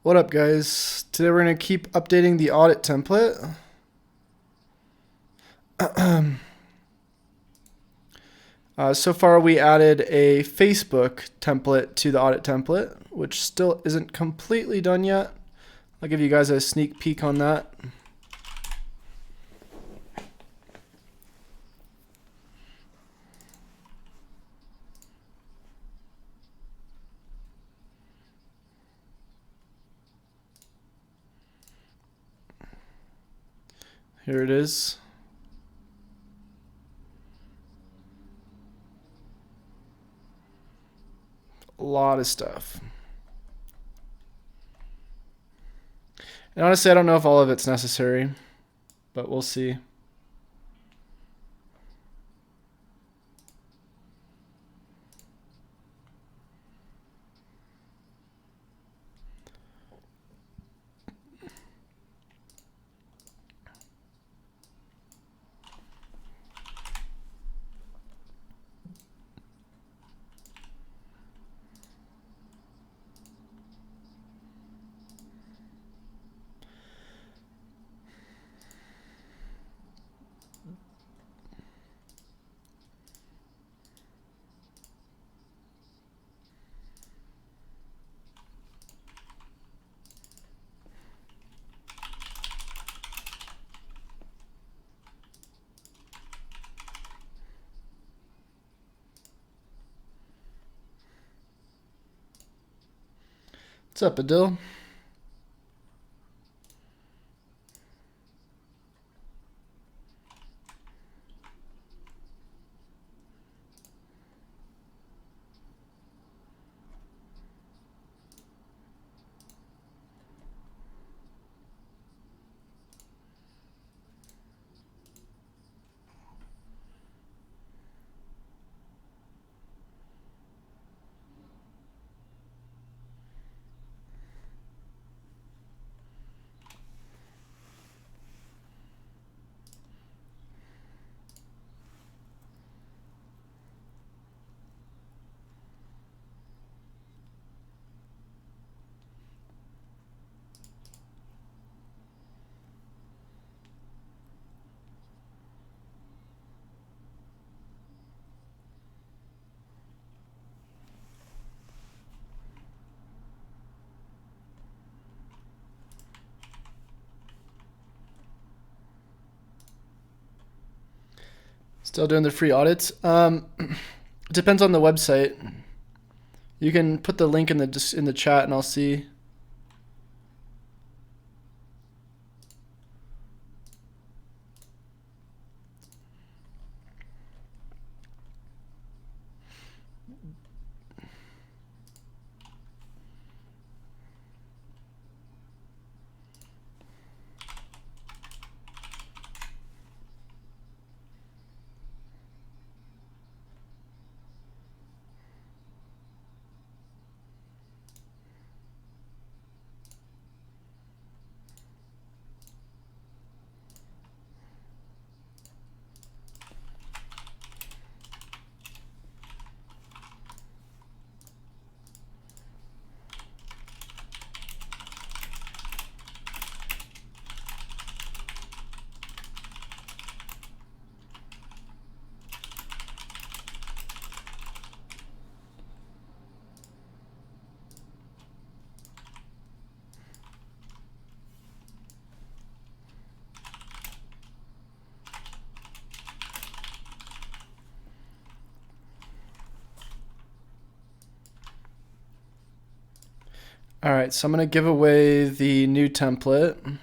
What up, guys? Today we're going to keep updating the audit template. So far we added a Facebook template to the audit template, which still isn't completely done yet. I'll give you guys a sneak peek on that. Here it is. A lot of stuff. And honestly, I don't know if all of it's necessary, but we'll see. What's up, Adil? Still doing the free audits. It depends on the website. You can put the link in the chat, and I'll see. All right, so I'm going to give away the new template.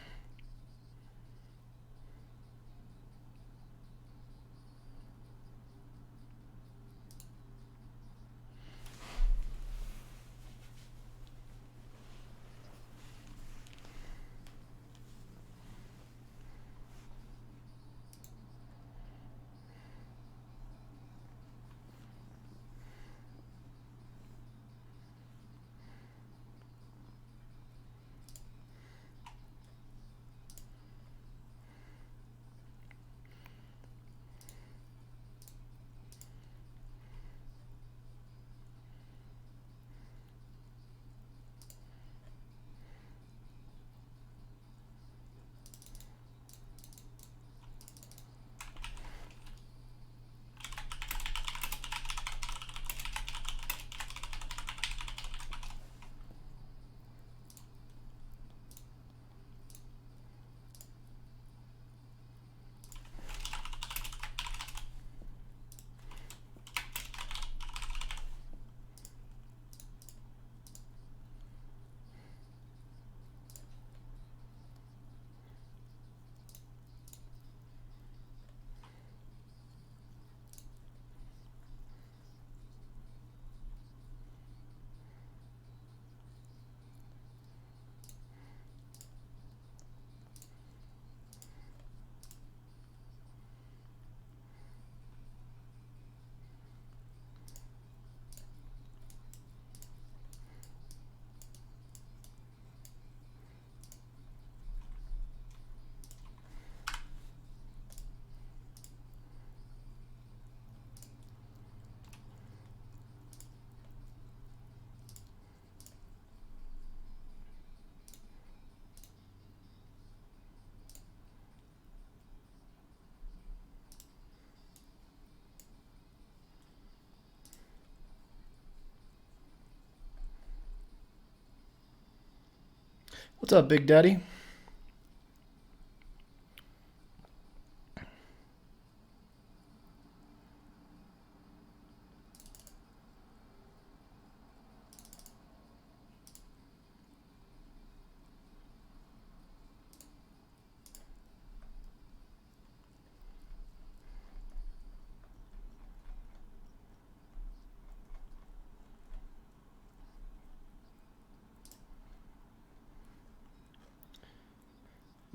What's up, Big Daddy?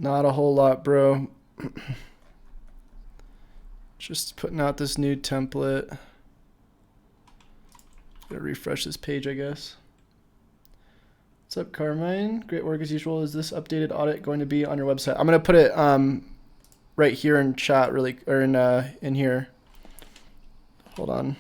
Not a whole lot, bro. Just putting out this new template. Gotta refresh this page, I guess. What's up, Carmine? Great work as usual. Is this updated audit going to be on your website? I'm gonna put it right here in chat, really, or in here. Hold on.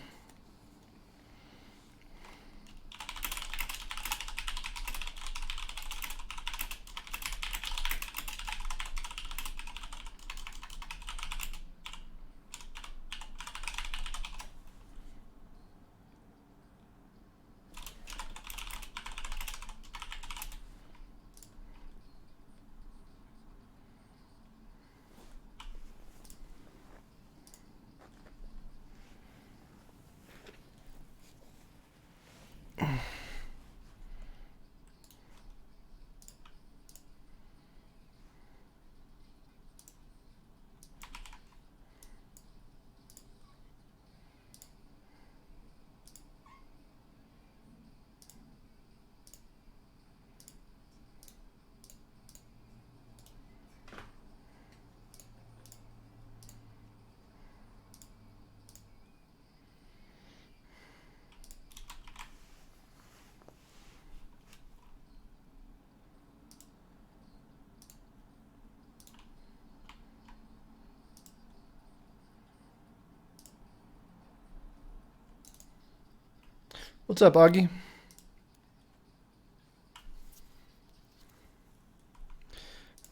What's up, Augie?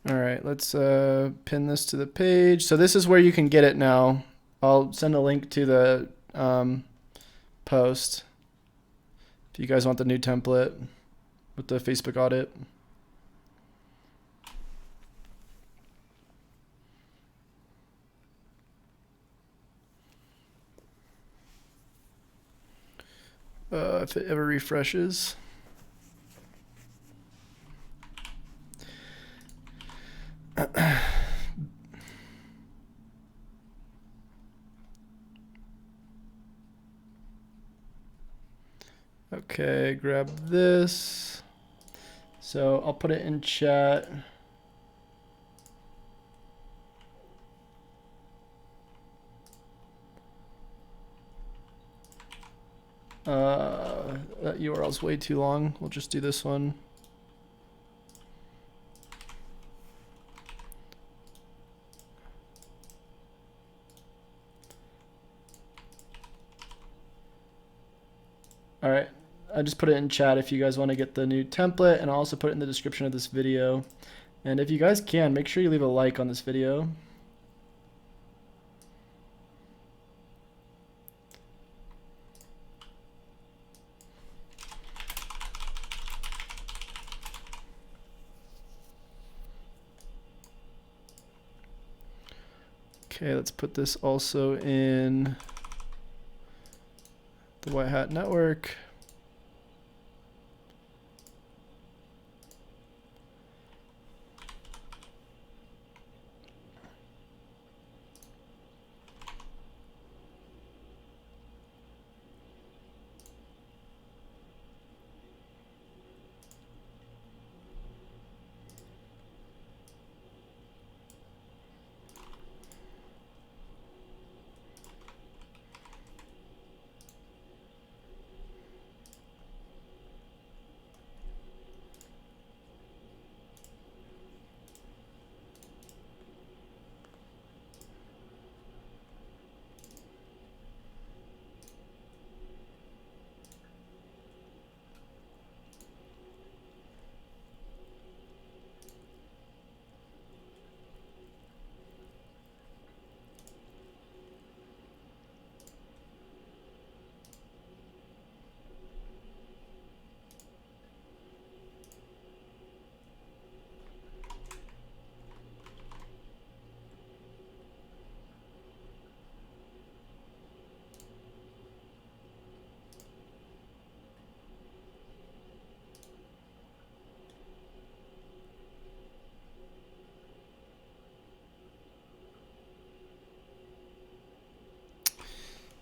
All right, let's pin this to the page. So this is where you can get it now. I'll send a link to the post if you guys want the new template with the Facebook audit. If it ever refreshes. Okay, grab this. So I'll put it in chat. That URL's way too long. We'll just do this one. All right, I just put it in chat if you guys want to get the new template, and I'll also put it in the description of this video. And if you guys can, make sure you leave a like on this video. Okay, let's put this also in the White Hat Network.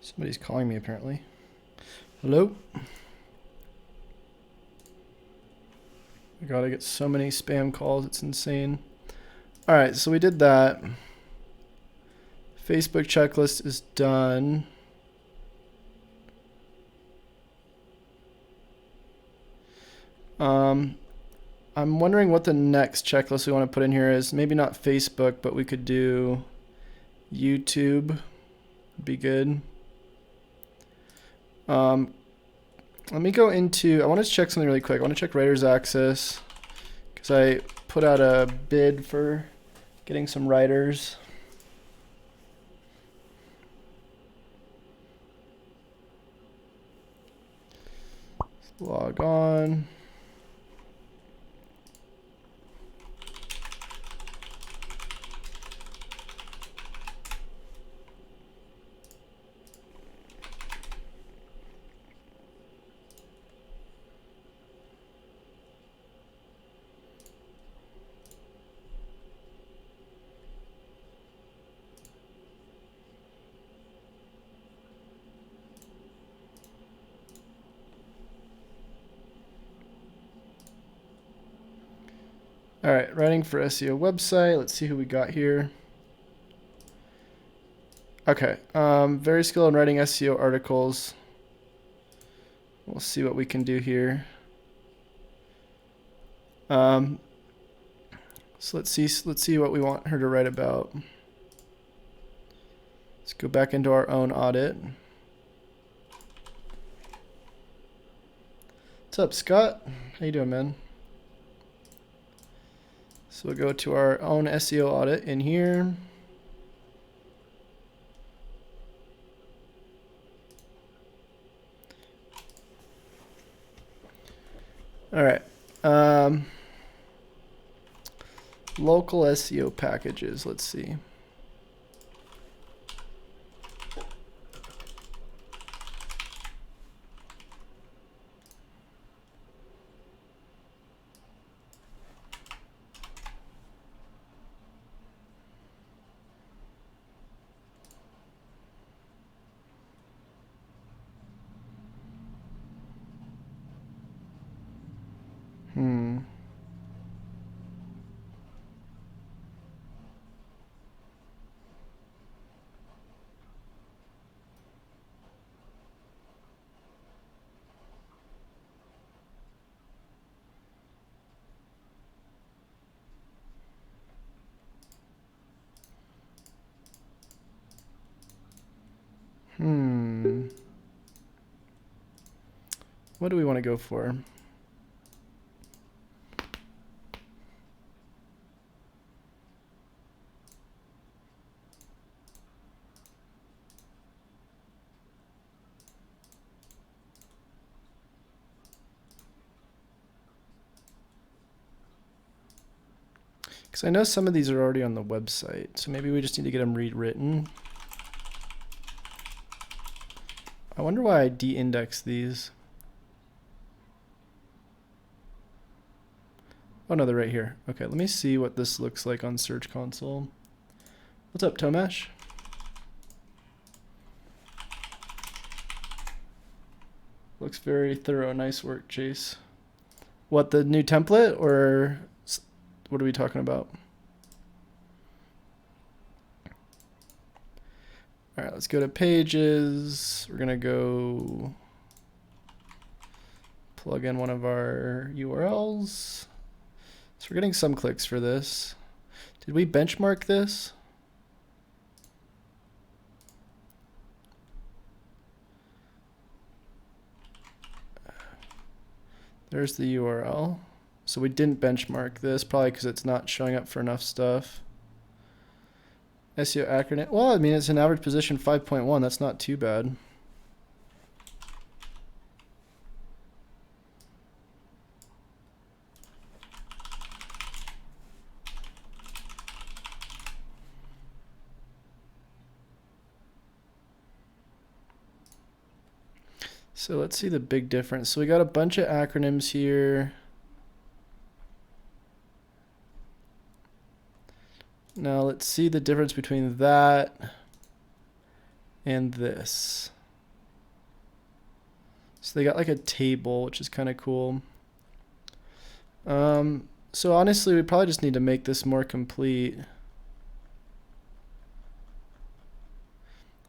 Somebody's calling me apparently. Hello? I gotta get so many spam calls, it's insane. Alright, so we did that. Facebook checklist is done. I'm wondering what the next checklist we want to put in here is. Maybe not Facebook, but we could do YouTube. Be good. Let me go into, I want to check something really quick. I want to check writer's access because I put out a bid for getting some writers. Log on. All right, writing for SEO website. Let's see who we got here. Okay, very skilled in writing SEO articles. We'll see what we can do here. So let's see what we want her to write about. Let's go back into our own audit. What's up, Scott? How you doing, man? So we'll go to our own SEO audit in here. All right. Local SEO packages. Let's see. What do we want to go for? Because I know some of these are already on the website, so maybe we just need to get them rewritten. I wonder why I de-index these. Oh no, they're right here. Okay, let me see what this looks like on Search Console. What's up, Tomash? Looks very thorough. Nice work, Chase. What, the new template, or what are we talking about? All right, let's go to pages. We're gonna go plug in one of our URLs. So we're getting some clicks for this. Did we benchmark this? There's the URL. So we didn't benchmark this, probably because it's not showing up for enough stuff. SEO acronym. Well, I mean, it's an average position 5.1. That's not too bad. So let's see the big difference. So we got a bunch of acronyms here. Now let's see the difference between that and this. So they got like a table, which is kind of cool. So honestly, we probably just need to make this more complete,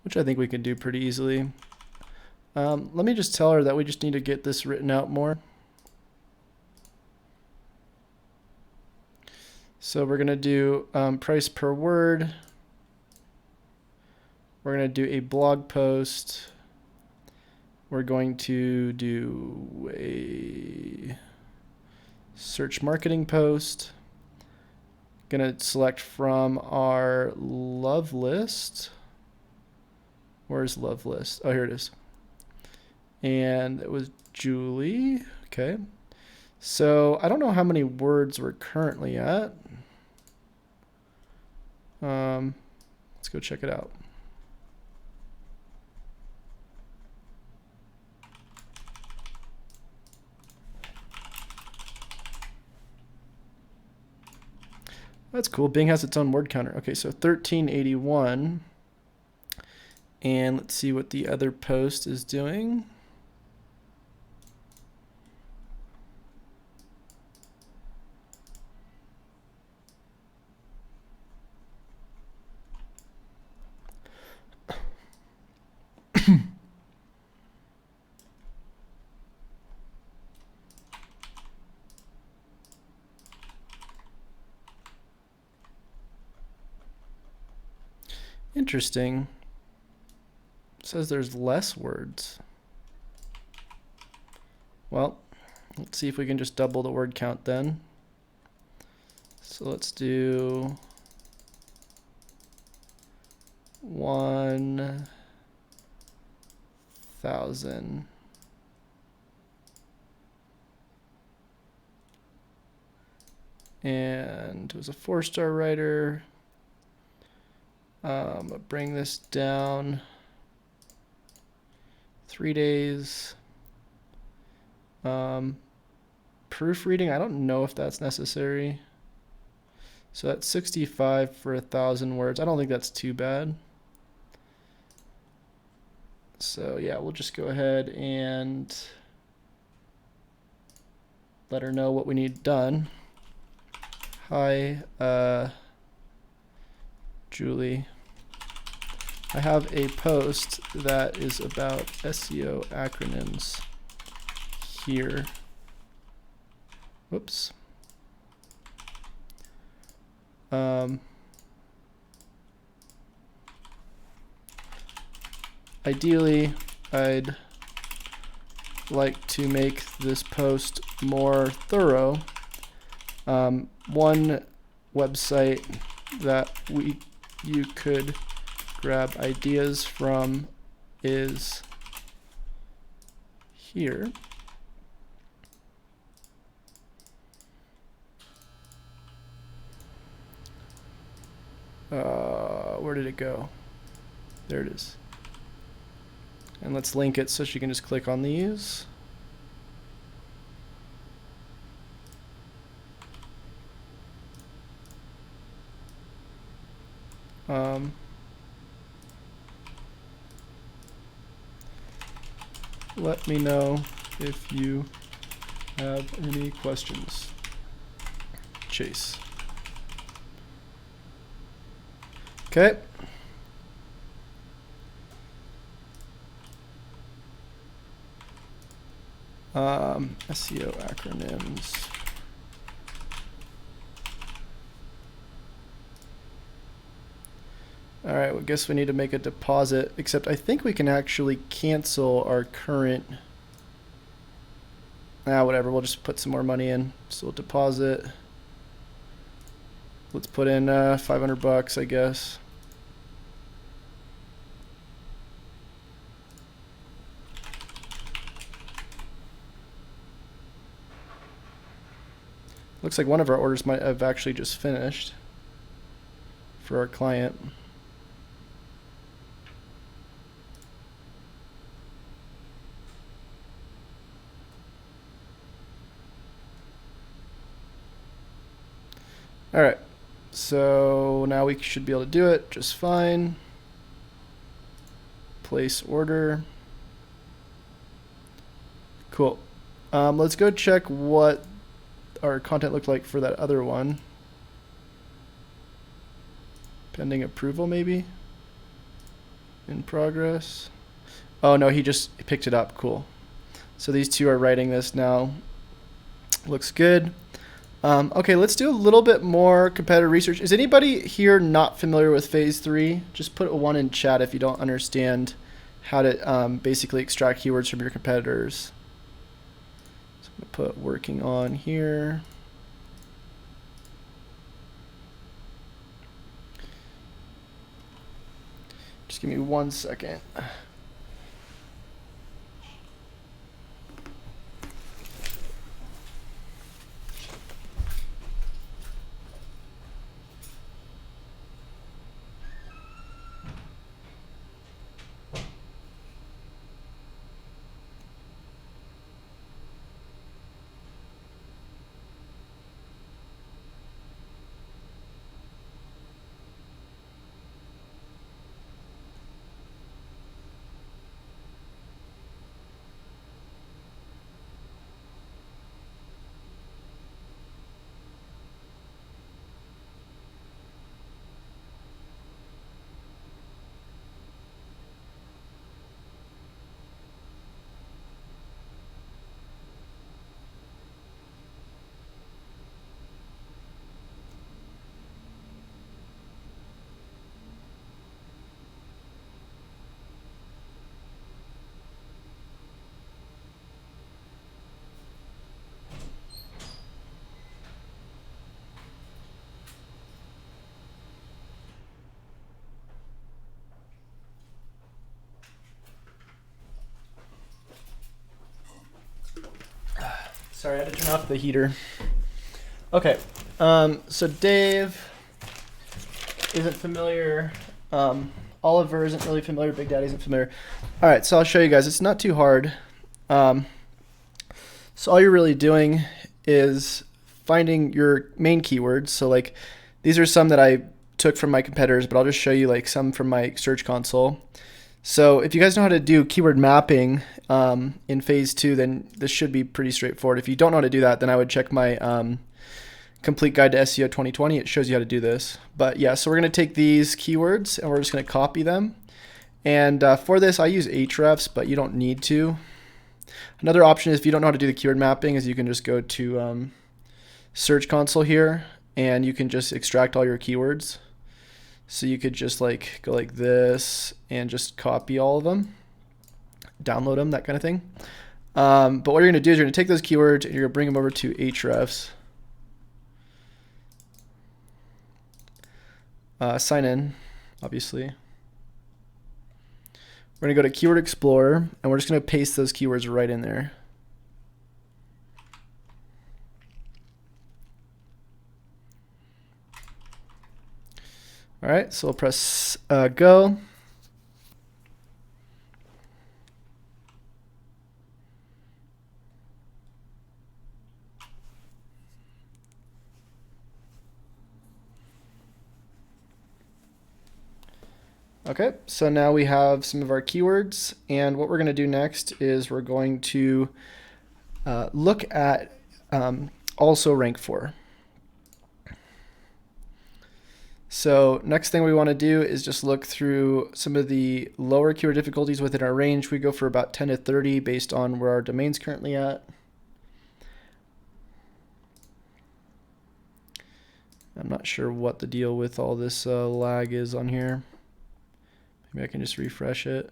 which I think we can do pretty easily. Let me just tell her that we just need to get this written out more. So we're going to do price per word. We're going to do a blog post. We're going to do a search marketing post. Going to select from our love list. Where's love list? Oh, here it is. And it was Julie. Okay. So I don't know how many words we're currently at. Let's go check it out. That's cool. Bing has its own word counter. Okay, so 1381. And let's see what the other post is doing. Interesting. It says there's less words. Well, let's see if we can just double the word count then. So let's do 1,000. And it was a 4-star writer. Bring this down 3 days. Proofreading, I don't know if that's necessary. So that's 65 for 1,000 words. I don't think that's too bad. So yeah, we'll just go ahead and let her know what we need done. Hi, Julie. I have a post that is about SEO acronyms here. Whoops. Ideally, I'd like to make this post more thorough. One website that you could grab ideas from is here. Where did it go? There it is. And let's link it so she can just click on these. Let me know if you have any questions. Chase. Okay. SEO acronyms. All right, well, I guess we need to make a deposit, except I think we can actually cancel our current. Whatever, we'll just put some more money in. So we'll deposit. Let's put in $500, I guess. Looks like one of our orders might have actually just finished for our client. All right, so now we should be able to do it just fine. Place order. Cool. Let's go check what our content looked like for that other one. Pending approval, maybe? In progress. Oh, no, he just picked it up. Cool. So these two are writing this now. Looks good. Okay, let's do a little bit more competitor research. Is anybody here not familiar with phase 3? Just put a 1 in chat if you don't understand how to basically extract keywords from your competitors. So I'm going to put working on here. Just give me 1 second. Sorry, I had to turn off the heater. Okay, so Dave isn't familiar. Oliver isn't really familiar. Big Daddy isn't familiar. All right, so I'll show you guys. It's not too hard. So all you're really doing is finding your main keywords. So like these are some that I took from my competitors, but I'll just show you like some from my Search Console. So if you guys know how to do keyword mapping in phase 2, then this should be pretty straightforward. If you don't know how to do that, then I would check my Complete Guide to SEO 2020. It shows you how to do this. But yeah, so we're going to take these keywords and we're just going to copy them. And for this, I use Ahrefs, but you don't need to. Another option is if you don't know how to do the keyword mapping is you can just go to Search Console here and you can just extract all your keywords. So you could just like go like this and just copy all of them, download them, that kind of thing. But what you're going to do is you're going to take those keywords and you're going to bring them over to Ahrefs. Sign in, obviously. We're going to go to Keyword Explorer and we're just going to paste those keywords right in there. All right, so we'll press go. Okay, so now we have some of our keywords, and what we're going to do next is we're going to look at also rank for. So next thing we want to do is just look through some of the lower keyword difficulties within our range. We go for about 10 to 30 based on where our domain's currently at. I'm not sure what the deal with all this lag is on here. Maybe I can just refresh it.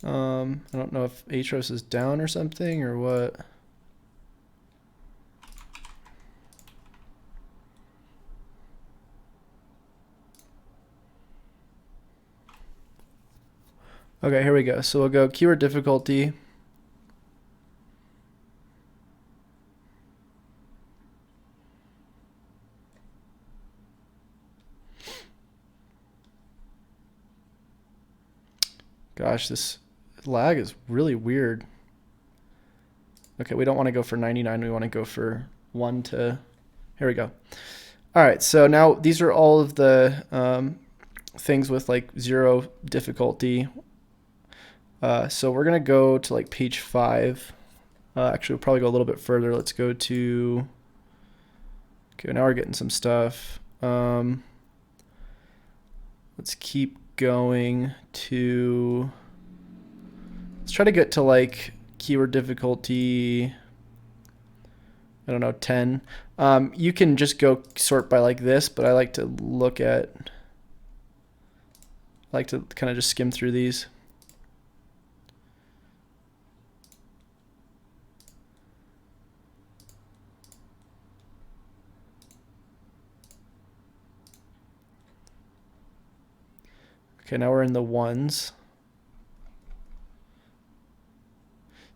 I don't know if Ahrefs is down or something or what. Okay, here we go. So we'll go keyword difficulty. Gosh, this lag is really weird. Okay, we don't want to go for 99. We want to go for 1 to Here we go. All right, so now these are all of the things with like 0 difficulty. So we're gonna go to like page 5. Actually, we'll probably go a little bit further. Let's go to. Okay, now we're getting some stuff. Let's keep going to. Let's try to get to like keyword difficulty. I don't know, 10. You can just go sort by like this, but I like to look at. I like to kind of just skim through these. Okay, now we're in the 1s.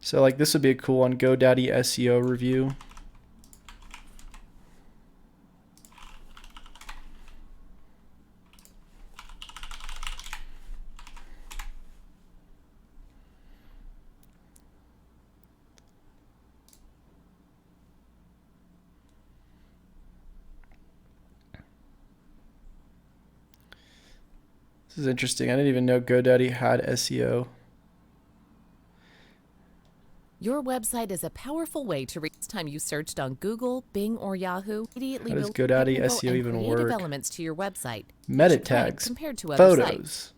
So like this would be a cool one, GoDaddy SEO review. This is interesting. I didn't even know GoDaddy had SEO. Your website is a powerful way to reach time you searched on Google, Bing, or Yahoo. Immediately How does build GoDaddy technical SEO and even creative work? elements to your website. Meta Which rank tags, compared to other photos, sites.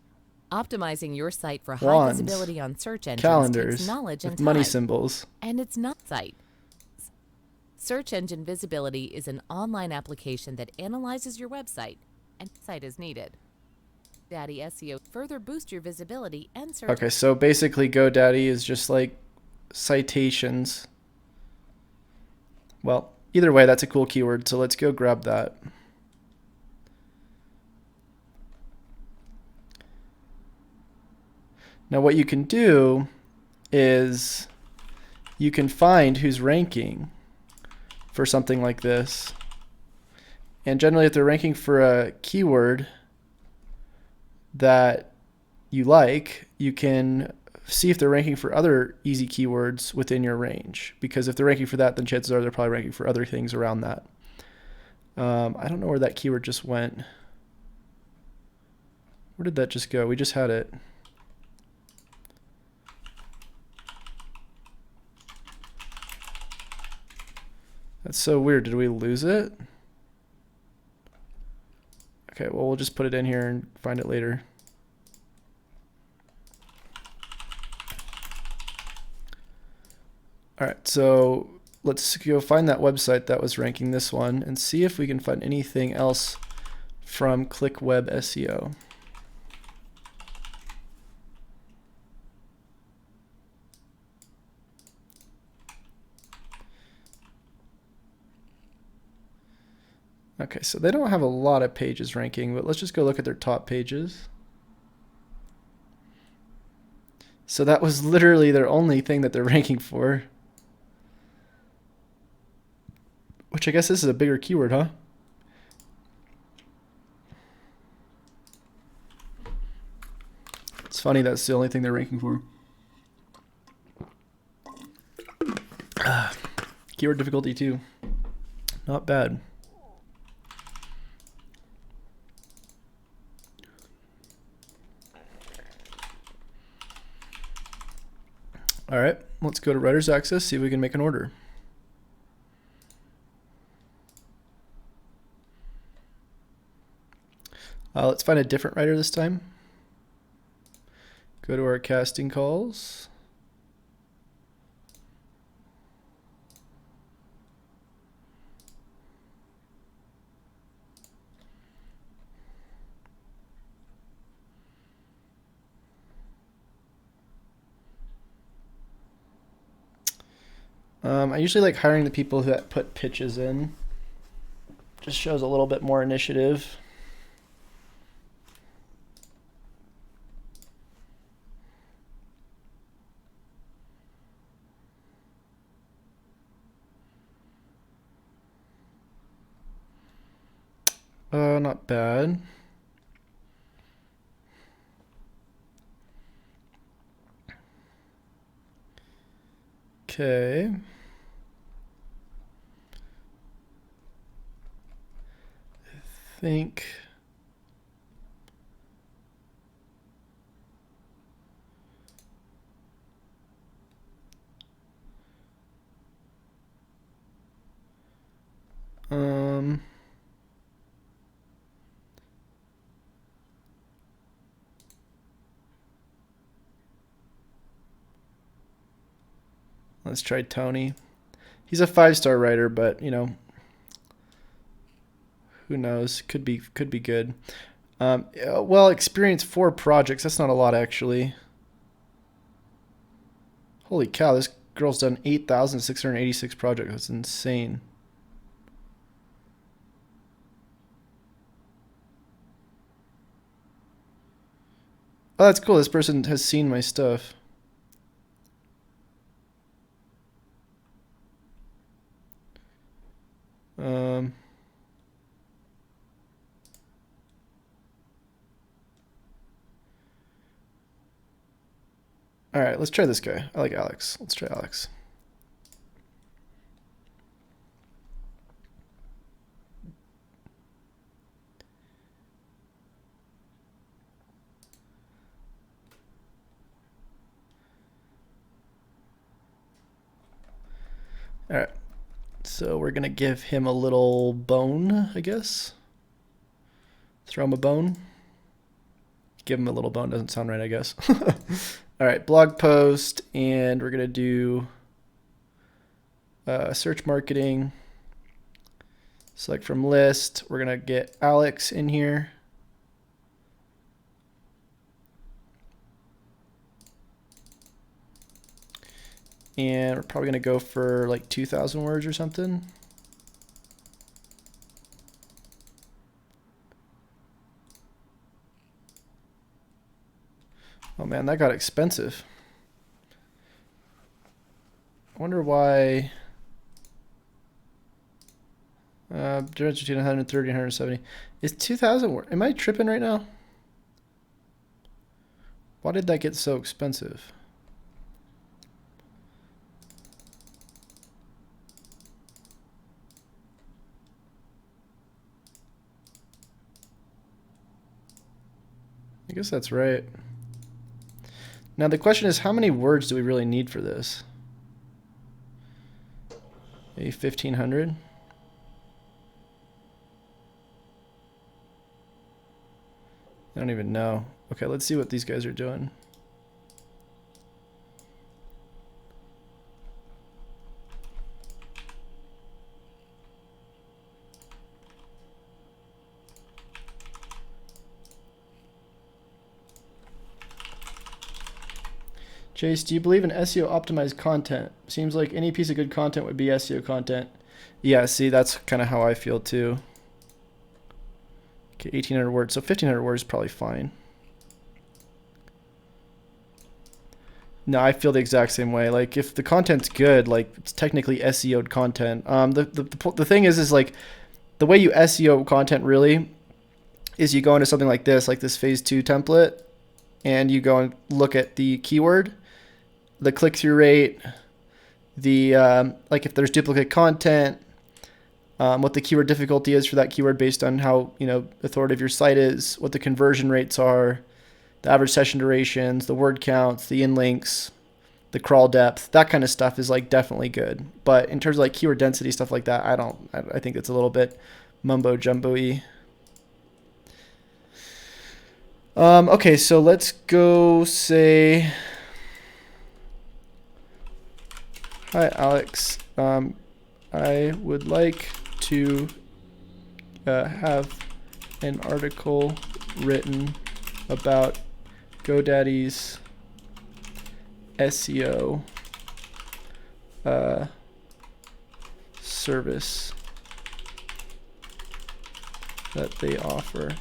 Optimizing your site for high wands, visibility on search engines calendars takes knowledge and with time. money symbols. And it's not site. Search engine visibility is an online application that analyzes your website and site is needed. GoDaddy SEO further boost your visibility and search. Okay, so basically GoDaddy is just like citations. Well, either way, that's a cool keyword, so let's go grab that. Now what you can do is you can find who's ranking for something like this. And generally if they're ranking for a keyword that you like, you can see if they're ranking for other easy keywords within your range. Because if they're ranking for that, then chances are they're probably ranking for other things around that. I don't know where that keyword just went. Where did that just go? We just had it. That's so weird. Did we lose it? Okay, well, we'll just put it in here and find it later. All right, so let's go find that website that was ranking this one and see if we can find anything else from Click Web SEO. Okay, so they don't have a lot of pages ranking, but let's just go look at their top pages. So that was literally their only thing that they're ranking for. Which I guess this is a bigger keyword, huh? It's funny that's the only thing they're ranking for. Keyword difficulty 2. Not bad. All right, let's go to Writer's Access, see if we can make an order. Let's find a different writer this time. Go to our casting calls. I usually like hiring the people that put pitches in. Just shows a little bit more initiative. Not bad. Okay. think. Let's try Tony. He's a 5-star writer, but you know, who knows? Could be good. Well, experience 4 projects. That's not a lot, actually. Holy cow! This girl's done 8,686 projects. That's insane. Oh, that's cool. This person has seen my stuff. All right, let's try this guy. I like Alex. Let's try Alex. All right, so we're gonna give him a little bone, I guess. Throw him a bone. Give him a little bone doesn't sound right, I guess. All right, blog post, and we're gonna do search marketing. Select from list. We're gonna get Alex in here. And we're probably gonna go for like 2,000 words or something. Oh man, that got expensive. I wonder why. Difference between 130 and 170 is 2,000 words. Am I tripping right now? Why did that get so expensive? I guess that's right. Now the question is, how many words do we really need for this? Maybe 1,500? I don't even know. Okay, let's see what these guys are doing. Chase, do you believe in SEO optimized content? Seems like any piece of good content would be SEO content. Yeah, see, that's kind of how I feel too. Okay, 1,800 words. So 1,500 words is probably fine. No, I feel the exact same way. Like, if the content's good, like, it's technically SEO'd content. The thing is like, the way you SEO content really is you go into something like this phase 2 template, and you go and look at the keyword, the click-through rate, the like if there's duplicate content, what the keyword difficulty is for that keyword based on how authoritative your site is, what the conversion rates are, the average session durations, the word counts, the in-links, the crawl depth, that kind of stuff is like definitely good. But in terms of like keyword density, stuff like that, I think it's a little bit mumbo jumbo-y. Okay, so let's go say, hi Alex, I would like to have an article written about GoDaddy's SEO service that they offer.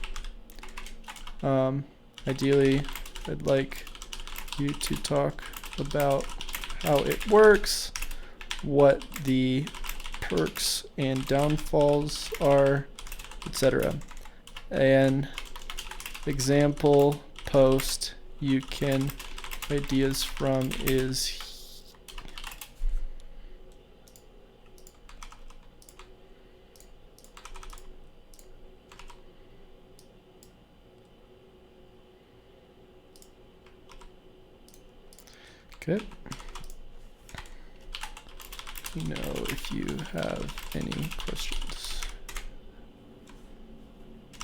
Ideally, I'd like you to talk about how it works, what the perks and downfalls are, etc. An example post you can ideas from is Okay. Let me know if you have any questions.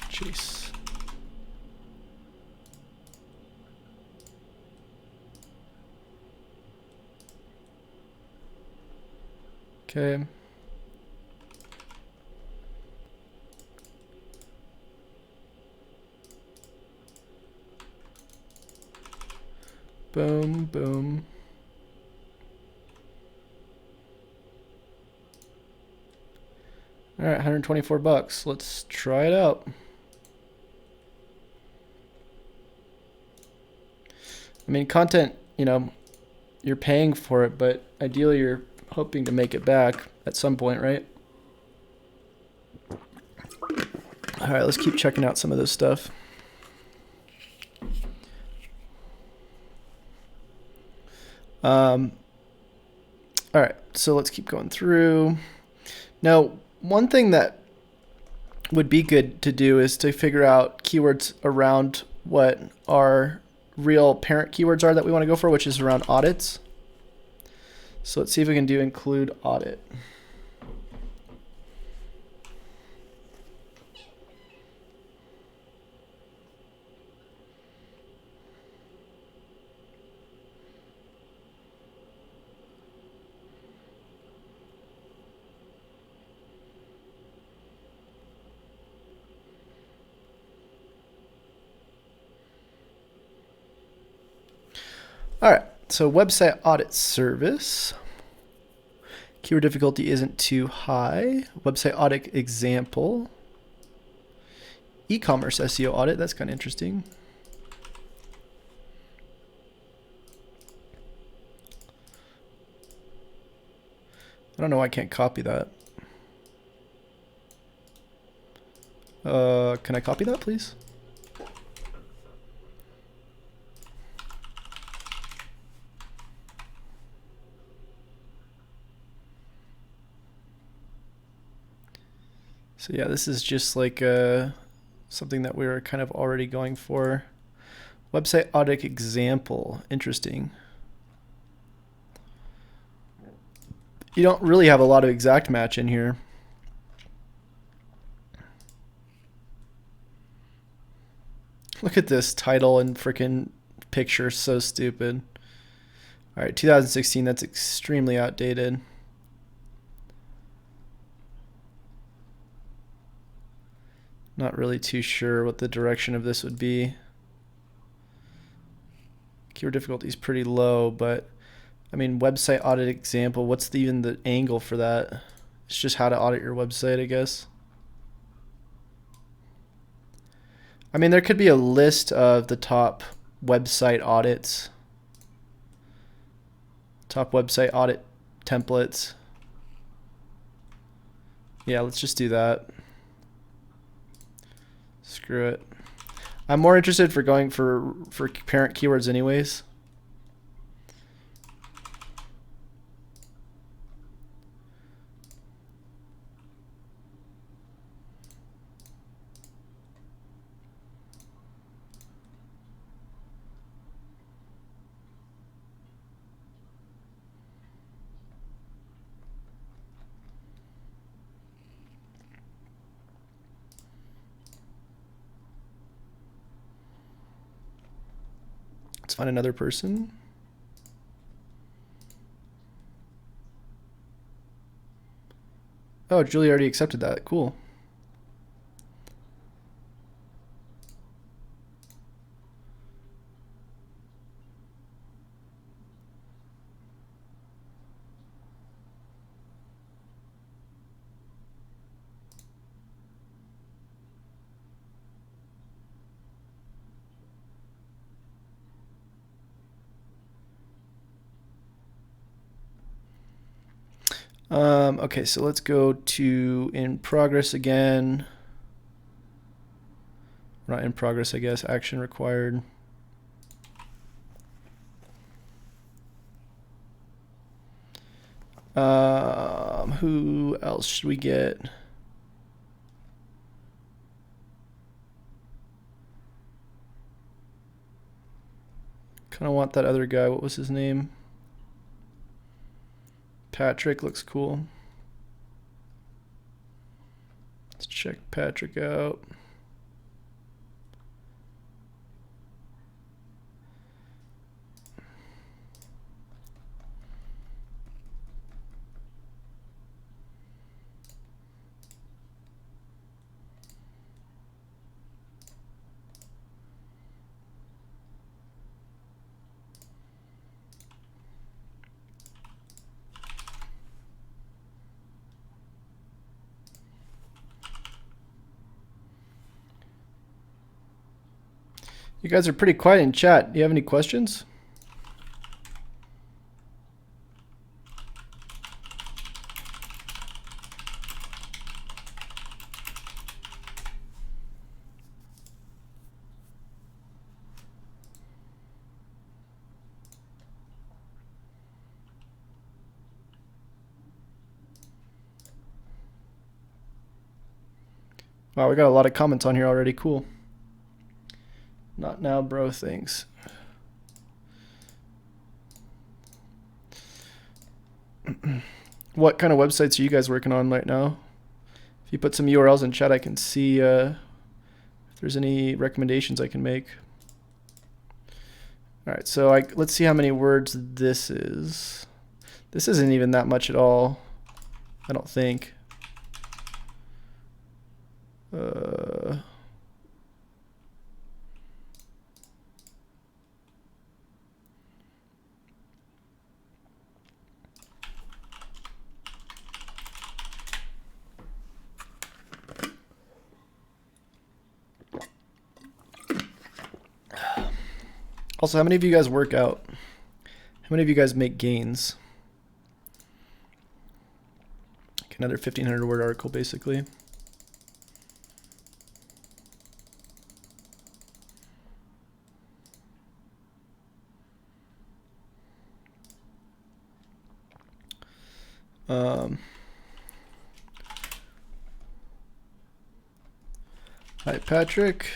Chase. Okay. Boom, boom. All right, 124 bucks. Let's try it out. I mean, content, you know, you're paying for it, but ideally you're hoping to make it back at some point, right? All right, let's keep checking out some of this stuff. All right, so let's keep going through. Now, one thing that would be good to do is to figure out keywords around what our real parent keywords are that we want to go for, which is around audits. So let's see if we can do include audit. All right, so website audit service. Keyword difficulty isn't too high. Website audit example. E-commerce SEO audit, that's kind of interesting. I don't know why I can't copy that. Can I copy that, please? So yeah, this is just like something that we were kind of already going for. Website audit example, interesting. You don't really have a lot of exact match in here. Look at this title and freaking picture, so stupid. All right, 2016, that's extremely outdated. Not really too sure what the direction of this would be. Keyword difficulty is pretty low, but I mean, website audit example, what's even the angle for that? It's just how to audit your website, I guess. I mean, there could be a list of the top website audits, top website audit templates. Yeah, let's just do that. Screw it. I'm more interested for going for parent keywords anyways. Let's find another person. Oh, Julie already accepted that. Cool. Okay, so let's go to in progress again. Not in progress, I guess. Action required. Who else should we get? Kind of want that other guy. What was his name? Patrick looks cool. Let's check Patrick out. You guys are pretty quiet in chat. Do you have any questions? Wow, we got a lot of comments on here already. Cool. Not now, bro. Thanks. What kind of websites are you guys working on right now? If you put some URLs in chat, I can see if there's any recommendations I can make. All right, so let's see how many words this is. This isn't even that much at all, I don't think. Also, how many of you guys work out? How many of you guys make gains? Like another 1,500 word article, basically. Hi, Patrick.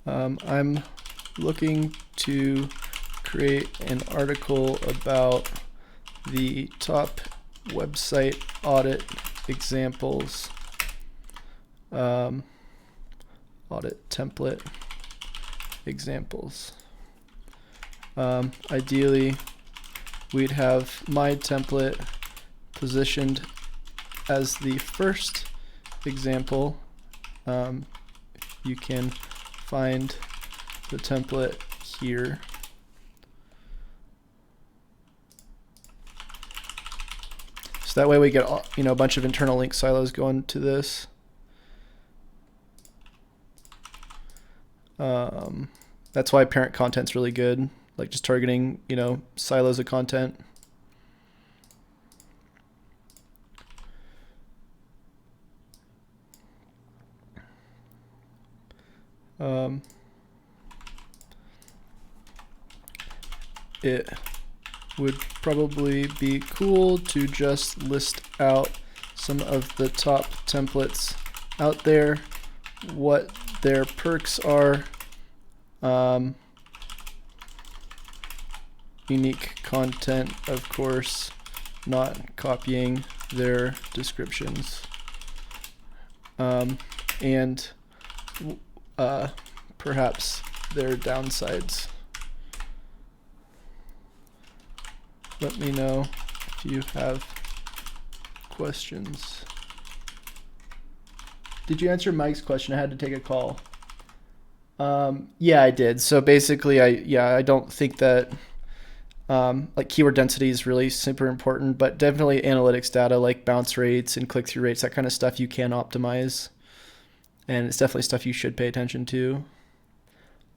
I'm looking to create an article about the top website audit examples, audit template examples. Ideally, we'd have my template positioned as the first example. You can find the template here. So that way we get, a bunch of internal link silos going to this. That's why parent content's really good, like just targeting, silos of content. It would probably be cool to just list out some of the top templates out there, what their perks are, unique content, of course, not copying their descriptions, and perhaps their downsides. Let me know if you have questions. Did you answer Mike's question? I had to take a call. Yeah, I did. So basically, I don't think that like keyword density is really super important, but definitely analytics data like bounce rates and click-through rates, that kind of stuff you can optimize. And it's definitely stuff you should pay attention to.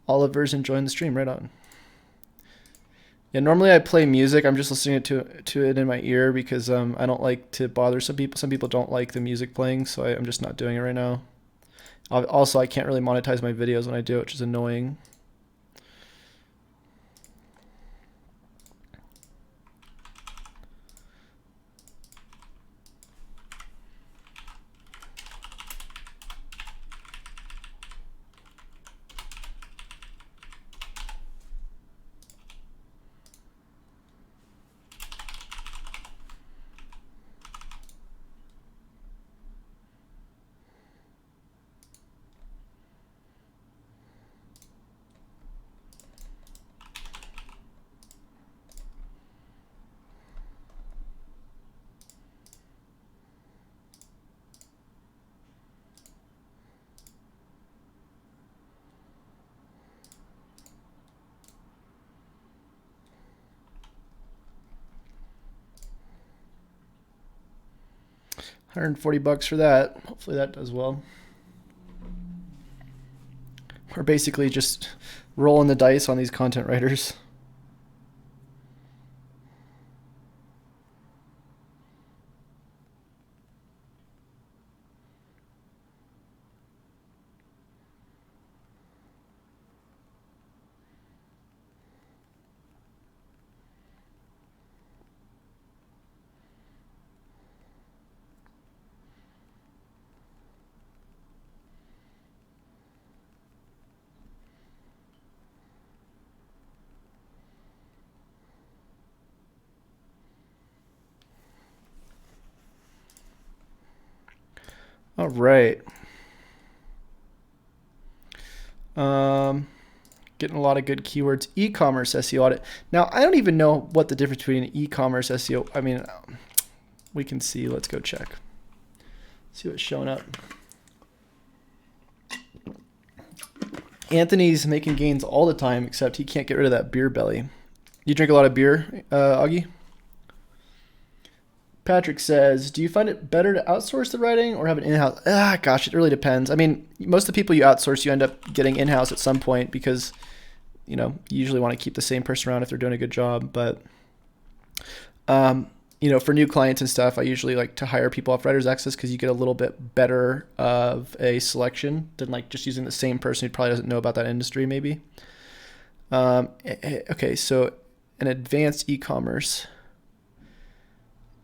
Oliver's enjoying the stream, right on. Yeah, normally I play music. I'm just listening to it in my ear because I don't like to bother some people. Some people don't like the music playing, so I'm just not doing it right now. Also, I can't really monetize my videos when I do it, which is annoying. $140 for that. Hopefully that does well. We're basically just rolling the dice on these content writers. All right. Getting a lot of good keywords. E-commerce SEO audit. Now, I don't even know what the difference between e-commerce SEO. I mean, we can see. Let's go check. See what's showing up. Anthony's making gains all the time, except he can't get rid of that beer belly. You drink a lot of beer, Augie? Patrick says, do you find it better to outsource the writing or have an in-house? Gosh, it really depends. I mean, most of the people you outsource, you end up getting in-house at some point because, you know, you usually want to keep the same person around if they're doing a good job. But, you know, for new clients and stuff, I usually like to hire people off Writers Access because you get a little bit better of a selection than like just using the same person who probably doesn't know about that industry maybe. Okay, so an advanced e-commerce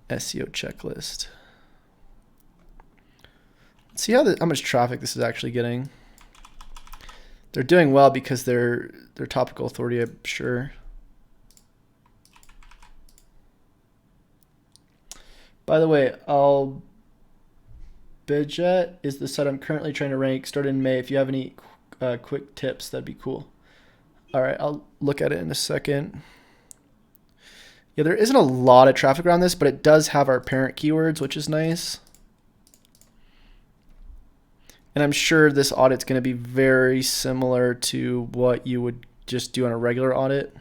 SEO checklist. Let's see how much traffic this is actually getting. They're doing well because they're topical authority, I'm sure. By the way, Budget is the site I'm currently trying to rank. Started in May. If you have any quick tips, that'd be cool. All right, I'll look at it in a second. Yeah, there isn't a lot of traffic around this, but it does have our parent keywords, which is nice. And I'm sure this audit's going to be very similar to what you would just do on a regular audit.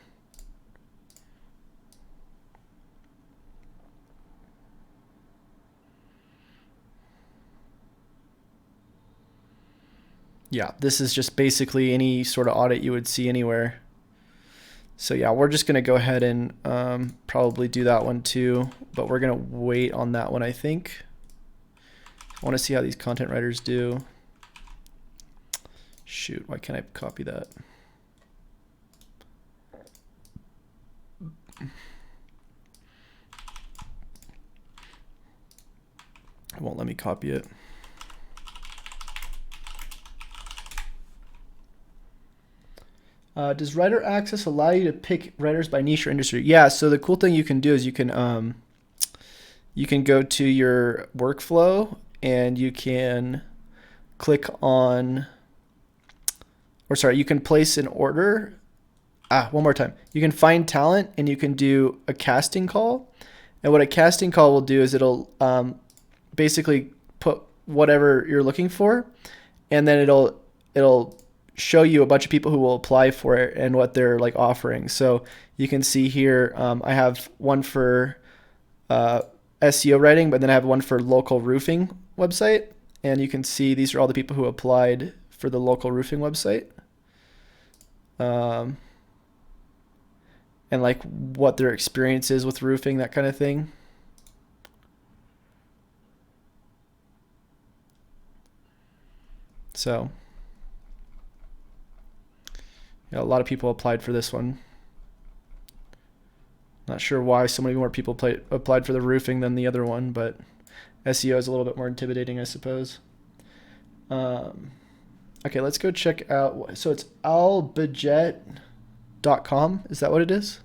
Yeah, this is just basically any sort of audit you would see anywhere. So yeah, we're just going to go ahead and probably do that one too, but we're going to wait on that one, I think. I want to see how these content writers do. Shoot, why can't I copy that? It won't let me copy it. Does Writer Access allow you to pick writers by niche or industry? Yeah, so the cool thing you can do is you can go to your workflow and you can click on, or sorry, you can place an order. One more time. You can find talent and you can do a casting call. And what a casting call will do is it'll basically put whatever you're looking for, and then it'll show you a bunch of people who will apply for it and what they're like offering. So you can see here, I have one for SEO writing, but then I have one for local roofing website. And you can see these are all the people who applied for the local roofing website. And like what their experience is with roofing, that kind of thing. So yeah, a lot of people applied for this one. Not sure why so many more people applied for the roofing than the other one, but SEO is a little bit more intimidating, I suppose. Okay, let's go check out. So it's albudget.com. Is that what it is?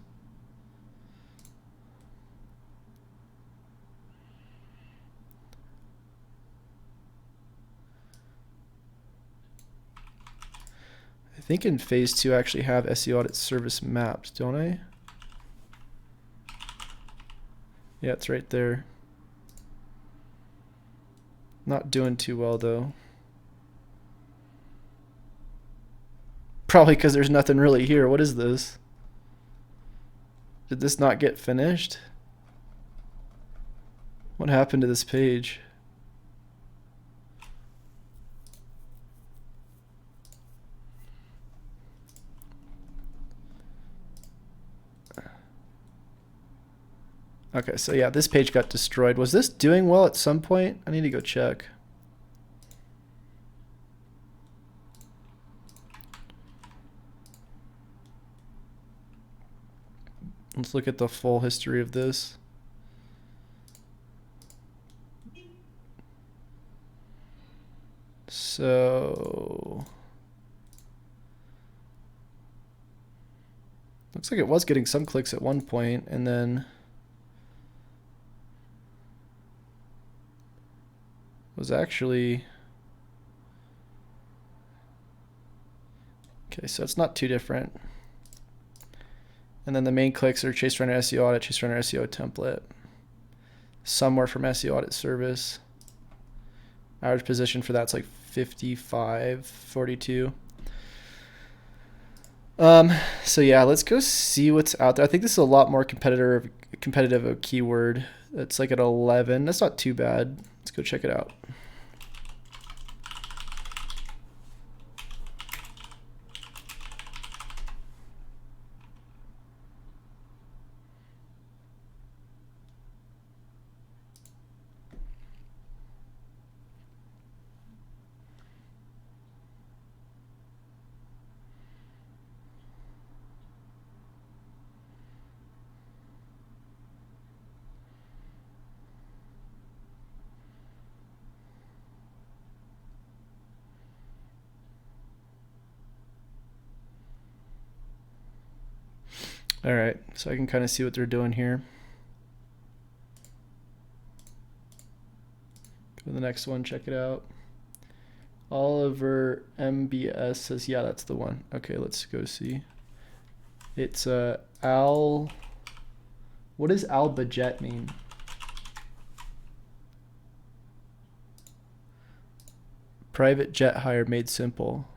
I think in phase 2 I actually have SEO audit service mapped, don't I? Yeah, it's right there. Not doing too well though. Probably because there's nothing really here. What is this? Did this not get finished? What happened to this page? Okay, so yeah, this page got destroyed. Was this doing well at some point? I need to go check. Let's look at the full history of this. So looks like it was getting some clicks at one point, and then was actually okay. So it's not too different. And then the main clicks are Chase Runner SEO Audit, Chase Runner SEO template. Somewhere from SEO Audit service. Average position for that's like 55, 42. So yeah, let's go see what's out there. I think this is a lot more competitive a keyword. It's like at 11. That's not too bad. Let's go check it out. All right, so I can kind of see what they're doing here. Go to the next one, check it out. Oliver MBS says, yeah, that's the one. Okay, let's go see. It's Al. What does Al Budget mean? Private jet hire made simple.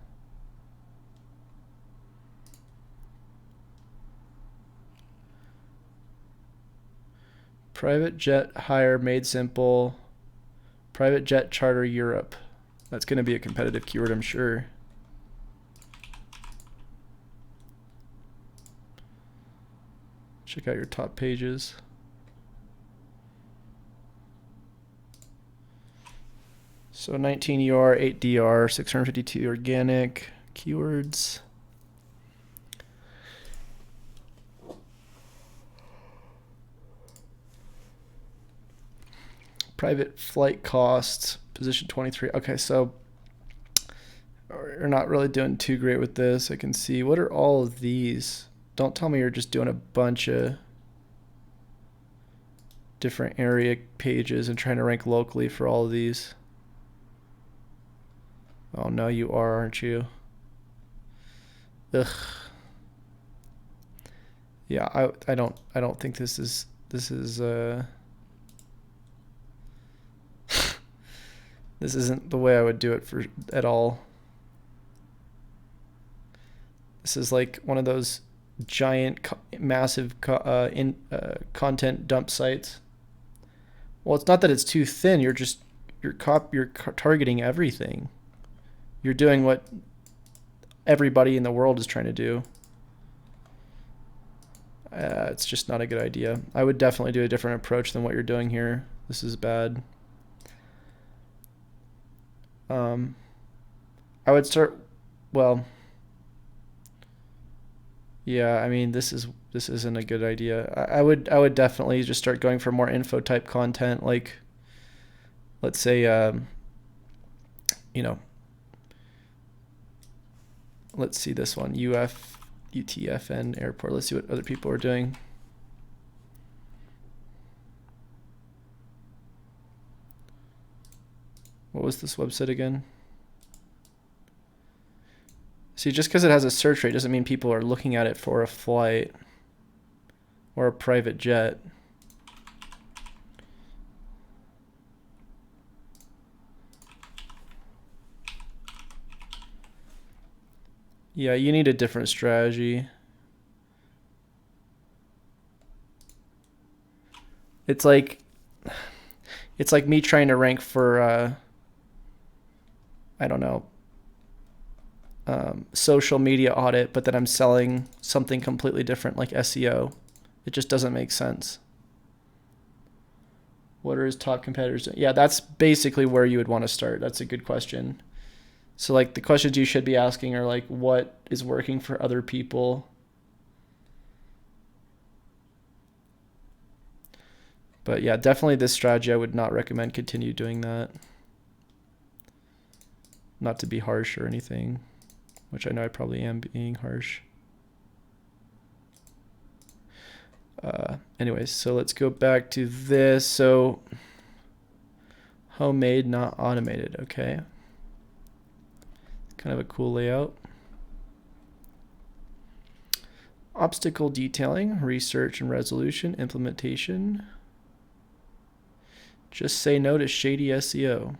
Private jet hire made simple. Private jet charter Europe. That's going to be a competitive keyword, I'm sure. Check out your top pages. So 19 UR, 8 DR, 652 organic keywords. Private flight costs, position 23. Okay, so we're not really doing too great with this. I can see, what are all of these? Don't tell me you're just doing a bunch of different area pages and trying to rank locally for all of these. Oh no, you are, aren't you? Ugh. Yeah, I don't think this is this isn't the way I would do it at all. This is like one of those giant, massive content dump sites. Well, it's not that it's too thin. You're targeting everything. You're doing what everybody in the world is trying to do. It's just not a good idea. I would definitely do a different approach than what you're doing here. This is bad. I would start, well, yeah, I mean, this isn't a good idea. I would definitely just start going for more info type content, like, let's say, you know, let's see this one, UTFN airport. Let's see what other people are doing. What was this website again? See, just because it has a search rate doesn't mean people are looking at it for a flight or a private jet. Yeah, you need a different strategy. It's like me trying to rank for I don't know, social media audit, but then I'm selling something completely different like SEO. It just doesn't make sense. What are his top competitors doing? Yeah, that's basically where you would want to start. That's a good question. So like the questions you should be asking are like, what is working for other people? But yeah, definitely this strategy, I would not recommend continue doing that. Not to be harsh or anything, which I know I probably am being harsh. Anyways, so let's go back to this. So homemade, not automated. Okay. Kind of a cool layout. Obstacle detailing, research and resolution, implementation. Just say no to shady SEO.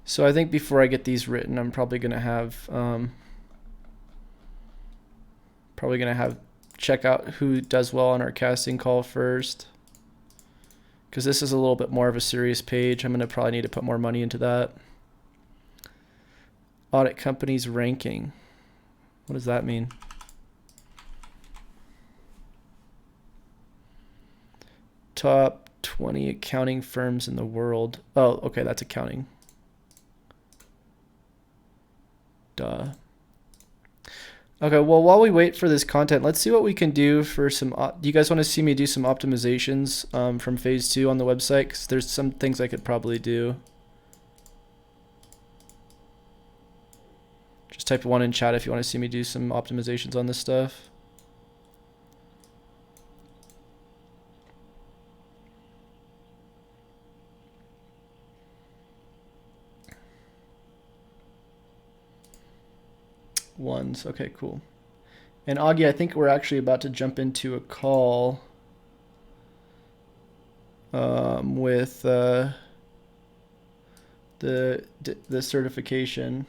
So I think before I get these written, I'm probably gonna have check out who does well on our casting call first, because this is a little bit more of a serious page. I'm gonna probably need to put more money into that. Audit companies ranking. What does that mean? Top 20 accounting firms in the world. Oh, okay, that's accounting. Duh. Okay, well, while we wait for this content, let's see what we can do for some. Do you guys want to see me do some optimizations from phase 2 on the website? Because there's some things I could probably do. Just type 1 in chat if you want to see me do some optimizations on this stuff. Ones. Okay, cool. And Augie, I think we're actually about to jump into a call with the certification.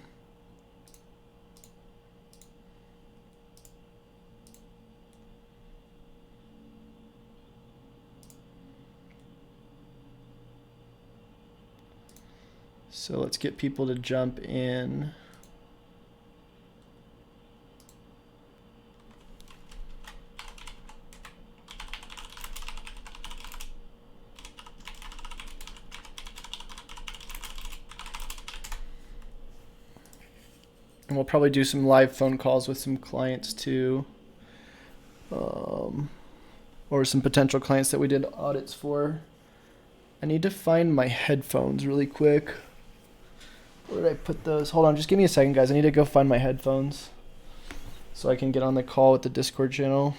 So let's get people to jump in. And we'll probably do some live phone calls with some clients too. Or some potential clients that we did audits for. I need to find my headphones really quick. Where did I put those? Hold on, just give me a second, guys. I need to go find my headphones so I can get on the call with the Discord channel.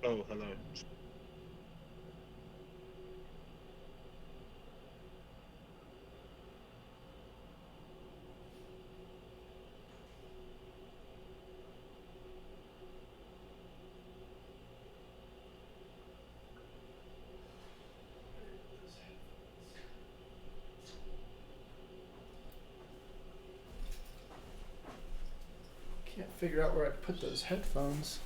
Oh, hello. Can't figure out where I put those headphones.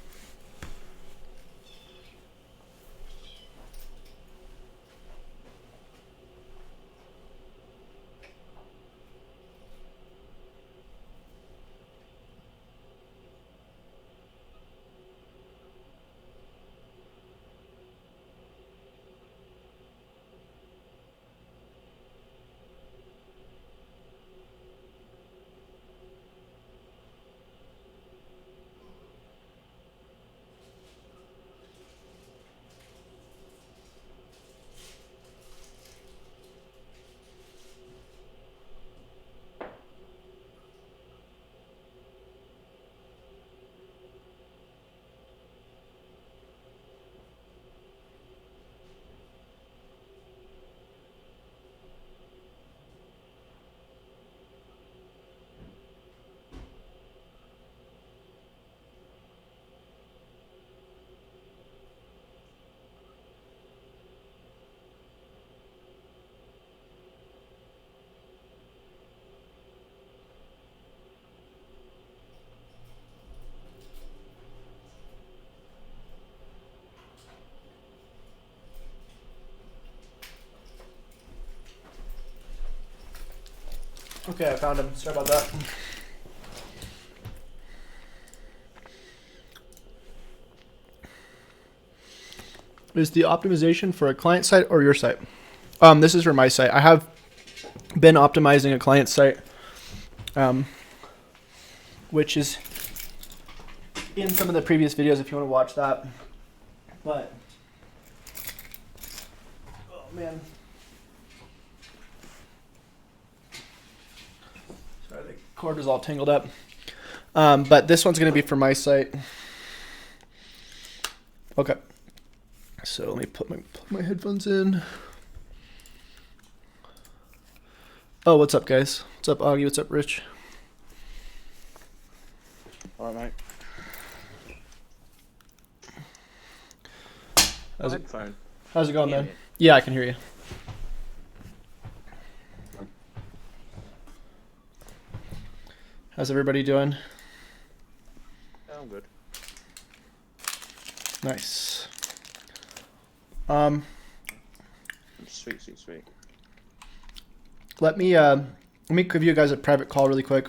Okay, I found him. Sorry about that. Is the optimization for a client site or your site? This is for my site. I have been optimizing a client site, which is in some of the previous videos if you want to watch that. But, oh man. Sorry, the cord is all tangled up. But this one's going to be for my site. Okay. So let me put my headphones in. Oh, what's up, guys? What's up, Augie? What's up, Rich? All right, mate. How's it going, man? Yeah, I can hear you. How's everybody doing? Yeah, I'm good. Nice. Sweet. Let me give you guys a private call really quick.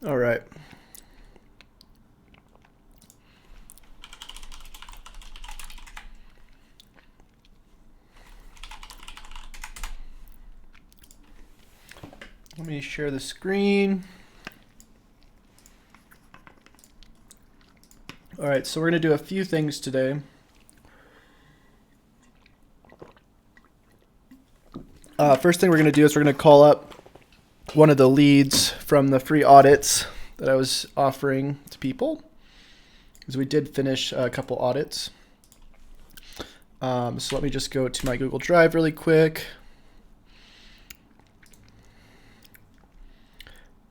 All right. Let me share the screen. All right, so we're going to do a few things today. First thing we're going to do is we're going to call up one of the leads from the free audits that I was offering to people, because we did finish a couple audits. So let me just go to my Google Drive really quick.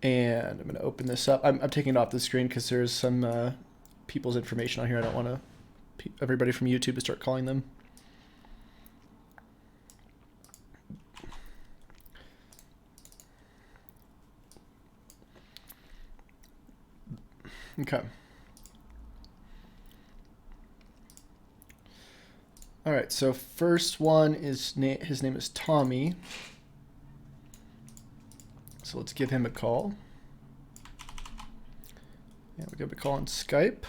And I'm going to open this up. I'm taking it off the screen because there's some people's information on here. I don't want everybody from YouTube to start calling them. Okay. All right, so first one is his name is Tommy. So let's give him a call. Yeah, we'll give him a call on Skype.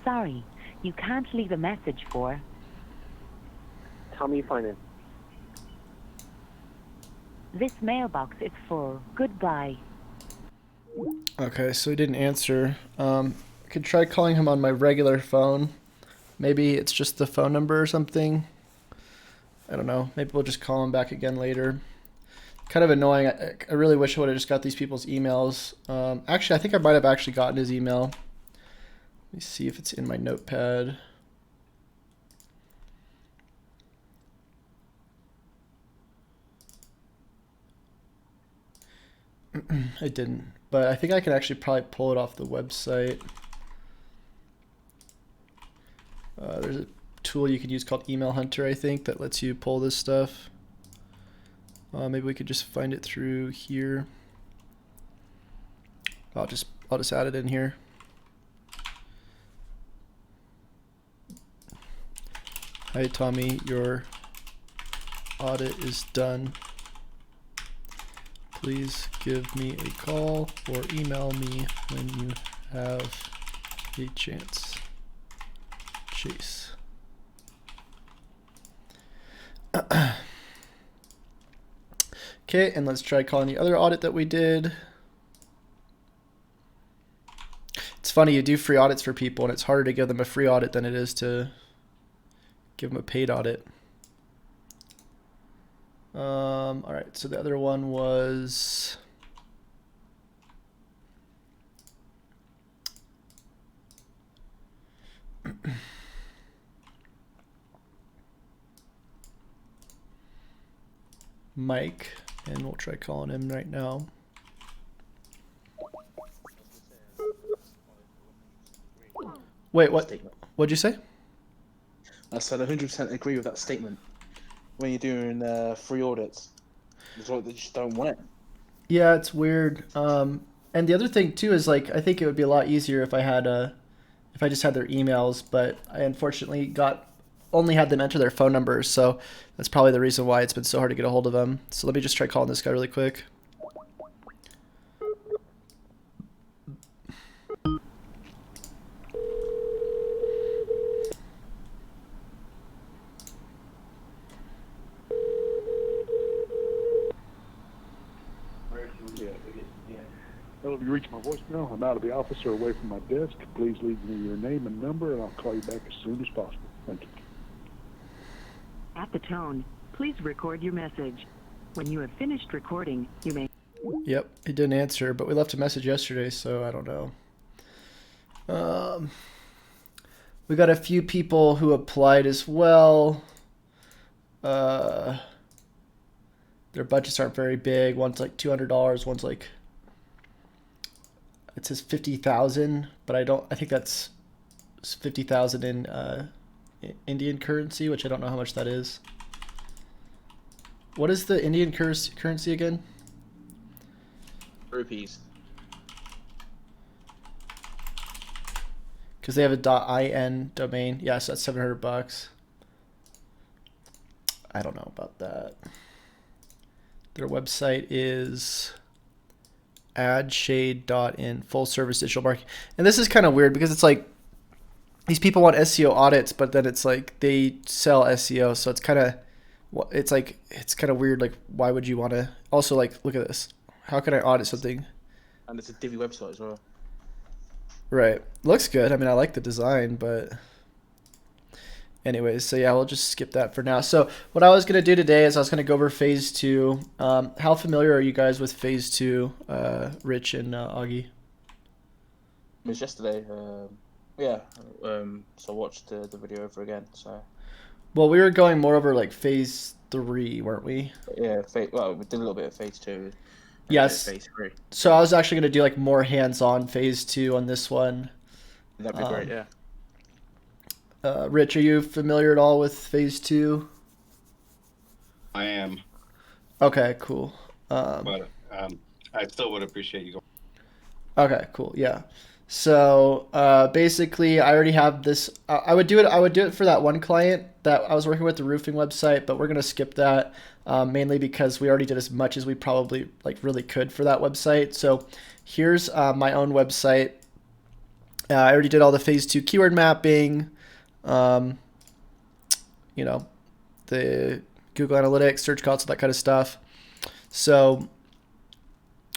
Sorry, you can't leave a message for Tommy Finance. this mailbox is full. Goodbye. Okay, so he didn't answer. I could try calling him on my regular phone. Maybe it's just the phone number or something. I don't know. Maybe we'll just call him back again later. Kind of annoying. I really wish I would have just got these people's emails. Actually, I think I might have actually gotten his email. Let me see if it's in my notepad. I didn't, but I think I can actually probably pull it off the website. There's a tool you could use called Email Hunter, I think, that lets you pull this stuff. Maybe we could just find it through here. I'll just add it in here. Hi Tommy, your audit is done. Please give me a call or email me when you have a chance. Chase. Okay, and let's try calling the other audit that we did. It's funny, you do free audits for people, and it's harder to give them a free audit than it is to give them a paid audit. All right, so the other one was Mike, and we'll try calling him right now. Wait, what? What'd you say? I said 100% agree with that statement. When you're doing free audits, it's like they just don't want it. Yeah, it's weird. And the other thing too is like I think it would be a lot easier if I had if I just had their emails, but I unfortunately only had them enter their phone numbers, so that's probably the reason why it's been so hard to get a hold of them. So let me just try calling this guy really quick. Hello, you reached my voicemail. I'm out of the office or away from my desk. Please leave me your name and number, and I'll call you back as soon as possible. Thank you. At the tone, please record your message. When you have finished recording, you may... Yep, he didn't answer, but we left a message yesterday, so I don't know. We got a few people who applied as well. Their budgets aren't very big. One's like $200. One's like, it says 50,000, but I think that's 50,000 in Indian currency, which I don't know how much that is. What is the Indian currency again? Rupees. Because they have a .in domain. Yeah, so that's $700. I don't know about that. Their website is addshade.in, full service digital marketing. And this is kind of weird because it's like these people want SEO audits, but then it's like they sell SEO, so it's kind of weird. Like, why would you want to? Also, like, look at this. How can I audit something? And it's a Divi website as well. Right. Looks good. I mean, I like the design, but anyways, so yeah, we'll just skip that for now. So what I was going to do today is I was going to go over phase 2. How familiar are you guys with phase 2, Rich and Augie? It was yesterday. Yeah. So I watched the video over again. So. Well, we were going more over like phase 3, weren't we? Yeah. Well, we did a little bit of phase 2. Yes. Phase 3. So I was actually going to do like more hands-on phase 2 on this one. That'd be great. Yeah. Rich, are you familiar at all with phase 2? I am. Okay, cool. But I still would appreciate you going. Okay, cool. Yeah. So basically, I already have this. I would do it for that one client that I was working with, the roofing website, but we're gonna skip that mainly because we already did as much as we probably really could for that website. So here's my own website. I already did all the phase 2 keyword mapping. The Google Analytics, search console, that kind of stuff. So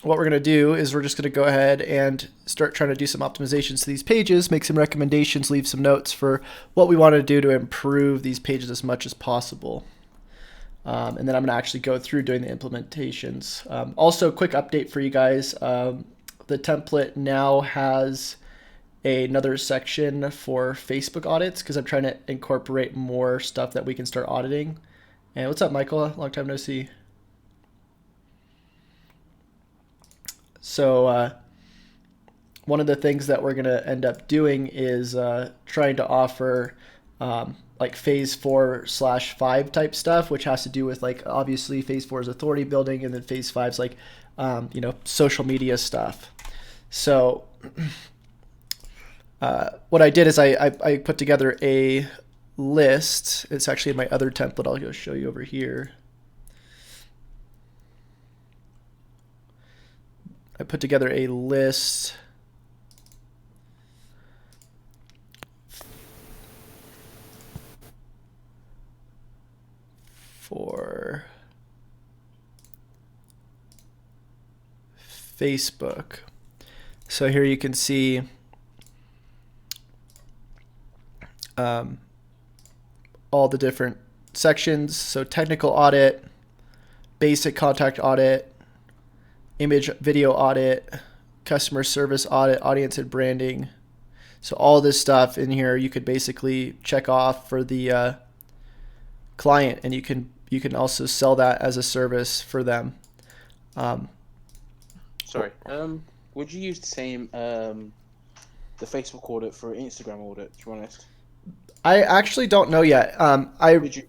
what we're going to do is we're just going to go ahead and start trying to do some optimizations to these pages, make some recommendations, leave some notes for what we want to do to improve these pages as much as possible. And then I'm going to actually go through doing the implementations. Also, quick update for you guys. The template now has another section for Facebook audits because I'm trying to incorporate more stuff that we can start auditing. And what's up, Michael? Long time no see. So one of the things that we're going to end up doing is trying to offer like phase 4/5 type stuff, which has to do with like obviously phase 4 is authority building, and then phase 5 is like social media stuff. So what I did is I put together a list. It's actually in my other template. I'll go show you over here. I put together a list for Facebook. So here you can see all the different sections. So technical audit, basic contact audit, image video audit, customer service audit, audience and branding. So all this stuff in here you could basically check off for the client, and you can also sell that as a service for them. Sorry. Would you use the same the Facebook audit for Instagram audit? To be honest, I actually don't know yet. Would you?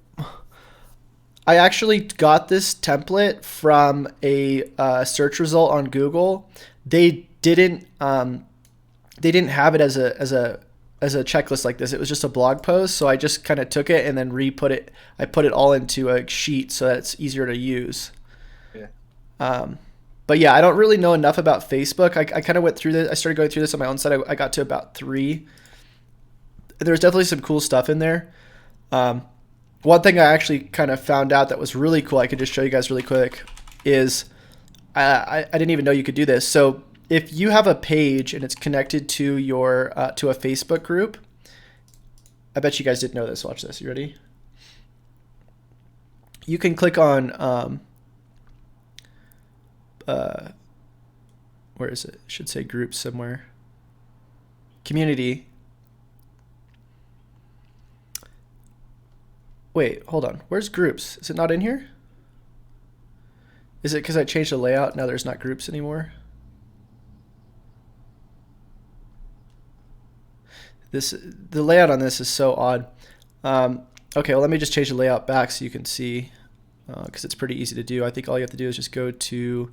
I actually got this template from a search result on Google. They didn't have it as a checklist like this. It was just a blog post, so I just kind of took it and then re-put it. I put it all into a sheet so that it's easier to use. Yeah. But yeah, I don't really know enough about Facebook. I kind of went through this. I started going through this on my own side. I got to about 3. There's definitely some cool stuff in there. One thing I actually kind of found out that was really cool, I could just show you guys really quick, is I didn't even know you could do this. So if you have a page and it's connected to your to a Facebook group, I bet you guys didn't know this. Watch this. You ready? You can click on where is it? It should say groups somewhere. Community. Wait, hold on. Where's groups? Is it not in here? Is it because I changed the layout? Now there's not groups anymore. The layout on this is so odd. Okay, well, let me just change the layout back so you can see, because it's pretty easy to do. I think all you have to do is just go to,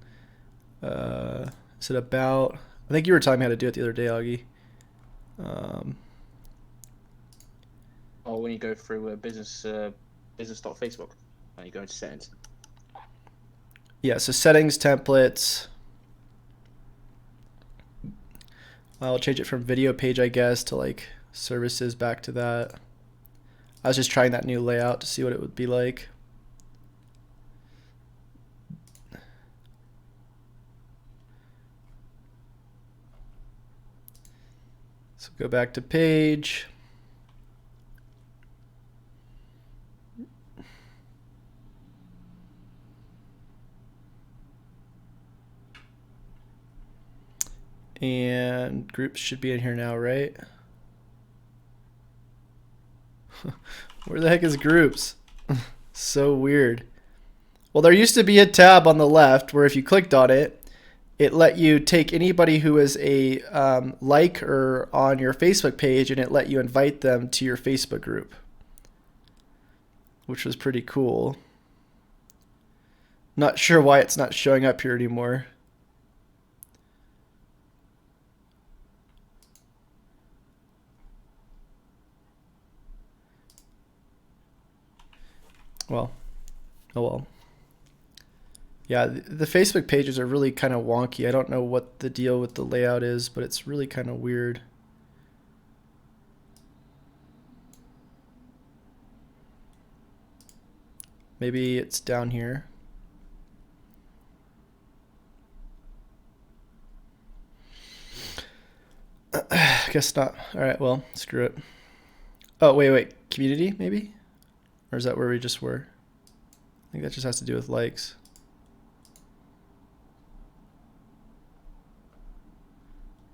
is it about? I think you were telling me how to do it the other day, Augie. Or when you go through business.facebook, and you go into settings. Yeah, so settings, templates. I'll change it from video page, I guess, to like services, back to that. I was just trying that new layout to see what it would be like. So go back to page. And groups should be in here now, right? Where the heck is groups? So weird. Well, there used to be a tab on the left where if you clicked on it, it let you take anybody who is a liker on your Facebook page, and it let you invite them to your Facebook group, which was pretty cool. Not sure why it's not showing up here anymore. Well, oh well. Yeah, the Facebook pages are really kind of wonky. I don't know what the deal with the layout is, but it's really kind of weird. Maybe it's down here. I guess not. All right, well, screw it. Oh, wait. Community, maybe? Or is that where we just were? I think that just has to do with likes.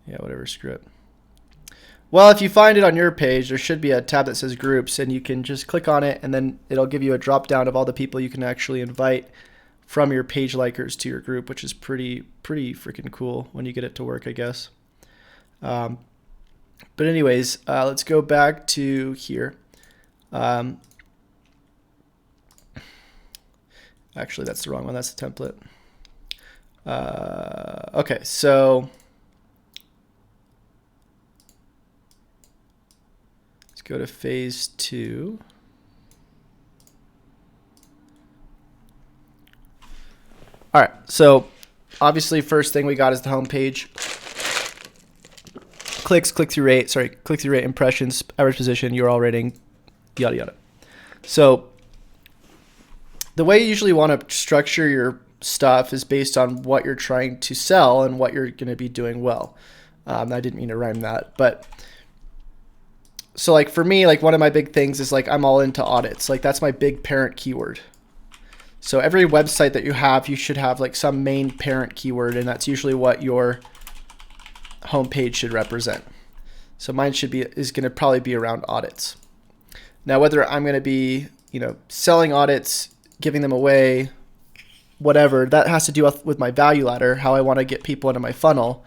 Yeah, whatever, screw it. Well, if you find it on your page, there should be a tab that says groups, and you can just click on it, and then it'll give you a drop down of all the people you can actually invite from your page likers to your group, which is pretty freaking cool when you get it to work, I guess. But anyways, let's go back to here. Actually, that's the wrong one. That's the template. Okay, so let's go to phase 2. All right, so obviously first thing we got is the home page. Clicks, click-through rate, impressions, average position, URL rating, yada yada. So the way you usually want to structure your stuff is based on what you're trying to sell and what you're going to be doing well. I didn't mean to rhyme that, but so like for me, like one of my big things is like I'm all into audits. Like that's my big parent keyword. So every website that you have, you should have like some main parent keyword, and that's usually what your homepage should represent. So mine is going to probably be around audits. Now, whether I'm going to be, selling audits, giving them away, whatever, that has to do with my value ladder, how I want to get people into my funnel.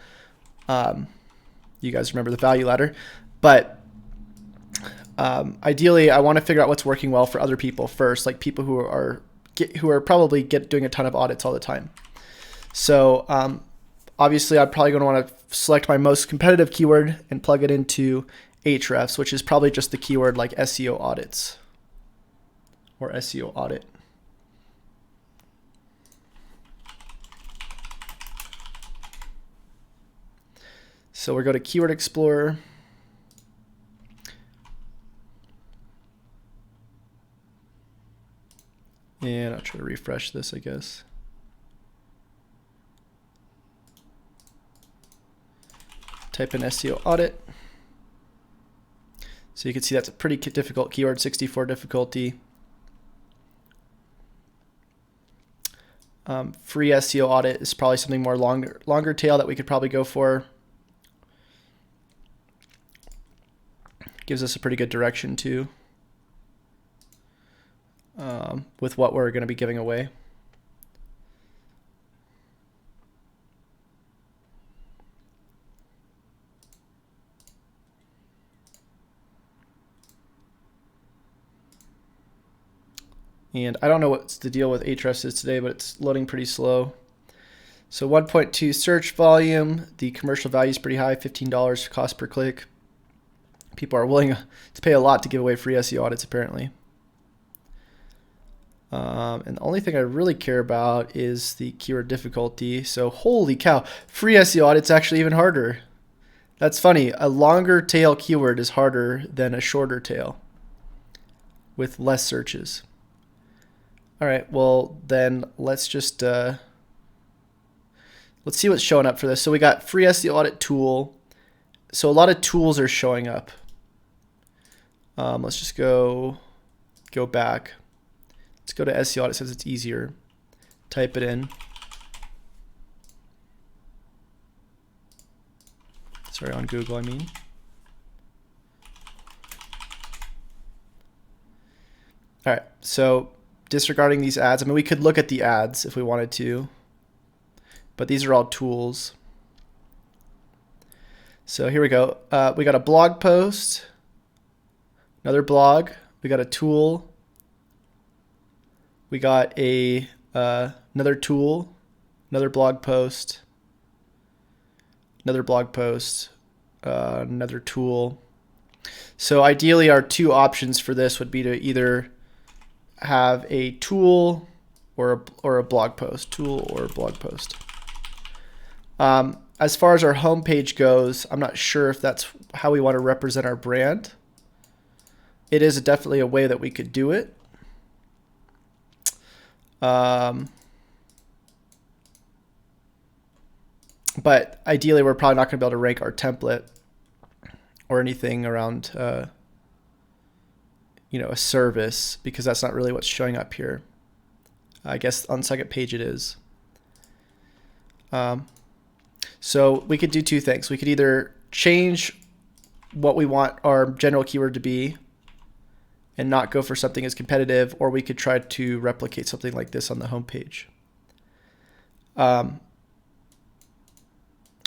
You guys remember the value ladder, but ideally I want to figure out what's working well for other people first, like people who are probably doing a ton of audits all the time. So obviously I'm probably going to want to select my most competitive keyword and plug it into Ahrefs, which is probably just the keyword like SEO audits or SEO audit. So we'll go to Keyword Explorer. And I'll try to refresh this, I guess. Type in SEO audit. So you can see that's a pretty difficult keyword, 64 difficulty. Free SEO audit is probably something more longer tail that we could probably go for. Gives us a pretty good direction too, with what we're going to be giving away. And I don't know what's the deal with Ahrefs is today, but it's loading pretty slow. So 1.2 search volume. The commercial value is pretty high, $15 cost per click. People are willing to pay a lot to give away free SEO audits, apparently. And the only thing I really care about is the keyword difficulty. So holy cow, free SEO audit's actually even harder. That's funny. A longer tail keyword is harder than a shorter tail with less searches. All right, well then let's just let's see what's showing up for this. So we got free SEO audit tool. So a lot of tools are showing up. Let's just go back. Let's go to SEO audit since it's easier. Type it in. Sorry, on Google, I mean. All right, so disregarding these ads, I mean, we could look at the ads if we wanted to, but these are all tools. So here we go. We got a blog post, another blog. We got a tool. We got a another tool, another blog post, another blog post, another tool. So ideally, our two options for this would be to either have a tool or a blog post, tool or a blog post. As far as our homepage goes, I'm not sure if that's how we want to represent our brand. It is definitely a way that we could do it. But ideally, we're probably not going to be able to rank our template or anything around, a service, because that's not really what's showing up here. I guess on the second page it is. So we could do two things. We could either change what we want our general keyword to be and not go for something as competitive, or we could try to replicate something like this on the homepage.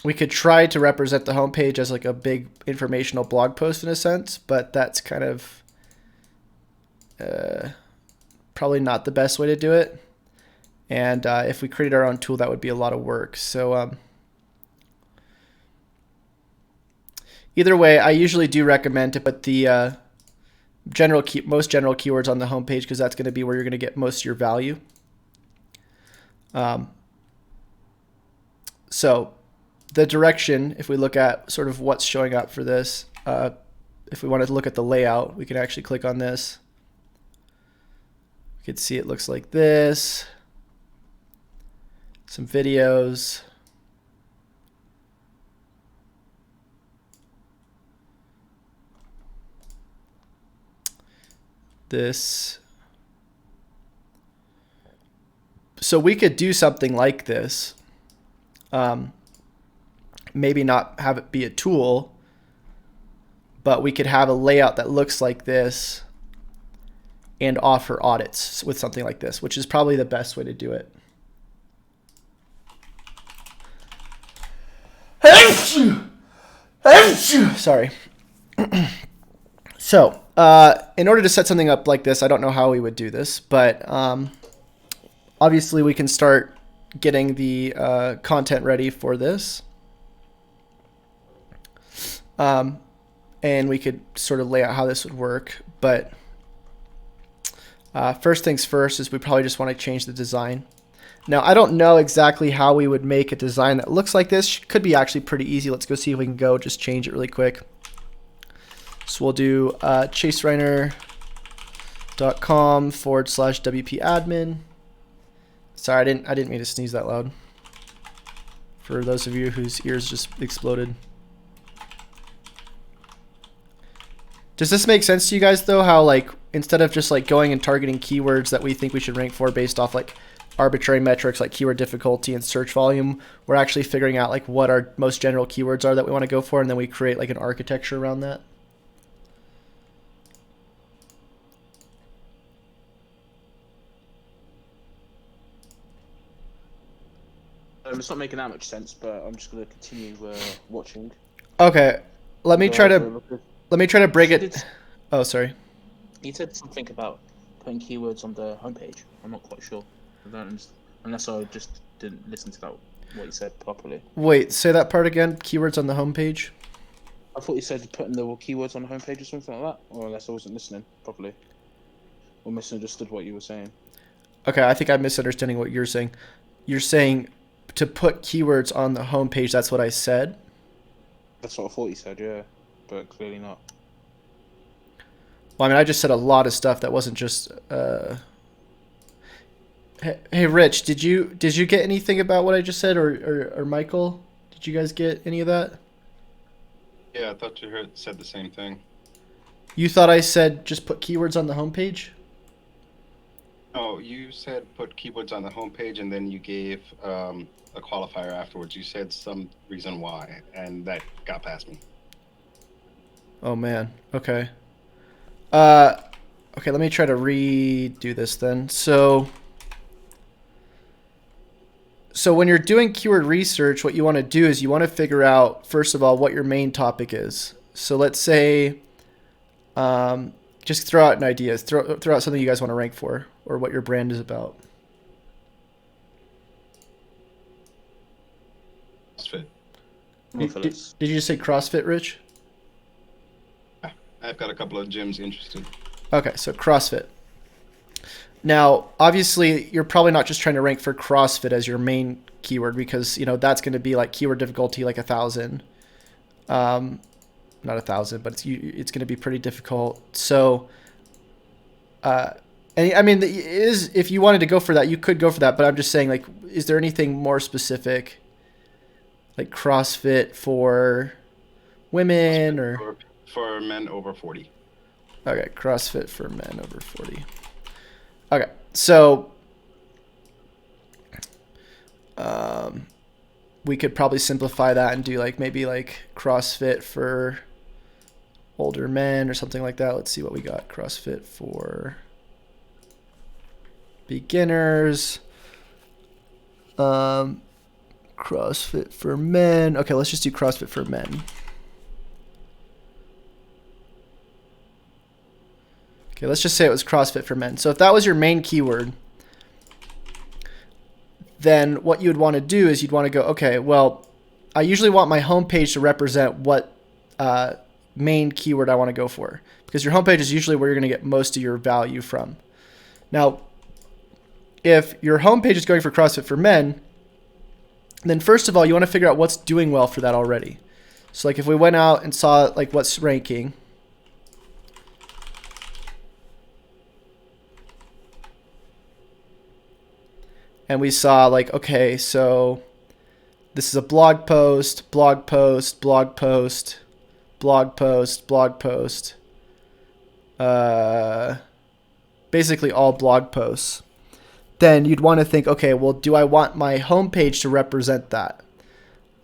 We could try to represent the homepage as like a big informational blog post in a sense, but that's kind of probably not the best way to do it. And if we created our own tool, that would be a lot of work. So either way, I usually do recommend to put the most general keywords on the homepage, because that's going to be where you're going to get most of your value. So the direction, if we look at sort of what's showing up for this, if we wanted to look at the layout, we can actually click on this. We could see it looks like this. some videos. This. So we could do something like this. Maybe not have it be a tool, but we could have a layout that looks like this and offer audits with something like this, which is probably the best way to do it. Sorry. So, in order to set something up like this, I don't know how we would do this, but obviously we can start getting the content ready for this. And we could sort of lay out how this would work. But first things first is we probably just want to change the design. Now, I don't know exactly how we would make a design that looks like this. Could be actually pretty easy. Let's go see if we can go just change it really quick. So we'll do chasereiner.com/WP admin. Sorry, I didn't mean to sneeze that loud. For those of you whose ears just exploded. Does this make sense to you guys though? How like instead of just like going and targeting keywords that we think we should rank for based off like arbitrary metrics like keyword difficulty and search volume, we're actually figuring out like what our most general keywords are that we want to go for, and then we create like an architecture around that. It's not making that much sense, but I'm just going to continue watching. Okay, let me try to break it. Oh, sorry. You said something about putting keywords on the homepage. I'm not quite sure. I don't understand, unless I just didn't listen to what you said properly. Wait, say that part again. Keywords on the homepage. I thought you said putting the keywords on the homepage or something like that, or unless I wasn't listening properly, or misunderstood what you were saying. Okay, I think I'm misunderstanding what you're saying. You're saying to put keywords on the homepage. That's what I said. That's what I thought you said, yeah, but clearly not. Well, I mean, I just said a lot of stuff that wasn't just. Hey, Rich, did you get anything about what I just said, or Michael? Did you guys get any of that? Yeah, I thought you said the same thing. You thought I said just put keywords on the homepage? Oh, you said put keywords on the homepage, and then you gave a qualifier afterwards. You said some reason why, and that got past me. Oh man. Okay. Okay, let me try to redo this then. So when you're doing keyword research, what you want to do is you want to figure out, first of all, what your main topic is. So let's say, just throw out an idea. Throw out something you guys want to rank for, or what your brand is about. CrossFit. Did you just say CrossFit, Rich? I've got a couple of gyms interested. Okay, so CrossFit. Now, obviously, you're probably not just trying to rank for CrossFit as your main keyword, because that's going to be like keyword difficulty like 1,000. Not 1,000, but it's going to be pretty difficult. So, and I mean, if you wanted to go for that, you could go for that. But I'm just saying, like, is there anything more specific, like CrossFit for women CrossFit or for men over 40? Okay, CrossFit for men over 40. Okay, so we could probably simplify that and do maybe CrossFit for older men or something like that. Let's see what we got. CrossFit for beginners. CrossFit for men. Okay, let's just do CrossFit for men. Okay, let's just say it was CrossFit for men. So if that was your main keyword, then what you would want to do is you'd want to go, okay, well, I usually want my homepage to represent what main keyword I want to go for, because your homepage is usually where you're going to get most of your value from. Now, if your homepage is going for CrossFit for men, then first of all, you want to figure out what's doing well for that already. So if we went out and saw what's ranking, and we saw like, okay, so this is a blog post, blog post, blog post, blog post, blog post. Basically all blog posts. Then you'd want to think, okay, well, do I want my homepage to represent that?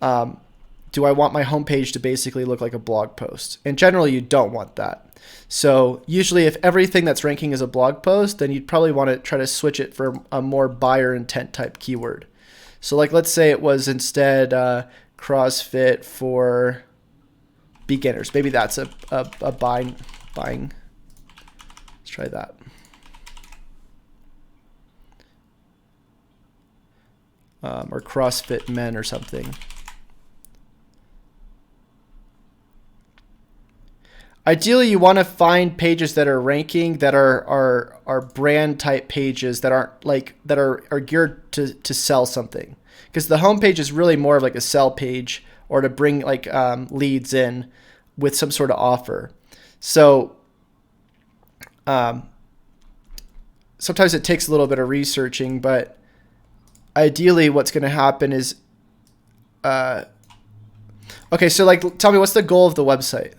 Do I want my homepage to basically look like a blog post? And generally you don't want that. So usually if everything that's ranking is a blog post, then you'd probably want to try to switch it for a more buyer intent type keyword. So like, let's say it was instead CrossFit for beginners. Maybe that's a buying. Let's try that. Or CrossFit men or something. Ideally, you want to find pages that are ranking that are brand type pages that aren't like that are geared to sell something, because the homepage is really more of like a sell page or to bring like leads in with some sort of offer. So sometimes it takes a little bit of researching, but ideally what's going to happen is okay, so like tell me, what's the goal of the website?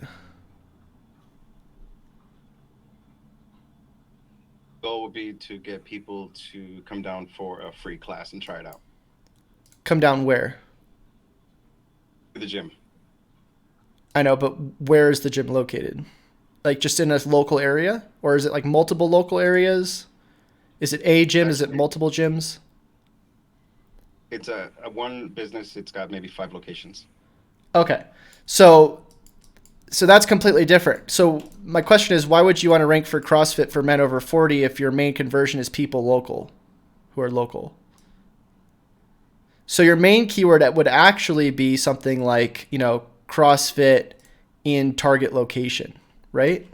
Goal would be to get people to come down for a free class and try it out. Come down where? To the gym. I know, but where is the gym located? Like just in a local area, or is it like multiple local areas? Is it a gym? Is it multiple gyms? It's a one business. It's got maybe 5 locations. Okay. So that's completely different. So my question is, why would you want to rank for CrossFit for men over 40 if your main conversion is people who are local? So your main keyword would actually be something like, you know, CrossFit in target location, right?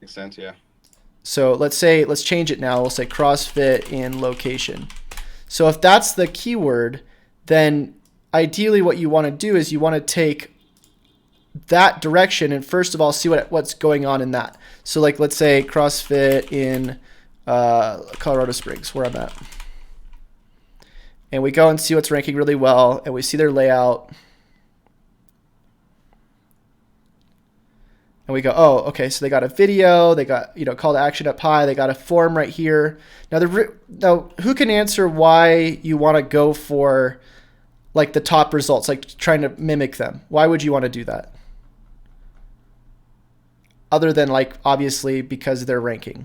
Makes sense, yeah. So let's change it now. We'll say CrossFit in location. So if that's the keyword, then ideally what you want to do is you want to take that direction and first of all see what's going on in that. So like, let's say CrossFit in Colorado Springs, where I'm at, and we go and see what's ranking really well, and we see their layout, and we go, oh, okay, so they got a video, they got, you know, call to action up high, they got a form right here. Now who can answer why you want to go for like the top results, like trying to mimic them? Why would you want to do that? Other than like, obviously, because they're ranking.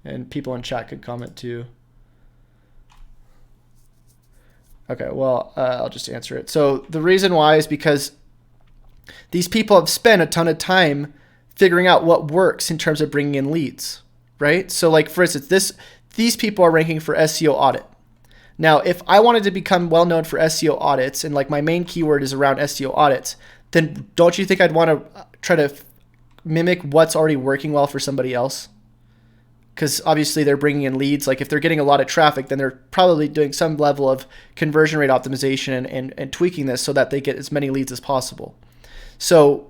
And people in chat could comment too. Okay, well, I'll just answer it. So the reason why is because these people have spent a ton of time figuring out what works in terms of bringing in leads, right? So like, for instance, these people are ranking for SEO audit. Now, if I wanted to become well-known for SEO audits and like my main keyword is around SEO audits, then don't you think I'd want to try to mimic what's already working well for somebody else? Because obviously they're bringing in leads. Like if they're getting a lot of traffic, then they're probably doing some level of conversion rate optimization and tweaking this so that they get as many leads as possible. So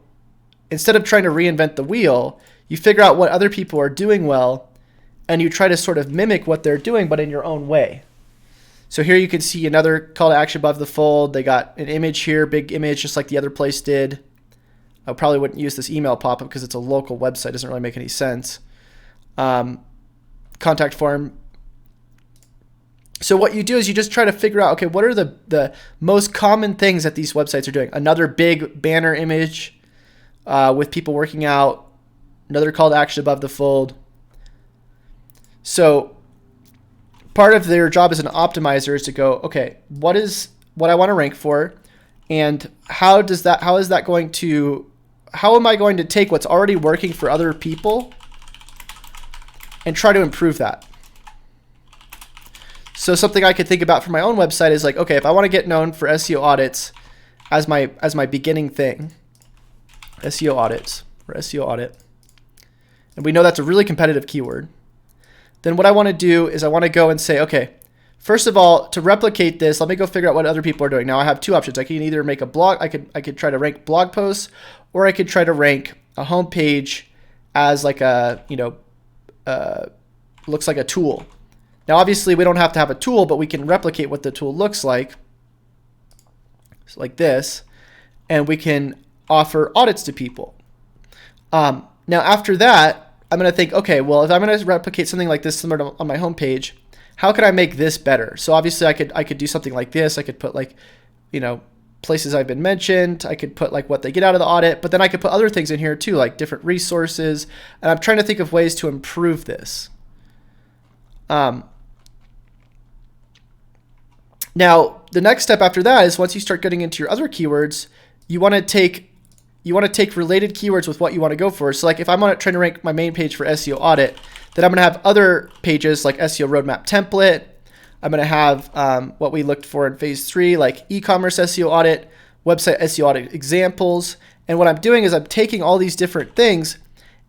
instead of trying to reinvent the wheel, you figure out what other people are doing well and you try to sort of mimic what they're doing, but in your own way. So here you can see another call to action above the fold. They got an image here, big image, just like the other place did. I probably wouldn't use this email pop-up because it's a local website. It doesn't really make any sense. Contact form. So what you do is you just try to figure out, okay, what are the most common things that these websites are doing? Another big banner image with people working out. Another call to action above the fold. So part of their job as an optimizer is to go, okay, what I want to rank for, and how am I going to take what's already working for other people and try to improve that? So something I could think about for my own website is like, okay, if I want to get known for SEO audits as my beginning thing, SEO audits or SEO audit, and we know that's a really competitive keyword, then what I want to do is I want to go and say, okay, first of all, to replicate this, let me go figure out what other people are doing. Now I have two options. I can either make a blog, I could try to rank blog posts, or I could try to rank a homepage as like a, looks like a tool. Now, obviously, we don't have to have a tool, but we can replicate what the tool looks like, so like this, and we can offer audits to people. Now, after that, I'm going to think, okay, well, if I'm going to replicate something like this similar to on my homepage, how could I make this better? So obviously, I could do something like this. I could put like, places I've been mentioned. I could put like what they get out of the audit, but then I could put other things in here too, like different resources. And I'm trying to think of ways to improve this. Now, the next step after that is once you start getting into your other keywords, you want to take related keywords with what you want to go for. So like if I'm trying to rank my main page for SEO audit, then I'm going to have other pages like SEO roadmap template. I'm going to have what we looked for in phase 3, like e-commerce SEO audit, website SEO audit examples. And what I'm doing is I'm taking all these different things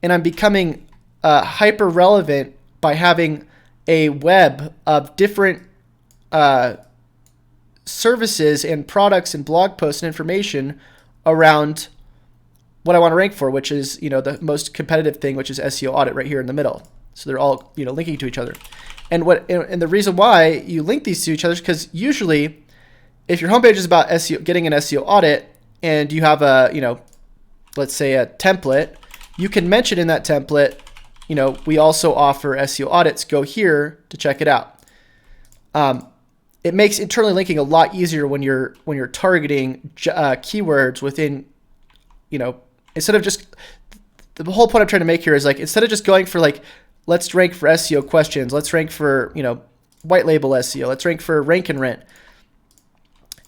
and I'm becoming hyper relevant by having a web of different services and products and blog posts and information around what I want to rank for, which is, the most competitive thing, which is SEO audit right here in the middle. So they're all, linking to each other. And the reason why you link these to each other is because usually if your homepage is about SEO, getting an SEO audit, and you have a, let's say a template, you can mention in that template, we also offer SEO audits. Go here to check it out. It makes internally linking a lot easier when you're targeting keywords within, instead of just, the whole point I'm trying to make here is like, instead of just going for like, let's rank for SEO questions, let's rank for, white label SEO, let's rank for rank and rent.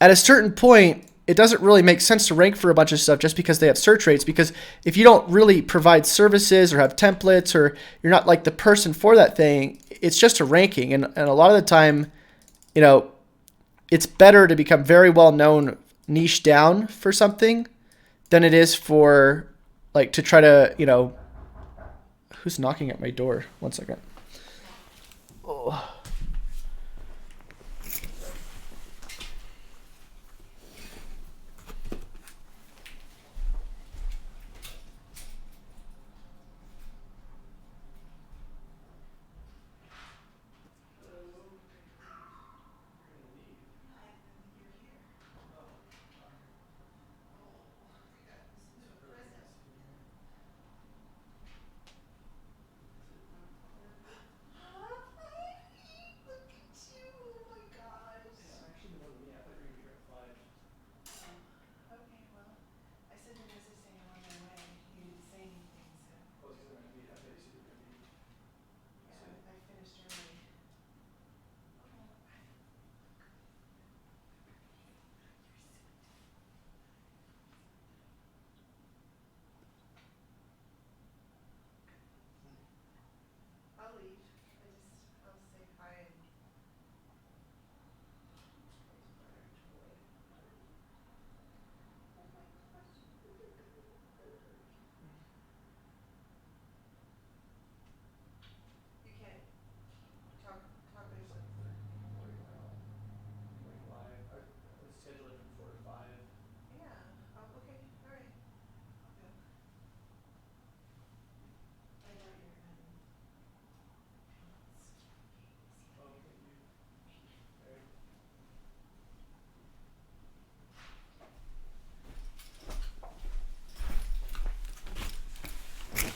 At a certain point, it doesn't really make sense to rank for a bunch of stuff just because they have search rates, because if you don't really provide services or have templates or you're not like the person for that thing, it's just a ranking. And a lot of the time, it's better to become very well known, niche down for something than it is for like to try to, who's knocking at my door? 1 second. Oh.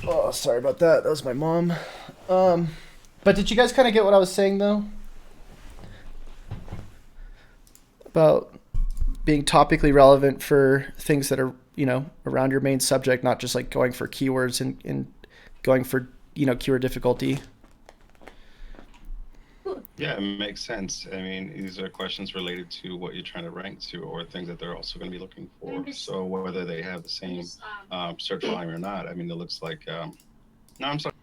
Oh, sorry about that. That was my mom. But did you guys kind of get what I was saying, though? About being topically relevant for things that are, around your main subject, not just like going for keywords and going for, keyword difficulty. Yeah, it makes sense. I mean, these are questions related to what you're trying to rank to, or things that they're also going to be looking for. So whether they have the same search volume or not, I mean, it looks like. No, I'm sorry.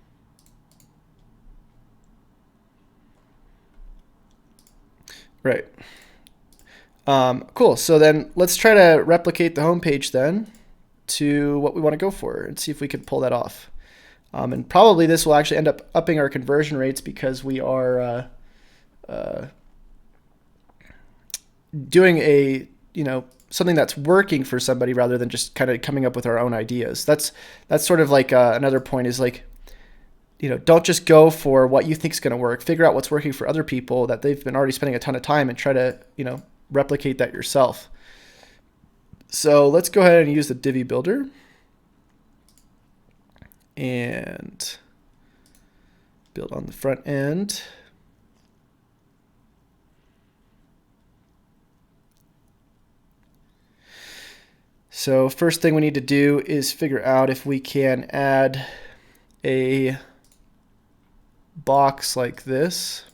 Right. Cool. So then let's try to replicate the homepage then to what we want to go for and see if we can pull that off. And probably this will actually end up upping our conversion rates because we are doing a you know, something that's working for somebody rather than just kind of coming up with our own ideas. That's sort of like another point is like, you know, don't just go for what you think is going to work. Figure out what's working for other people that they've been already spending a ton of time and try to, you know, replicate that yourself. So let's go ahead and use the Divi Builder. And build on the front end. So first thing we need to do is figure out if we can add a box like this.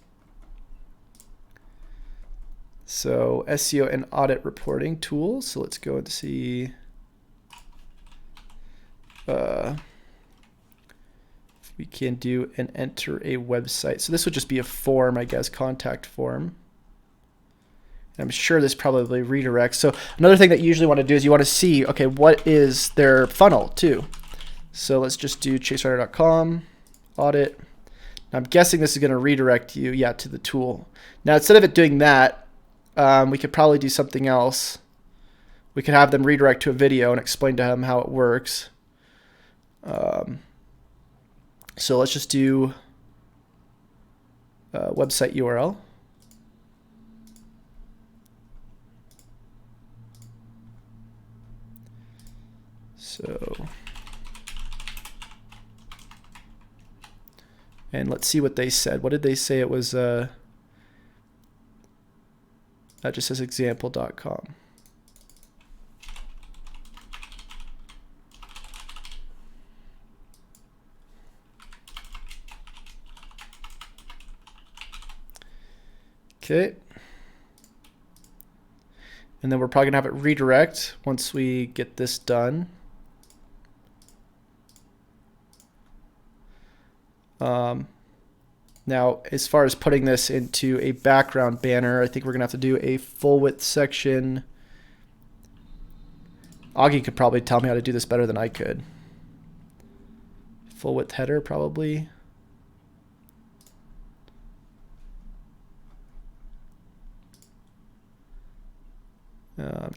So SEO and audit reporting tools. So let's go and see if we can do and enter a website. So this would just be a form, I guess, contact form. I'm sure this probably redirects. So another thing that you usually want to do is you want to see, okay, what is their funnel too. So let's just do chasewriter.com, audit. Now I'm guessing this is going to redirect you, yeah, to the tool. Now instead of it doing that, we could probably do something else. We could have them redirect to a video and explain to them how it works. So let's just do website URL. So, and let's see what they said. What did they say it was? That just says example.com. Okay. And then we're probably gonna have it redirect once we get this done. Now, as far as putting this into a background banner, I think we're gonna have to do a full width section. Augie could probably tell me how to do this better than I could. Full width header, probably.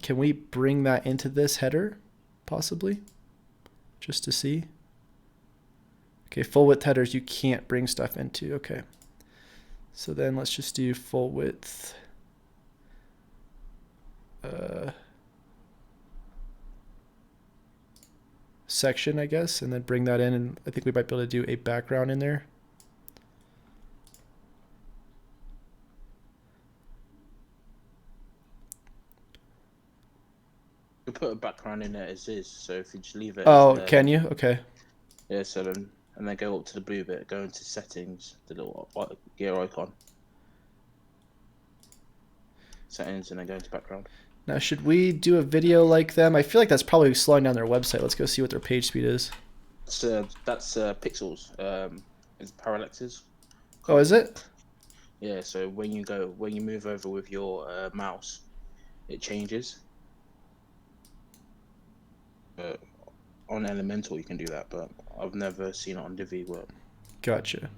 Can we bring that into this header, possibly, just to see? Okay, full width headers you can't bring stuff into. Okay, so then let's just do full width. Section, I guess, and then bring that in, and I think we might be able to do a background in there. You put a background in there as is, so if you just leave it. Oh, as can you? Okay. Yeah, so then, and then go up to the blue bit, go into settings, the little gear icon. Settings, and then go into background. Now, should we do a video like them? I feel like that's probably slowing down their website. Let's go see what their page speed is. That's pixels. It's parallaxes. Oh, is it? Yeah, so when you move over with your mouse, it changes. On Elemental you can do that, but I've never seen it on Divi work. Gotcha.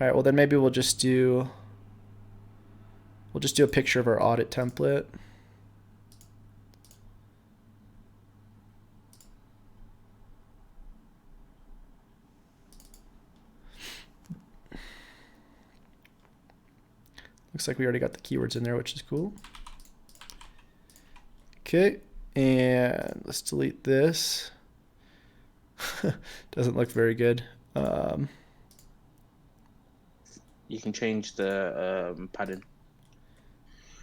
All right, well then maybe we'll just do a picture of our audit template. Looks like we already got the keywords in there, which is cool. Okay, and let's delete this. Doesn't look very good. You can change the padding.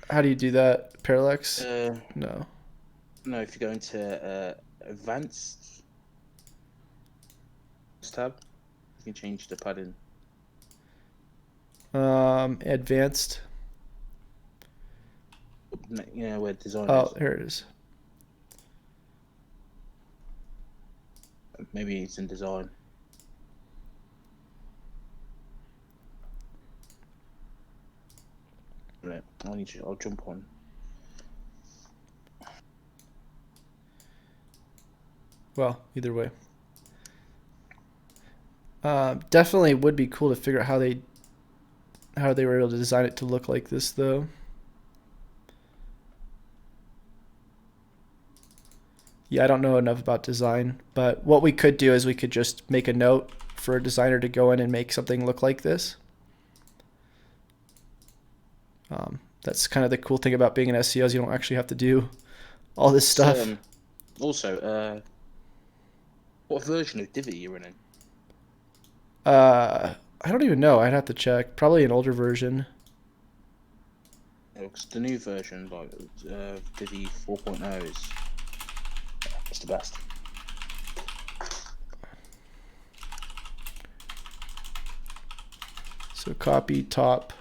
How do you do that? Parallax? No. No, if you go into advanced tab, you can change the padding. Advanced. Yeah, where design Oh, is. here it is. Maybe it's in design. Right, I'll jump on. Well, either way. Definitely would be cool to figure out how they were able to design it to look like this, though. Yeah, I don't know enough about design, but what we could do is we could just make a note for a designer to go in and make something look like this. That's kind of the cool thing about being an SEO is you don't actually have to do all this stuff. Also, what version of Divi are you running? I don't even know. I'd have to check. Probably an older version. Because the new version, like Divi 4.0, is it's the best. So copy top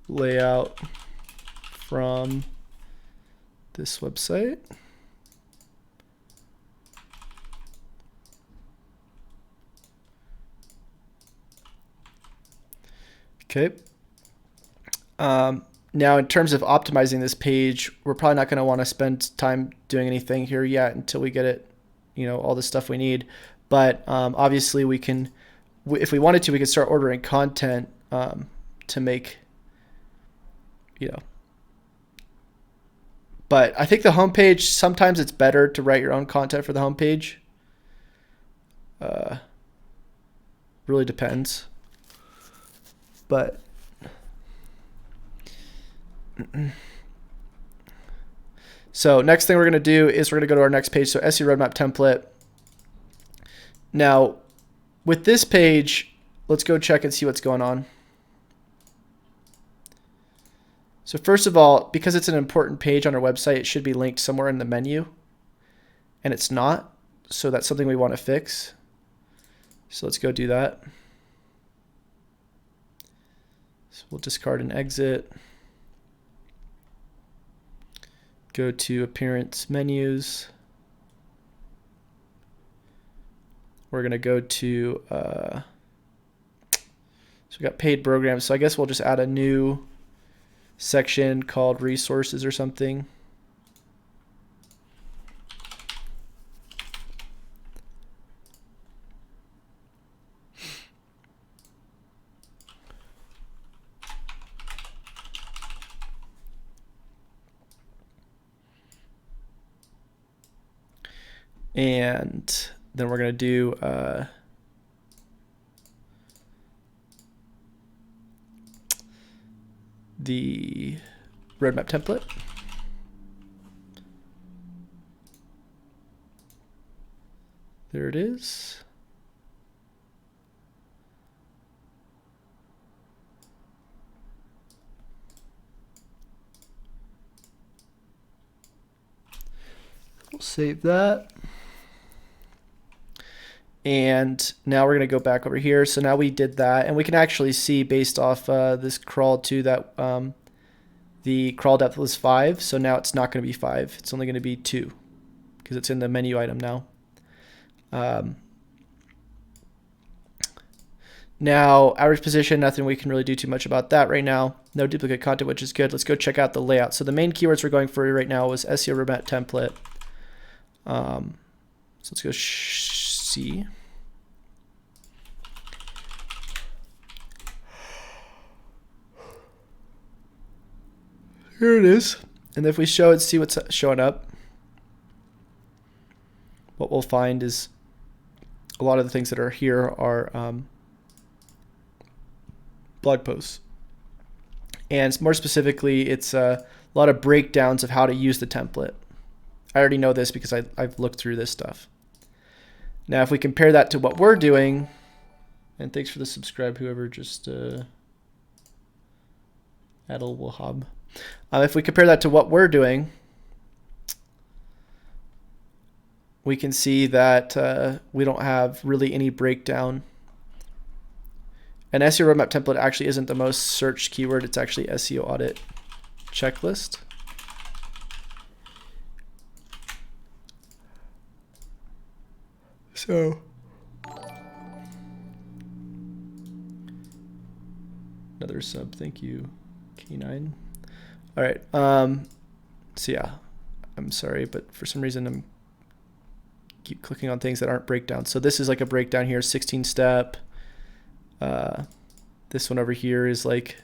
layout from this website. Okay. Now, in terms of optimizing this page, we're probably not going to want to spend time doing anything here yet until we get it, all the stuff we need. But obviously, we can, if we wanted to, we could start ordering content to make, But I think the homepage, sometimes it's better to write your own content for the homepage. Really depends. But so next thing we're going to do is we're going to go to our next page. So SEO roadmap template. Now with this page, let's go check and see what's going on. So first of all, because it's an important page on our website, it should be linked somewhere in the menu, and it's not. So that's something we want to fix. So let's go do that. So we'll discard and exit. Go to appearance menus. We're going to go to, so we got paid programs. So I guess we'll just add a new section called resources or something. And then we're going to do the roadmap template. There it is. We'll save that. And now we're going to go back over here. So now we did that, and we can actually see based off this crawl too that the crawl depth was 5. So now it's not going to be 5. It's only going to be 2 because it's in the menu item now. Now average position, nothing we can really do too much about that right now. No duplicate content, which is good. Let's go check out the layout. So the main keywords we're going for right now was SEO roadmap template. So let's go see. Here it is. And if we show it, see what's showing up, what we'll find is a lot of the things that are here are blog posts. And more specifically, it's a lot of breakdowns of how to use the template. I already know this because I've looked through this stuff. Now, if we compare that to what we're doing, and thanks for the subscribe, whoever just Adel Wahab. If we compare that to what we're doing, we can see that we don't have really any breakdown. An SEO roadmap template actually isn't the most searched keyword. It's actually SEO audit checklist. So another sub, thank you, K9. All right, so yeah, I'm sorry, but for some reason I'm keep clicking on things that aren't breakdowns. So this is like a breakdown here, 16 step. This one over here is like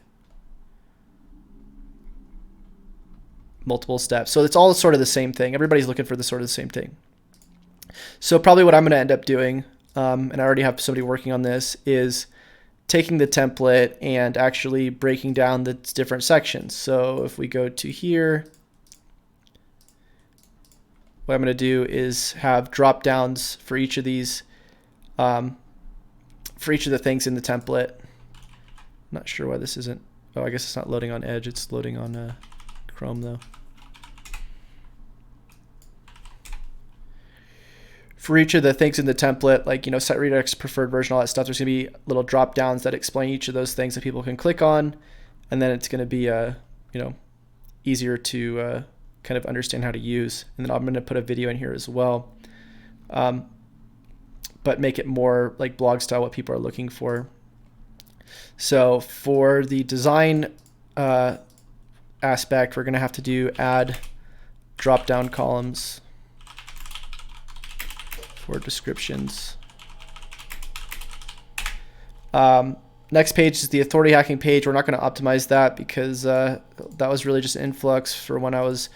multiple steps. So it's all sort of the same thing. Everybody's looking for the sort of the same thing. So probably what I'm going to end up doing, and I already have somebody working on this, is taking the template and actually breaking down the different sections. So if we go to here, what I'm going to do is have drop downs for each of these, for each of the things in the template. Not sure why this isn't, oh, I guess it's not loading on Edge. It's loading on Chrome though. For each of the things in the template, like, you know, site redirects, preferred version, all that stuff, there's going to be little drop downs that explain each of those things that people can click on. And then it's going to be, you know, easier to kind of understand how to use. And then I'm going to put a video in here as well, but make it more like blog style, what people are looking for. So for the design aspect, we're going to have to do add drop down columns for descriptions. Next page is the authority hacking page. We're not going to optimize that because that was really just influx for when I was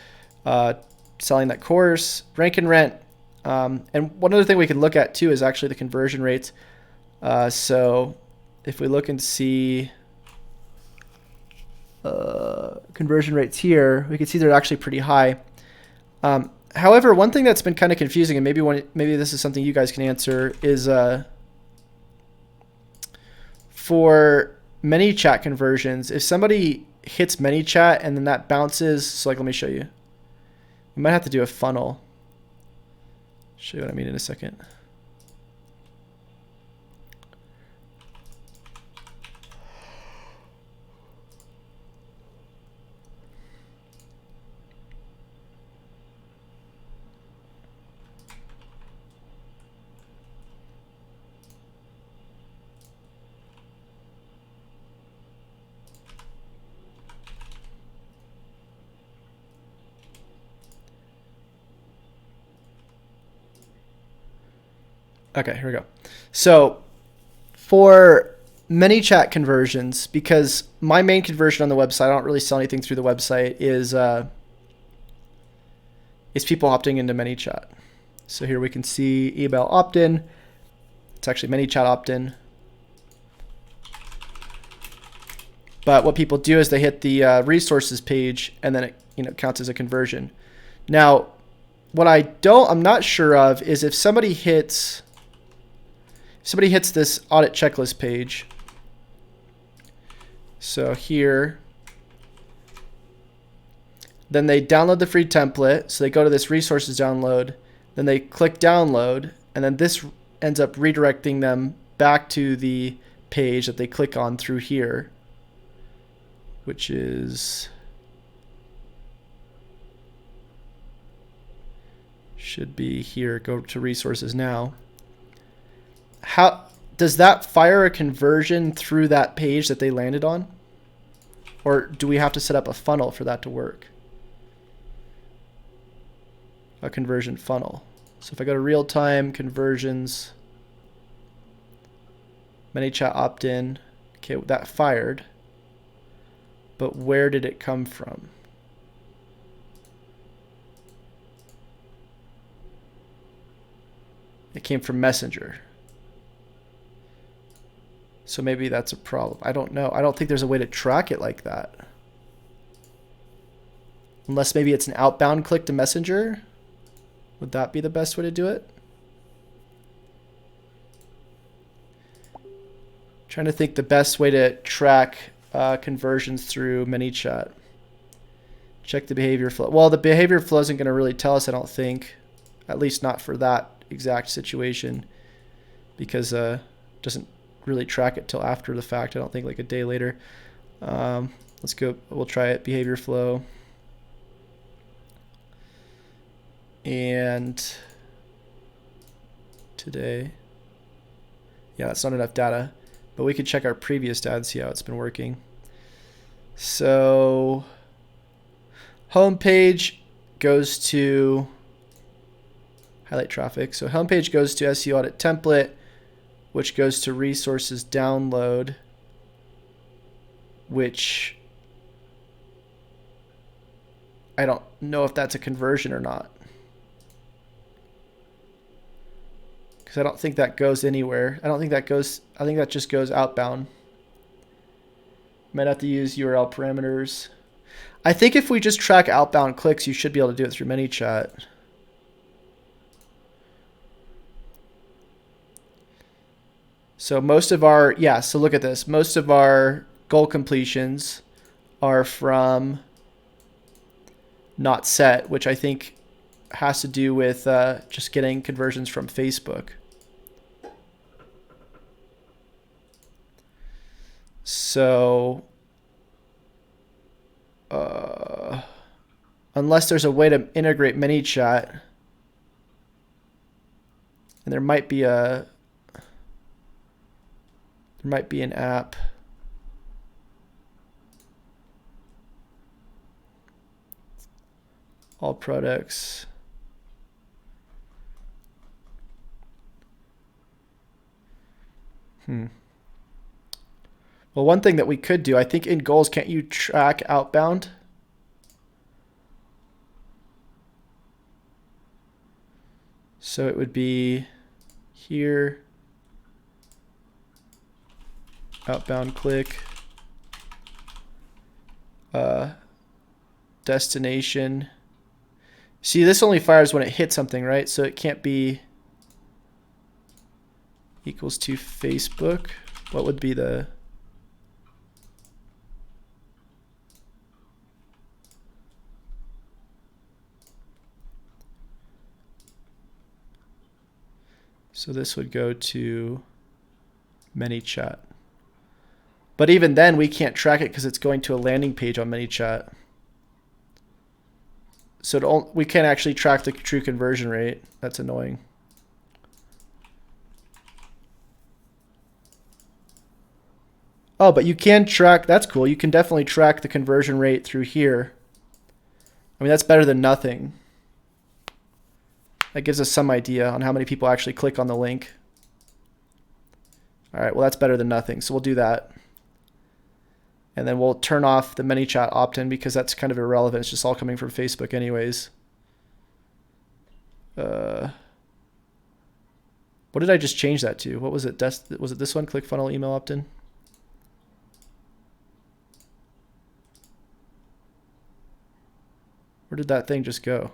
selling that course. Rank and rent. And one other thing we can look at too is actually the conversion rates. So if we look and see conversion rates here, we can see they're actually pretty high. However, one thing that's been kind of confusing, and maybe this is something you guys can answer, is for ManyChat conversions, if somebody hits ManyChat and then that bounces, so like let me show you. We might have to do a funnel. Show you what I mean in a second. Okay, here we go. So for ManyChat conversions, because my main conversion on the website, I don't really sell anything through the website, is people opting into ManyChat. So here we can see email opt-in. It's actually ManyChat opt-in. But what people do is they hit the resources page, and then it counts as a conversion. Now, what I'm not sure of is if somebody hits this audit checklist page. So here, then they download the free template. So they go to this resources download, then they click download, and then this ends up redirecting them back to the page that they click on through here, which is, should be here. Go to resources now. How does that fire a conversion through that page that they landed on? Or do we have to set up a funnel for that to work? A conversion funnel. So if I go to real-time conversions, ManyChat opt-in, okay, that fired. But where did it come from? It came from Messenger. So maybe that's a problem. I don't know. I don't think there's a way to track it like that. Unless maybe it's an outbound click to Messenger. Would that be the best way to do it? Trying to think the best way to track conversions through ManyChat. Check the behavior flow. Well, the behavior flow isn't going to really tell us, I don't think. At least not for that exact situation. Because it doesn't really track it till after the fact. I don't think like a day later. Let's go. We'll try it. Behavior flow. And today. Yeah, that's not enough data. But we could check our previous data and see how it's been working. So homepage goes to highlight traffic. So homepage goes to SEO audit template, which goes to resources download, which I don't know if that's a conversion or not. Because I don't think that goes anywhere. I think that just goes outbound. Might have to use URL parameters. I think if we just track outbound clicks, you should be able to do it through ManyChat. So most of our, yeah, so look at this. Most of our goal completions are from not set, which I think has to do with just getting conversions from Facebook. So unless there's a way to integrate ManyChat, and there might be an app. All products. Well, one thing that we could do, I think in goals, can't you track outbound? So it would be here, outbound click, destination. See, this only fires when it hits something, right? So it can't be equals to Facebook. What would be the... So this would go to ManyChat. But even then, we can't track it because it's going to a landing page on ManyChat. So we can't actually track the true conversion rate. That's annoying. Oh, but you can track, that's cool. You can definitely track the conversion rate through here. I mean, that's better than nothing. That gives us some idea on how many people actually click on the link. All right, well, that's better than nothing. So we'll do that. And then we'll turn off the ManyChat opt-in because that's kind of irrelevant. It's just all coming from Facebook anyways. What did I just change that to? What was it? Was it this one? ClickFunnels email opt-in? Where did that thing just go?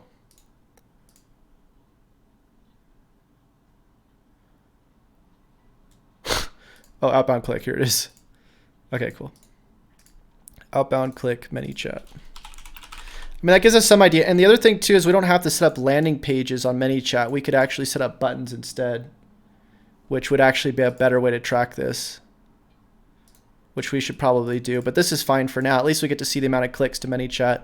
Oh, outbound click. Here it is. Okay, cool. Outbound click ManyChat. I mean, that gives us some idea. And the other thing, too, is we don't have to set up landing pages on ManyChat. We could actually set up buttons instead, which would actually be a better way to track this, which we should probably do. But this is fine for now. At least we get to see the amount of clicks to ManyChat.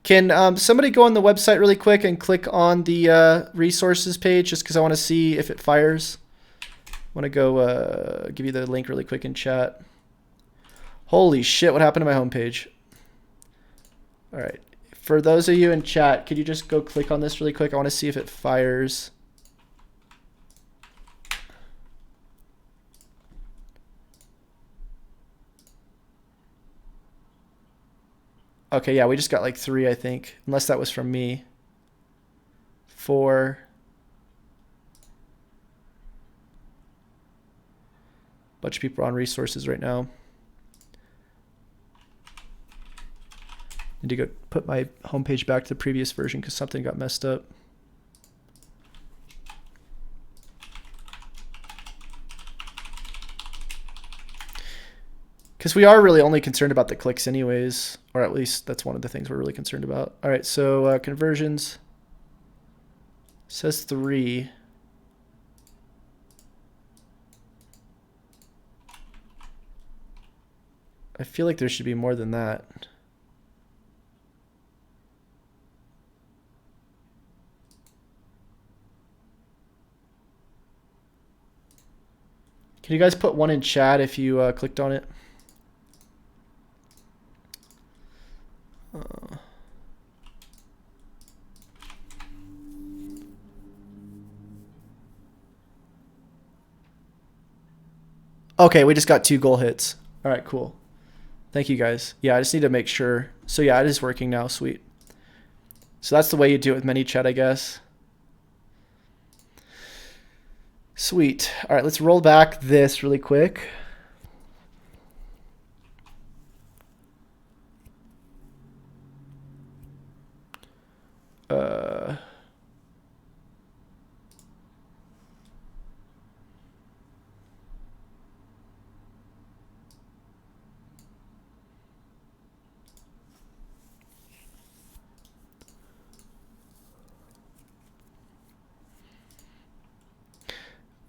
Can somebody go on the website really quick and click on the resources page just because I want to see if it fires? I want to go give you the link really quick in chat. Holy shit, what happened to my homepage? All right. For those of you in chat, could you just go click on this really quick? I want to see if it fires. Okay, yeah, we just got like 3, I think. Unless that was from me. 4. Bunch of people are on resources right now. Need to go put my homepage back to the previous version because something got messed up. Because we are really only concerned about the clicks anyways, or at least that's one of the things we're really concerned about. All right, so conversions says 3. I feel like there should be more than that. Can you guys put 1 in chat if you clicked on it? Okay, we just got 2 goal hits. All right, cool. Thank you guys. Yeah, I just need to make sure. So yeah, it is working now. Sweet. So that's the way you do it with ManyChat, I guess. Sweet. All right, let's roll back this really quick.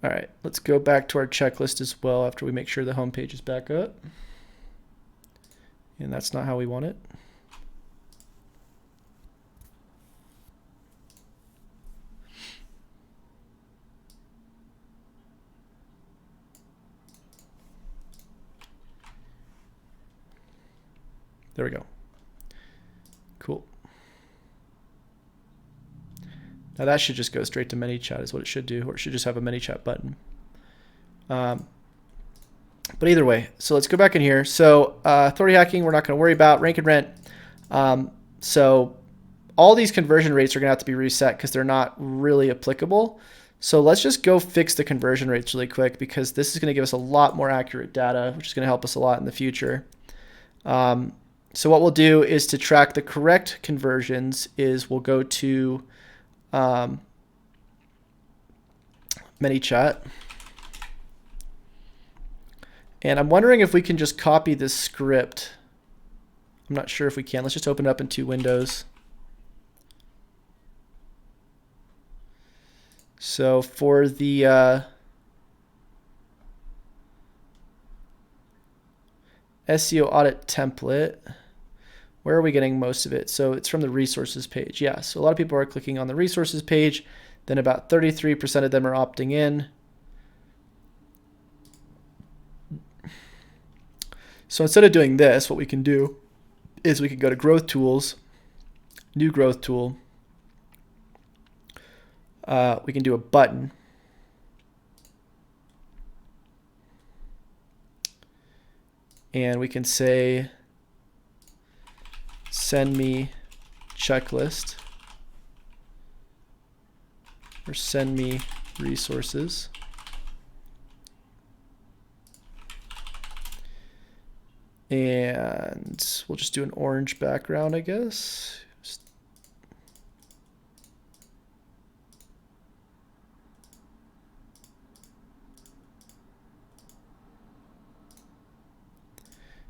All right, let's go back to our checklist as well after we make sure the home page is back up. And that's not how we want it. There we go. Cool. Now that should just go straight to ManyChat is what it should do, or it should just have a ManyChat button. But either way, so let's go back in here. So authority hacking, we're not going to worry about. Rank and rent. So all these conversion rates are going to have to be reset because they're not really applicable. So let's just go fix the conversion rates really quick because this is going to give us a lot more accurate data, which is going to help us a lot in the future. So what we'll do is to track the correct conversions is we'll go to ManyChat. And I'm wondering if we can just copy this script. I'm not sure if we can. Let's just open it up in 2 windows. So for the SEO audit template, where are we getting most of it? So it's from the resources page. Yeah, so a lot of people are clicking on the resources page. Then about 33% of them are opting in. So instead of doing this, what we can do is we can go to growth tools, new growth tool. We can do a button. And we can say, send me checklist, or send me resources. And we'll just do an orange background, I guess.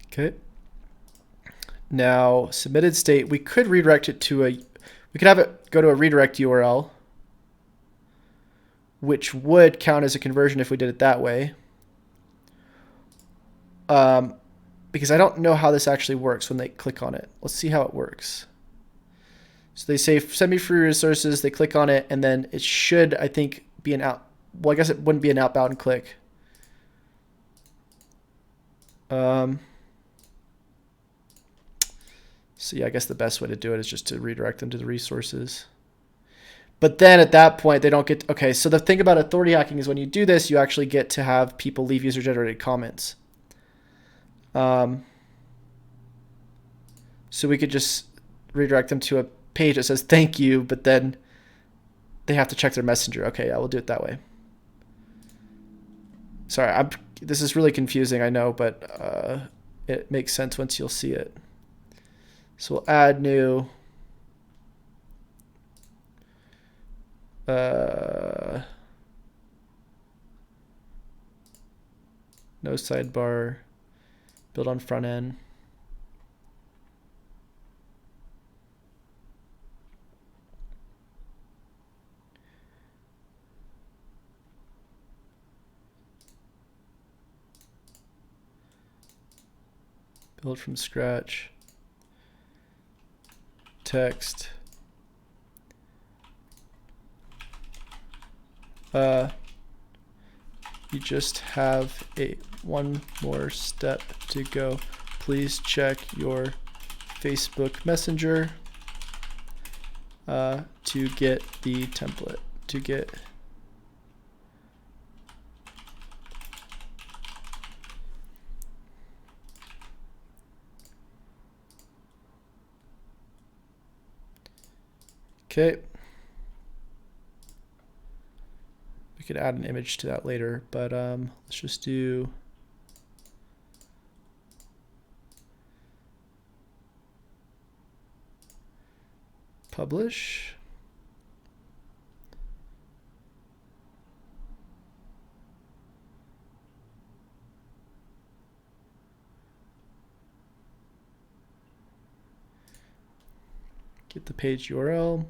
Okay. Now, submitted state, we could redirect it to we could have it go to a redirect URL, which would count as a conversion if we did it that way. Because I don't know how this actually works when they click on it. Let's see how it works. So they say, send me free resources. They click on it, and then it should, I think, be an out. Well, I guess it wouldn't be an outbound click. So yeah, I guess the best way to do it is just to redirect them to the resources. But then at that point, they don't get, okay, so the thing about authority hacking is when you do this, you actually get to have people leave user-generated comments. So we could just redirect them to a page that says thank you, but then they have to check their messenger. Okay, yeah, we'll do it that way. Sorry, this is really confusing, I know, but it makes sense once you'll see it. So we'll add new. No sidebar. Build on front end. Build from scratch. Text. You just have one more step to go. Please check your Facebook Messenger to get the template. Okay. We could add an image to that later, but let's just do publish. Get the page URL.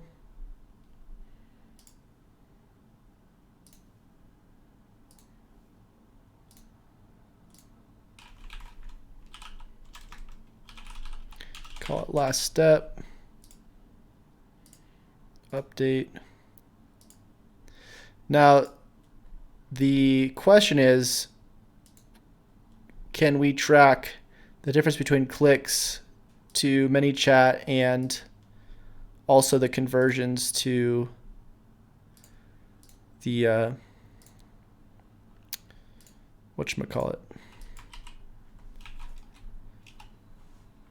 Call it last step. Update. Now, the question is, can we track the difference between clicks to ManyChat and also the conversions to the whatchamacallit,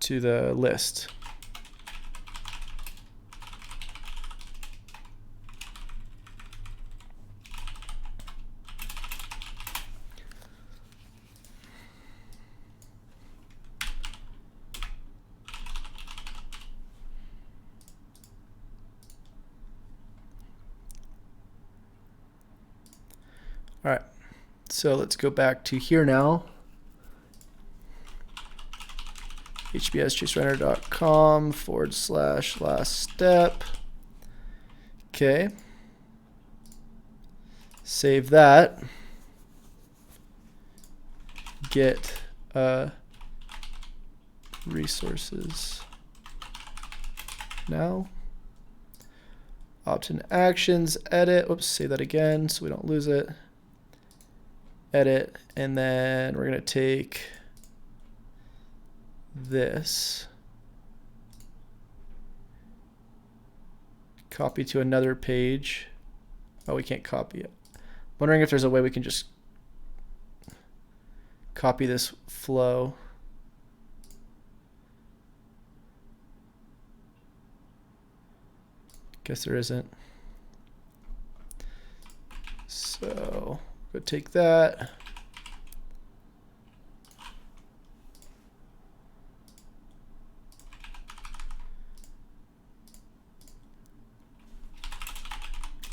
to the list? All right, so let's go back to here now. hbschaserunner.com/last step. Okay. Save that. Get resources now. Opt-in actions, edit. Oops, say that again so we don't lose it. Edit, and then we're going to take this, copy to another page. Oh, we can't copy it. Wondering if there's a way we can just copy this flow. Guess there isn't. So go take that.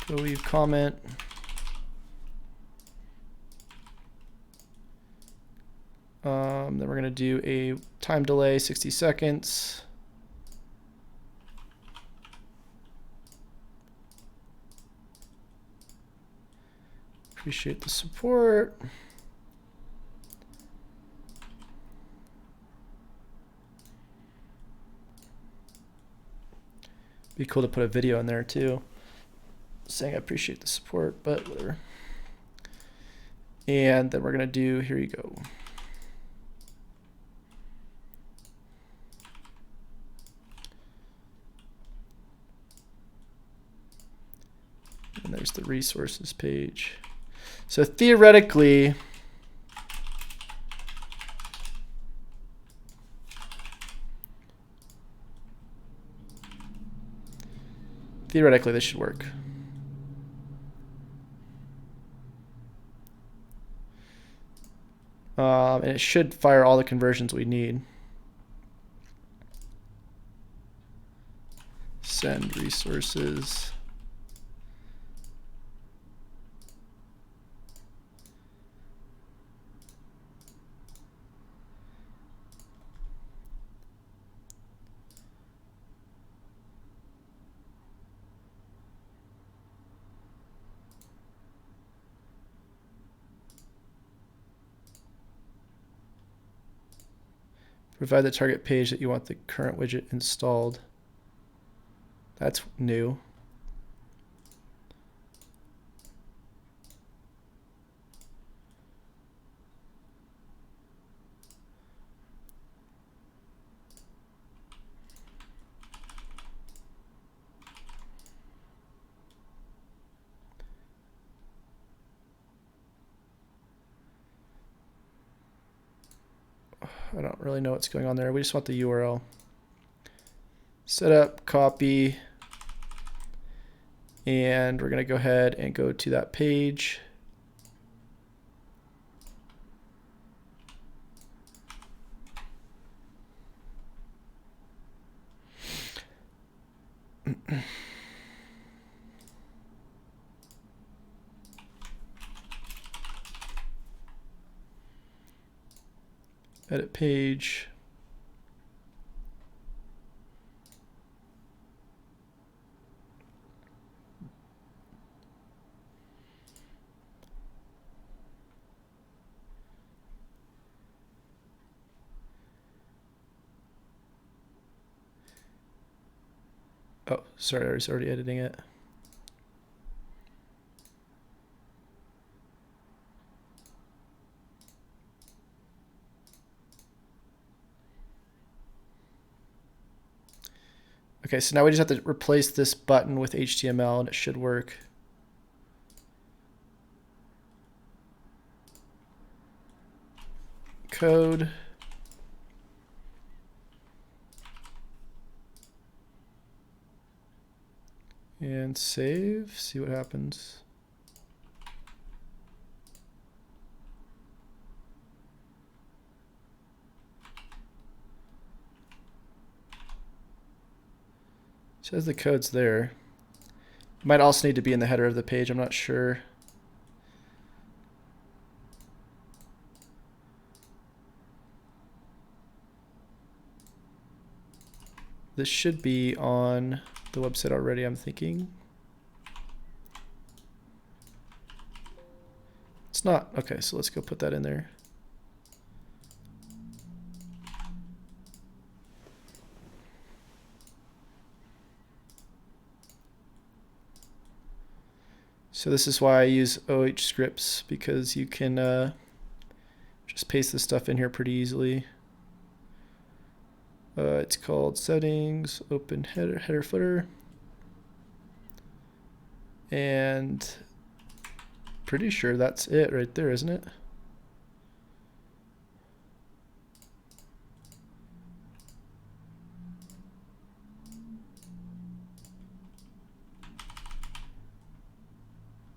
Go leave comment. Then we're going to do a time delay, 60 seconds. Appreciate the support. Be cool to put a video in there too, saying I appreciate the support, but whatever. And then we're going to do, here you go. And there's the resources page. So theoretically, this should work. And it should fire all the conversions we need. Send resources. Provide the target page that you want the current widget installed. That's new. I don't really know what's going on there. We just want the URL. Set up, copy, And we're going to go ahead and go to that page. Edit page. Oh, sorry, I was already editing it. Okay, so now we just have to replace this button with HTML and it should work. Code. And save, see what happens. Says the code's there. Might also need to be in the header of the page, I'm not sure. This should be on the website already, I'm thinking. It's not. Okay, so let's go put that in there. So this is why I use OH scripts, because you can just paste this stuff in here pretty easily. It's called settings, open header footer. And pretty sure that's it right there, isn't it?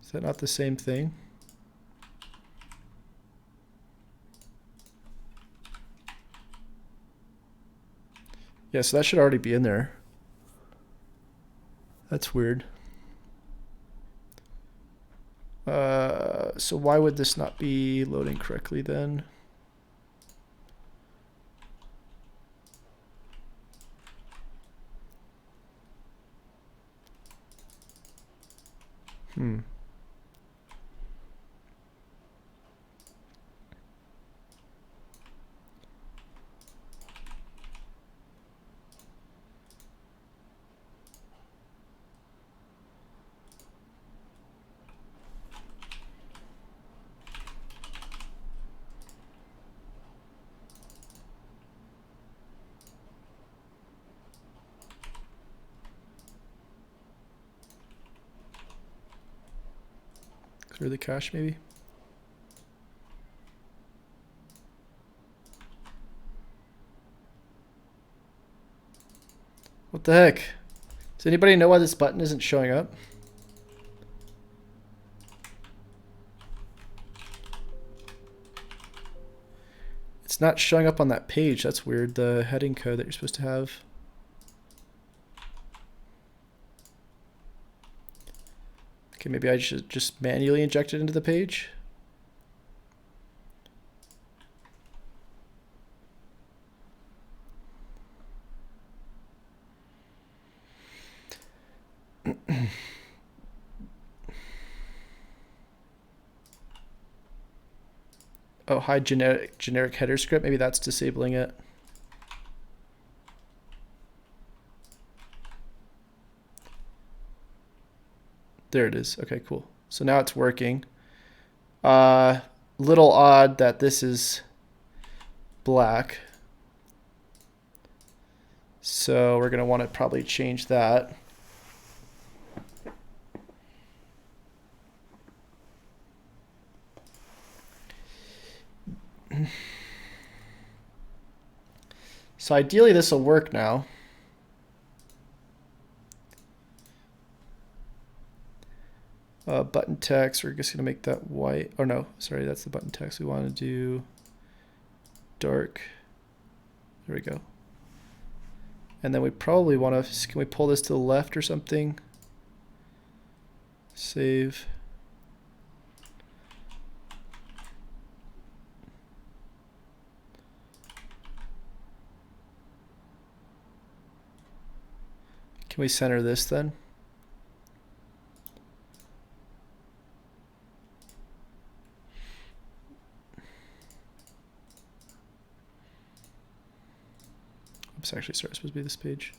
Is that not the same thing? Yeah, so that should already be in there. That's weird. So why would this not be loading correctly then? Clear the cache maybe. What the heck? Does anybody know why this button isn't showing up? It's not showing up on that page. That's weird. The heading code that you're supposed to have. Okay, maybe I should just manually inject it into the page. Oh, hide generic header script. Maybe that's disabling it. There it is. Okay, cool. So now it's working. Little odd that this is black. So we're going to want to probably change that. So ideally this will work now. Button text, we're just going to make that white. Oh no, sorry, that's the button text. We want to do dark. There we go. And then we probably want to, can we pull this to the left or something? Save. Can we center this then? Oops, actually, sorry, it's supposed to be this page.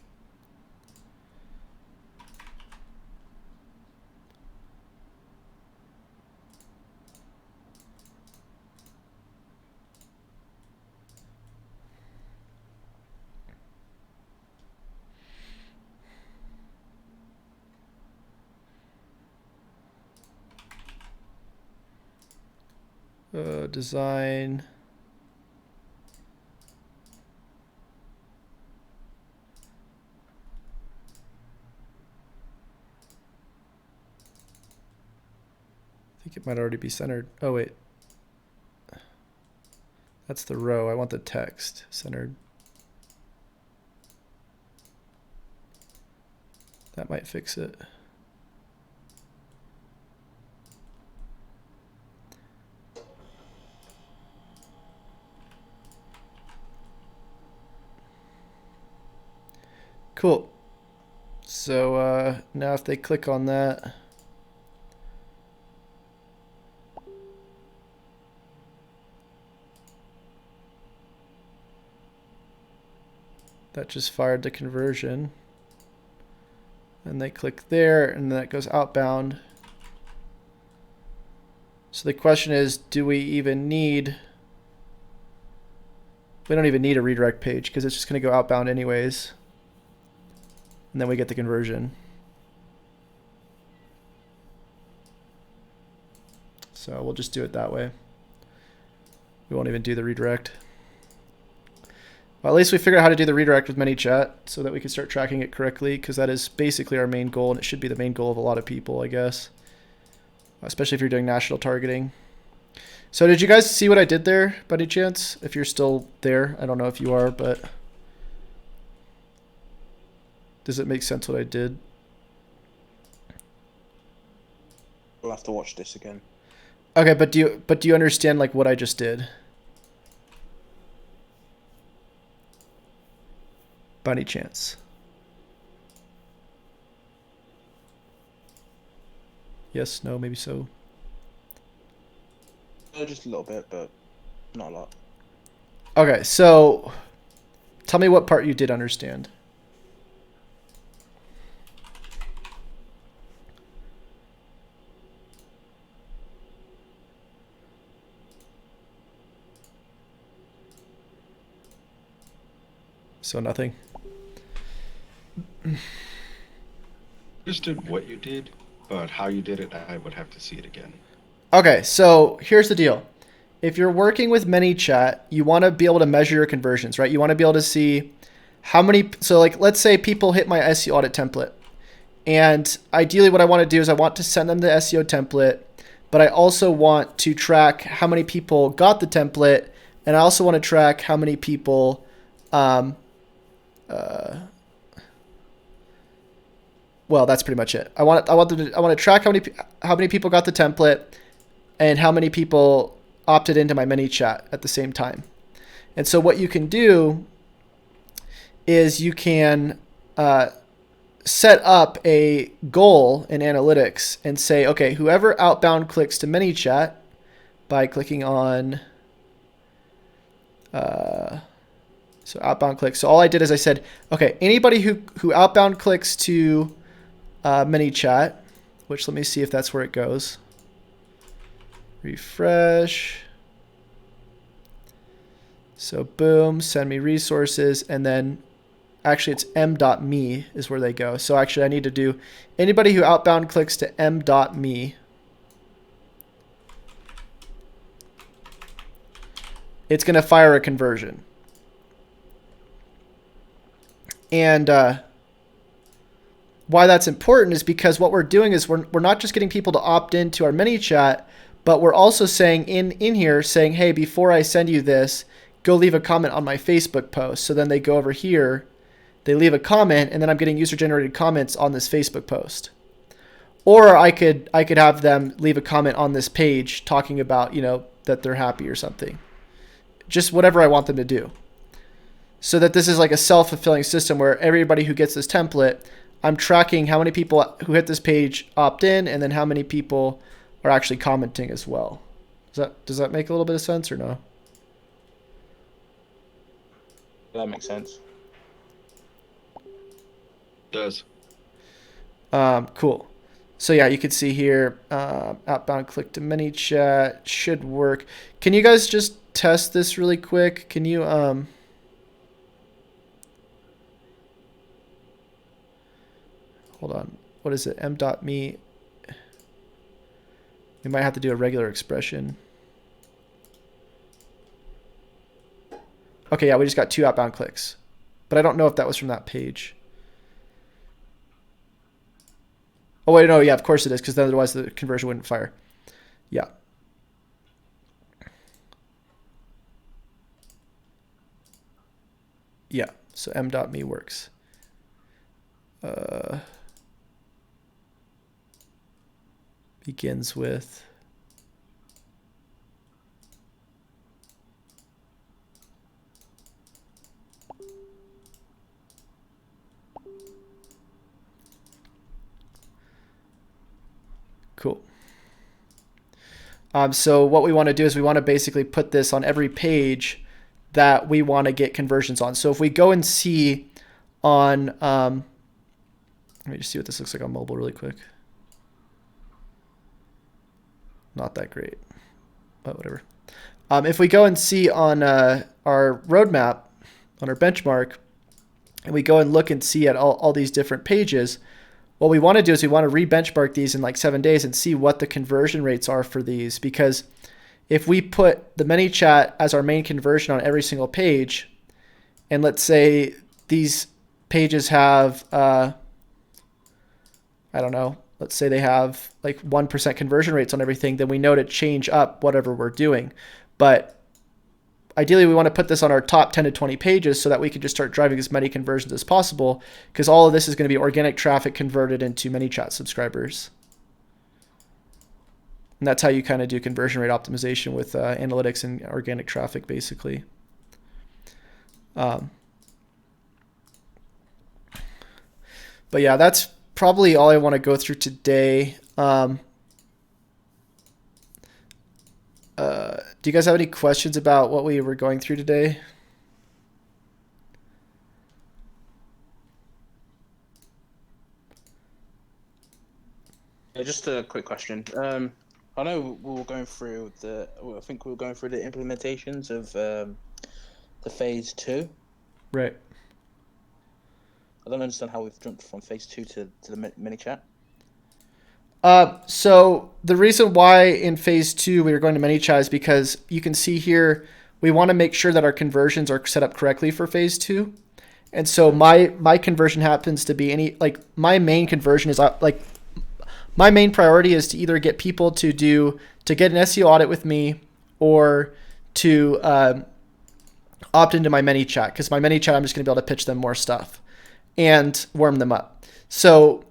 Design. I think it might already be centered. Oh, wait. That's the row. I want the text centered. That might fix it. Cool. So now if they click on that, that just fired the conversion. And they click there, and then it goes outbound. So the question is, do we even need... We don't even need a redirect page because it's just going to go outbound anyways. And then we get the conversion. So we'll just do it that way. We won't even do the redirect. Well, at least we figured out how to do the redirect with ManyChat so that we can start tracking it correctly, because that is basically our main goal, and it should be the main goal of a lot of people, I guess. Especially if you're doing national targeting. So did you guys see what I did there by any chance? If you're still there, I don't know if you are, but does it make sense what I did? We'll have to watch this again. Okay, but do you understand like what I just did? By any chance? Yes, no, maybe so. Just a little bit, but not a lot. Okay, so tell me what part you did understand. So nothing. Understood what you did, but how you did it, I would have to see it again. Okay, so here's the deal. If you're working with ManyChat, you want to be able to measure your conversions, right? You want to be able to see how many, so like let's say people hit my SEO audit template. And ideally what I want to do is I want to send them the SEO template, but I also want to track how many people got the template, and I also want to track how many people well, that's pretty much it. I want to track how many people got the template and how many people opted into my ManyChat at the same time. And so what you can do is you can set up a goal in analytics and say, okay, whoever outbound clicks to ManyChat by clicking on so outbound clicks. So all I did is I said, okay, anybody who outbound clicks to ManyChat, which let me see if that's where it goes. Refresh. So boom, send me resources, and then actually it's m.me is where they go. So actually I need to do anybody who outbound clicks to m.me. It's going to fire a conversion. why that's important is because what we're doing is we're not just getting people to opt into our ManyChat, but we're also saying in here saying, hey, before I send you this, go leave a comment on my Facebook post. So then they go over here, they leave a comment, and then I'm getting user-generated comments on this Facebook post. Or I could have them leave a comment on this page talking about, you know, that they're happy or something. Just whatever I want them to do. So that this is like a self-fulfilling system where everybody who gets this template, I'm tracking how many people who hit this page opt in, and then how many people are actually commenting as well. Does that make a little bit of sense or no? That makes sense. Does. Cool. So yeah, you can see here, outbound click to ManyChat should work. Can you guys just test this really quick? Can you, hold on. What is it? m.me. We might have to do a regular expression. Okay, yeah, we just got 2 outbound clicks. But I don't know if that was from that page. Oh, wait, no, yeah, of course it is, because otherwise the conversion wouldn't fire. Yeah. Yeah, so m.me works. Begins with... Cool. So what we want to do is we want to basically put this on every page that we want to get conversions on. So if we go and see on, let me just see what this looks like on mobile really quick. Not that great, but whatever. If we go and see on our roadmap, on our benchmark, and we go and look and see at all these different pages, what we want to do is we want to re-benchmark these in like 7 days and see what the conversion rates are for these. Because if we put the ManyChat as our main conversion on every single page, and let's say these pages have, I don't know, let's say they have like 1% conversion rates on everything, then we know to change up whatever we're doing. But ideally, we want to put this on our top 10 to 20 pages so that we can just start driving as many conversions as possible, because all of this is going to be organic traffic converted into ManyChat subscribers. And that's how you kind of do conversion rate optimization with analytics and organic traffic, basically. But yeah, that's probably all I want to go through today. Do you guys have any questions about what we were going through today? Yeah, just a quick question. I know we were going through the implementations of the phase 2. Right. I don't understand how we've jumped from phase 2 to the ManyChat. So the reason why in phase 2 we are going to ManyChat is because you can see here we want to make sure that our conversions are set up correctly for phase 2. And so my conversion happens to be my main conversion is my main priority is to either get people to get an SEO audit with me or to opt into my ManyChat, because my ManyChat I'm just going to be able to pitch them more stuff and warm them up. So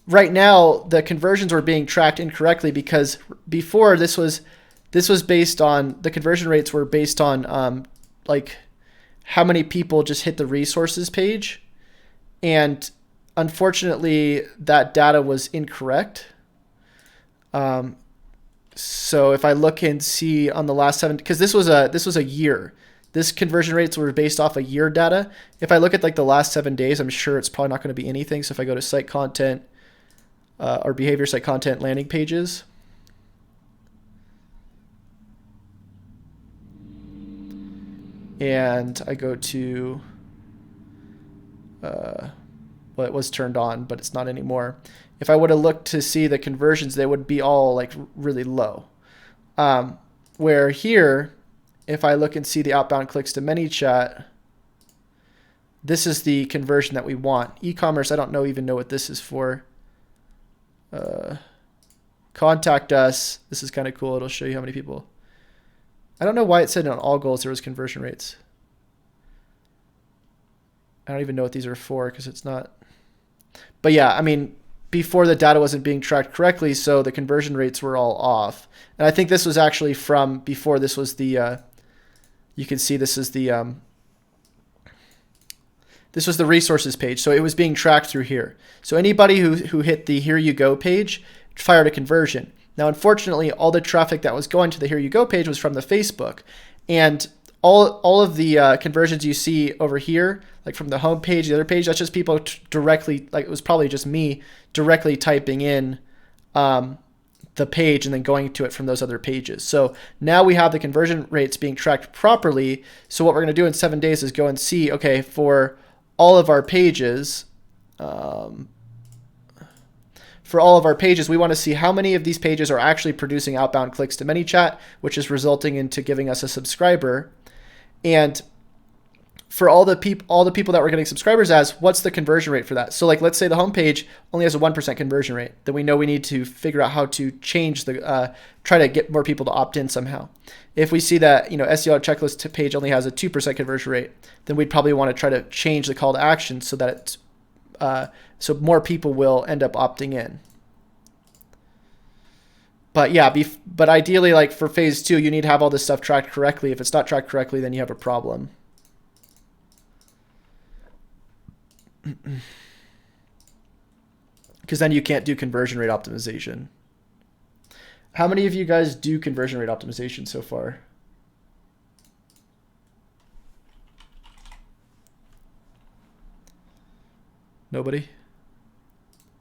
right now the conversions are being tracked incorrectly, because before this was based on, the conversion rates were based on like how many people just hit the resources page, and unfortunately that data was incorrect. So if I look and see on the last 7, because this was a year, this conversion rates were based off a year data. If I look at like the last 7 days, I'm sure it's probably not going to be anything. So if I go to site content or behavior site content landing pages, and I go to well, it was turned on, but it's not anymore. If I would have looked to see the conversions, they would be all like really low. Where here, if I look and see the outbound clicks to ManyChat, this is the conversion that we want. E-commerce, I don't even know what this is for. Contact us. This is kind of cool. It'll show you how many people. I don't know why it said on all goals there was conversion rates. I don't even know what these are for because it's not. But yeah, I mean, before the data wasn't being tracked correctly, so the conversion rates were all off. And I think this was actually from before this was the, you can see this is the, this was the resources page. So it was being tracked through here. So anybody who hit the Here You Go page fired a conversion. Now, unfortunately, all the traffic that was going to the Here You Go page was from the Facebook. And all of the conversions you see over here, like from the home page, the other page, that's just people directly, like it was probably just me directly typing in the page and then going to it from those other pages. So now we have the conversion rates being tracked properly. So what we're going to do in 7 days is go and see, okay, for all of our pages, we want to see how many of these pages are actually producing outbound clicks to ManyChat, which is resulting into giving us a subscriber. And for all the people that we're getting subscribers as, what's the conversion rate for that? So like, let's say the homepage only has a 1% conversion rate. Then we know we need to figure out how to change the, try to get more people to opt in somehow. If we see that, SEO checklist page only has a 2% conversion rate, then we'd probably want to try to change the call to action so that it's, so more people will end up opting in. But yeah, but ideally, like for phase 2, you need to have all this stuff tracked correctly. If it's not tracked correctly, then you have a problem. Because then you can't do conversion rate optimization. How many of you guys do conversion rate optimization so far? Nobody?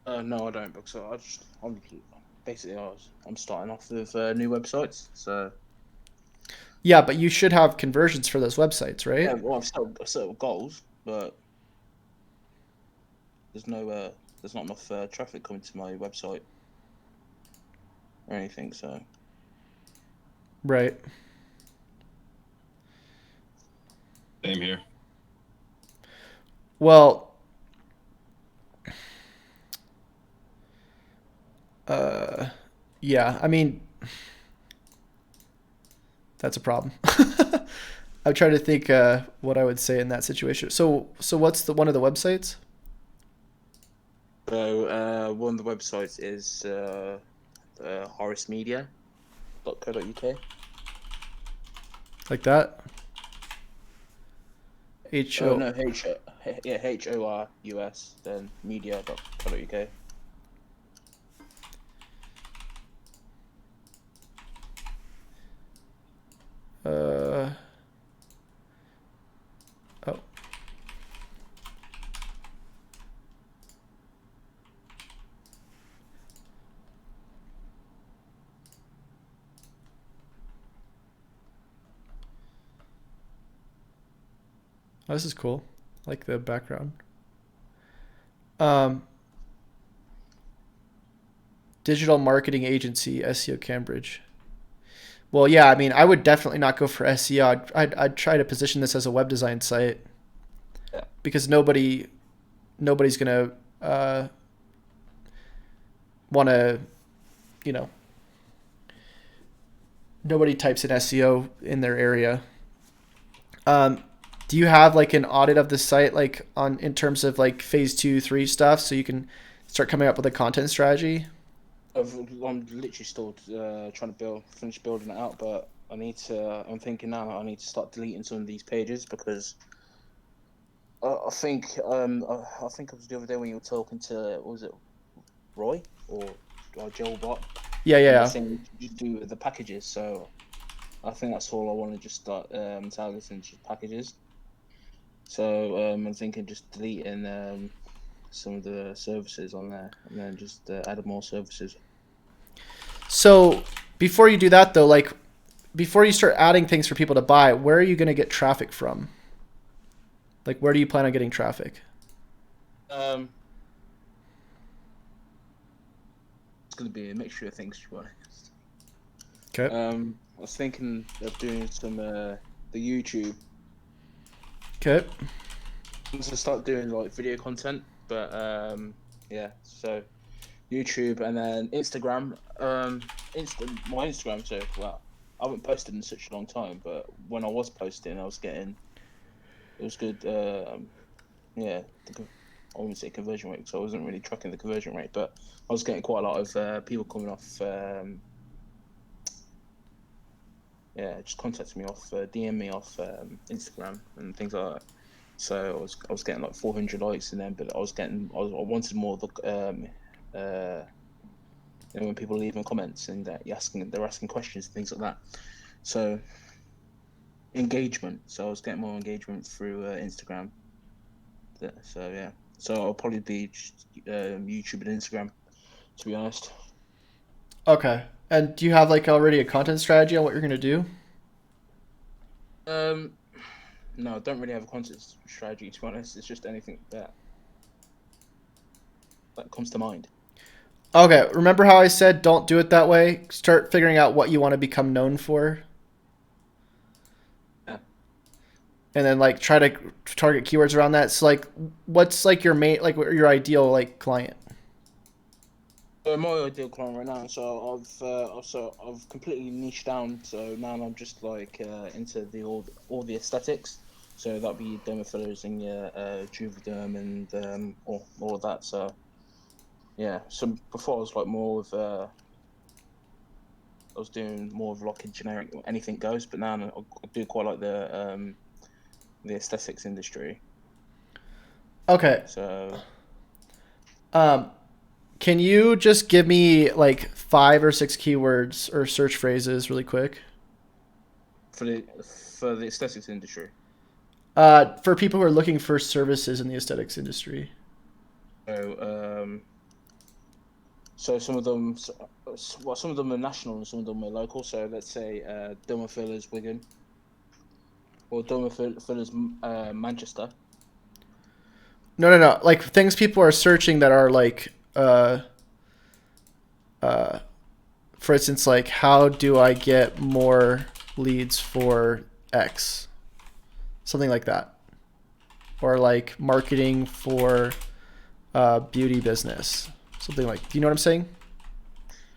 No, I don't. Because I'm starting off with new websites. So yeah, but you should have conversions for those websites, right? Yeah, well, I've set up goals, but there's not enough traffic coming to my website or anything. So right. Same here. Well, yeah, I mean, that's a problem. I'm trying to think what I would say in that situation. So what's one of the websites? So one of the websites is horacemedia.co.uk. Like that? HORUS, then media.co.uk. Oh. Oh, this is cool. I like the background. Digital marketing agency, SEO Cambridge. Well, yeah, I mean, I would definitely not go for SEO. I'd try to position this as a web design site. Yeah. Because nobody's gonna want to, nobody types in SEO in their area. Do you have like an audit of the site, like in terms of like phase 2, 3 stuff, so you can start coming up with a content strategy? I'm literally still trying to finish building it out, but I'm thinking now I need to start deleting some of these pages because I think it was the other day when you were talking to, what was it, Roy or Joel Bot? Yeah. Thing you do with the packages, so I think that's all I want to just start targeting, just packages. So I'm thinking just deleting some of the services on there and then just add more services. So before you do that though, like before you start adding things for people to buy, where are you going to get traffic from? Like where do you plan on getting traffic? It's going to be a mixture of things, to be honest. Okay. I was thinking of doing some the YouTube. Okay. to start doing like video content, but yeah, so YouTube and then Instagram. My Instagram. So well, I haven't posted in such a long time, but when I was posting, I was getting it was good. Yeah, I wouldn't say conversion rate because I wasn't really tracking the conversion rate, but I was getting quite a lot of people coming off. Yeah, just contacting me off, DM me off Instagram and things like that. So I was getting like 400 likes in them, but I wanted more of the when people are leaving comments and they're asking questions and things like that. So engagement. So I was getting more engagement through Instagram. So yeah. So I'll probably be just, YouTube and Instagram, to be honest. Okay. And do you have like already a content strategy on what you're gonna do? No, I don't really have a content strategy, to be honest. It's just anything that comes to mind. Okay. Remember how I said don't do it that way? Start figuring out what you want to become known for. Yeah. And then like try to target keywords around that. So like, what's like your main, like your ideal like client? My ideal client right now, so I've completely niched down. So now I'm just like into all the aesthetics. So that'd be derma fillers and your Juvederm and all of that. So yeah. So before I was like more of I was doing more of like a generic anything goes, but now I do quite like the aesthetics industry. Okay. So Can you just give me like 5 or 6 keywords or search phrases really quick? for the aesthetics industry. For people who are looking for services in the aesthetics industry. So some of them, some of them are national and some of them are local. So let's say derma fillers Wigan or derma fillers Manchester. No. Like things people are searching that are like, for instance, like how do I get more leads for X? Something like that. Or like marketing for beauty business. Something like, do you know what I'm saying?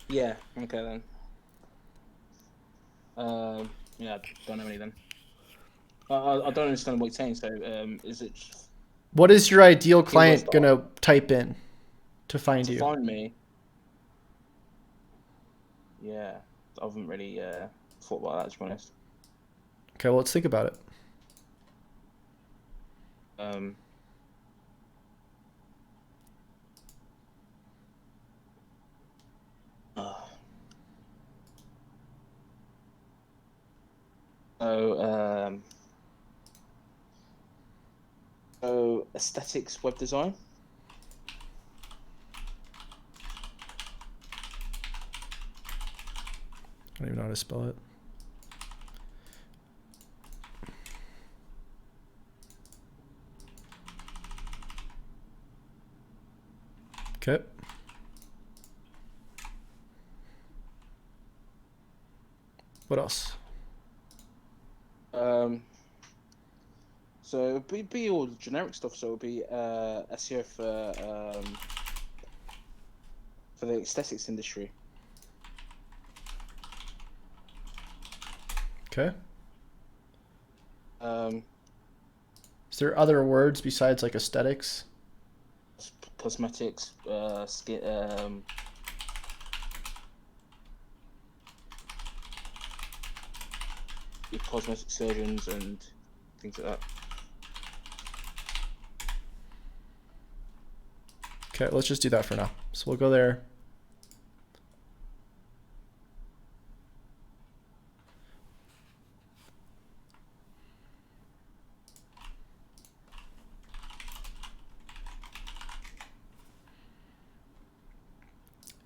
Yeah. Okay then. Yeah, I don't know any then. I don't understand what you're saying. So is it What is your ideal keywords client that gonna type in to find to you? find me? Yeah, I haven't really thought about that, to be honest. Okay, well, let's think about it. Um, uh, so aesthetics web design. I don't even know how to spell it. Okay. What else? So it'd be all generic stuff. So it'll be SEO for the aesthetics industry. Okay. Um, Is there other words besides like aesthetics? cosmetics, skin, cosmetic surgeons and things like that. Okay, let's just do that for now. So we'll go there.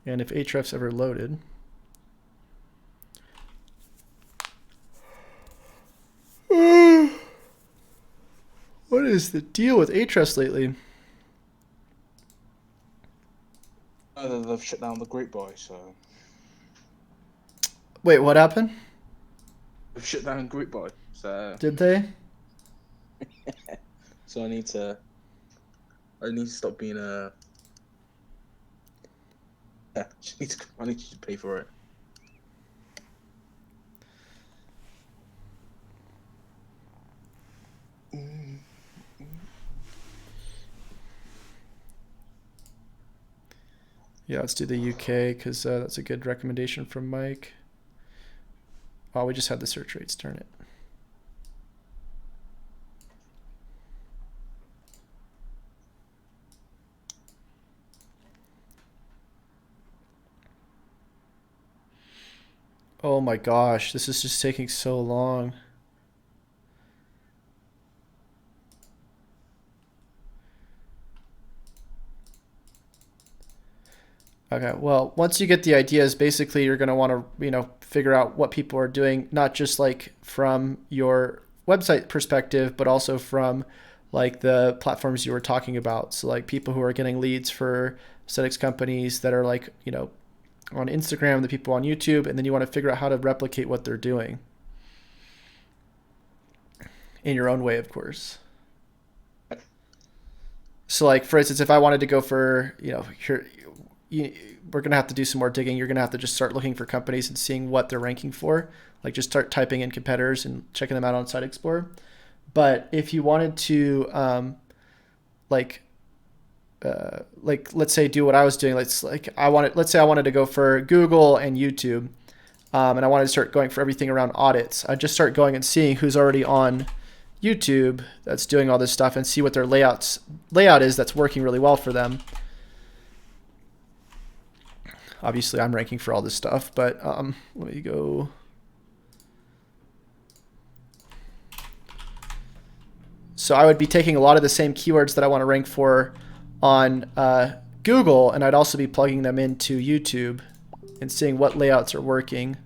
And if Ahrefs ever loaded, what is the deal with Ahrefs lately? They've shut down the group buy, so Wait, what happened? they've shut down group buy. So Did they? So I need to stop being a. Yeah, I need to pay for it. Yeah, let's do the UK because that's a good recommendation from Mike. Oh, we just had the search rates, darn it. Oh my gosh, this is just taking so long. Okay, well, once you get the ideas, basically you're going to want to, figure out what people are doing, not just like from your website perspective, but also from like the platforms you were talking about. So like people who are getting leads for aesthetics companies that are like, on Instagram, the people on YouTube, and then you want to figure out how to replicate what they're doing in your own way, of course. So like, for instance, if I wanted to go for, we're going to have to do some more digging. You're going to have to just start looking for companies and seeing what they're ranking for. Like just start typing in competitors and checking them out on Site Explorer. But if you wanted to, let's say do what I was doing, let's say I wanted to go for Google and YouTube, and I wanted to start going for everything around audits. I'd just start going and seeing who's already on YouTube that's doing all this stuff and see what their layout is that's working really well for them. Obviously, I'm ranking for all this stuff, but let me go. So I would be taking a lot of the same keywords that I want to rank for on Google, and I'd also be plugging them into YouTube and seeing what layouts are working.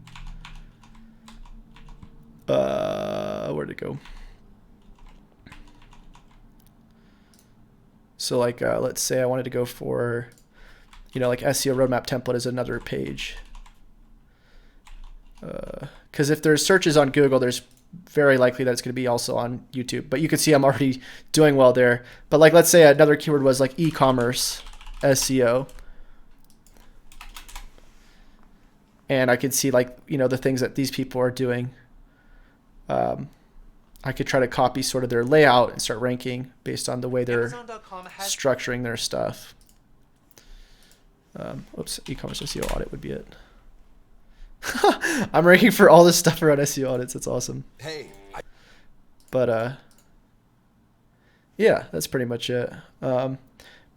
Where'd it go? So like, let's say I wanted to go for, like SEO roadmap template is another page. Because if there's searches on Google, there's very likely that it's going to be also on YouTube. But you can see I'm already doing well there. But like, let's say another keyword was like e-commerce SEO. And I could see like, the things that these people are doing. I could try to copy sort of their layout and start ranking based on the way they're structuring their stuff. Oops, e-commerce SEO audit would be it. I'm ranking for all this stuff around SEO audits. That's awesome. But yeah, that's pretty much it. But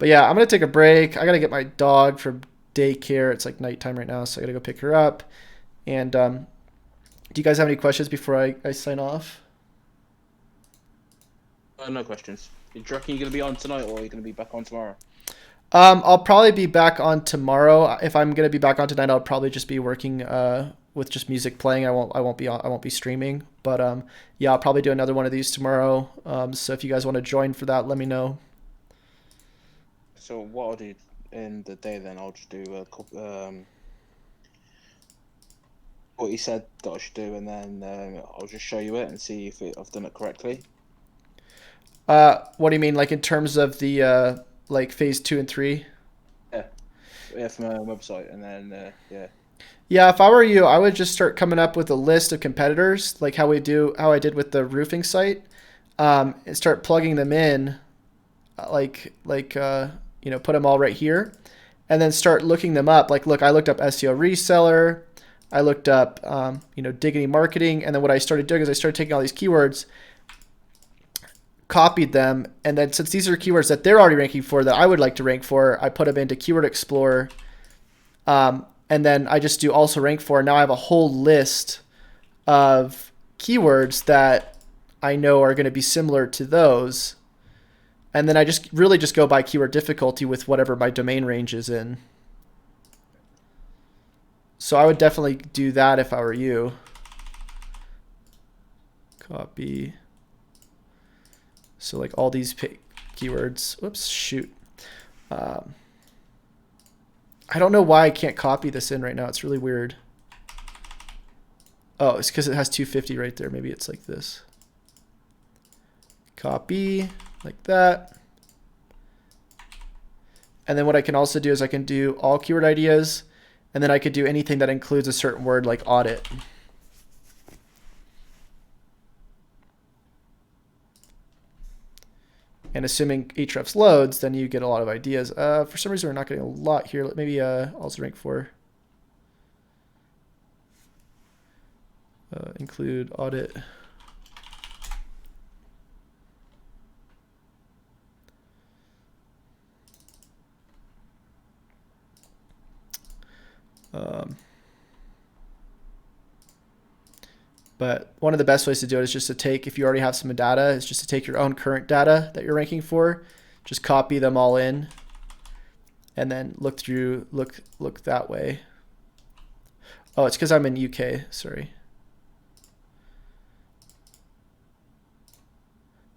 yeah, I'm gonna take a break. I gotta get my dog from daycare. It's like nighttime right now, so I gotta go pick her up. And do you guys have any questions before I sign off? No questions. Do you reckon you're gonna be on tonight, or are you gonna be back on tomorrow? I'll probably be back on tomorrow. If I'm gonna be back on tonight, I'll probably just be working with just music playing. I won't be streaming. But yeah, I'll probably do another one of these tomorrow. So if you guys want to join for that, let me know. So what I'll do in the day then, I'll just do what you said that I should do, and then I'll just show you it and see if I've done it correctly. What do you mean, like in terms of the like phase 2 and 3? Yeah, from my website, and then yeah. Yeah, if I were you, I would just start coming up with a list of competitors, like how I did with the roofing site, and start plugging them in, put them all right here, and then start looking them up. Like, look, I looked up SEO reseller, I looked up, Diggity marketing, and then what I started doing is I started taking all these keywords, copied them, and then since these are keywords that they're already ranking for that I would like to rank for, I put them into Keyword Explorer. And then I just do also rank for. Now I have a whole list of keywords that I know are going to be similar to those. And then I just really just go by keyword difficulty with whatever my domain range is in. So I would definitely do that if I were you. Copy. So like all these keywords. Whoops, shoot. I don't know why I can't copy this in right now. It's really weird. Oh, it's because it has 250 right there. Maybe it's like this. Copy. like that. And then what I can also do is I can do all keyword ideas, and then I could do anything that includes a certain word like audit. And assuming Ahrefs loads, then you get a lot of ideas. For some reason, we're not getting a lot here. Maybe also rank for include audit. But one of the best ways to do it is just to take, if you already have some data, is just to take your own current data that you're ranking for, just copy them all in, and then look that way. Oh, it's because I'm in UK, sorry.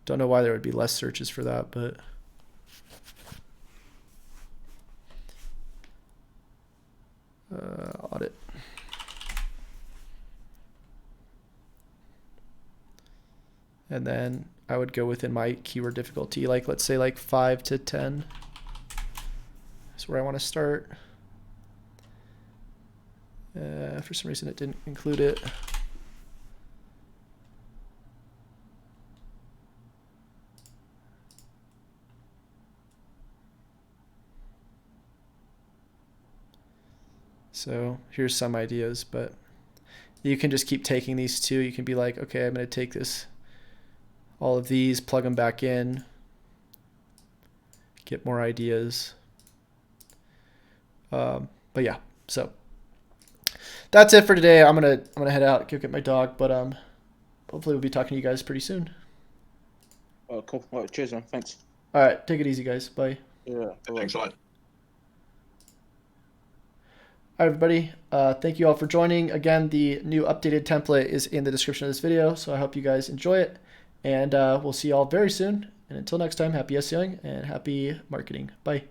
Don't know why there would be less searches for that, but audit. And then I would go within my keyword difficulty, like let's say like 5 to 10. That's where I want to start. For some reason it didn't include it. So here's some ideas, but you can just keep taking these two. You can be like, okay, I'm going to take this, all of these, plug them back in, get more ideas. But yeah, so that's it for today. I'm gonna head out, go get my dog, but hopefully we'll be talking to you guys pretty soon. Oh, cool. All right, cheers, man. Thanks. All right, take it easy, guys. Bye. Yeah. Thanks a lot. All right, everybody. Thank you all for joining. Again, the new updated template is in the description of this video, so I hope you guys enjoy it. And we'll see you all very soon. And until next time, happy SEOing and happy marketing. Bye.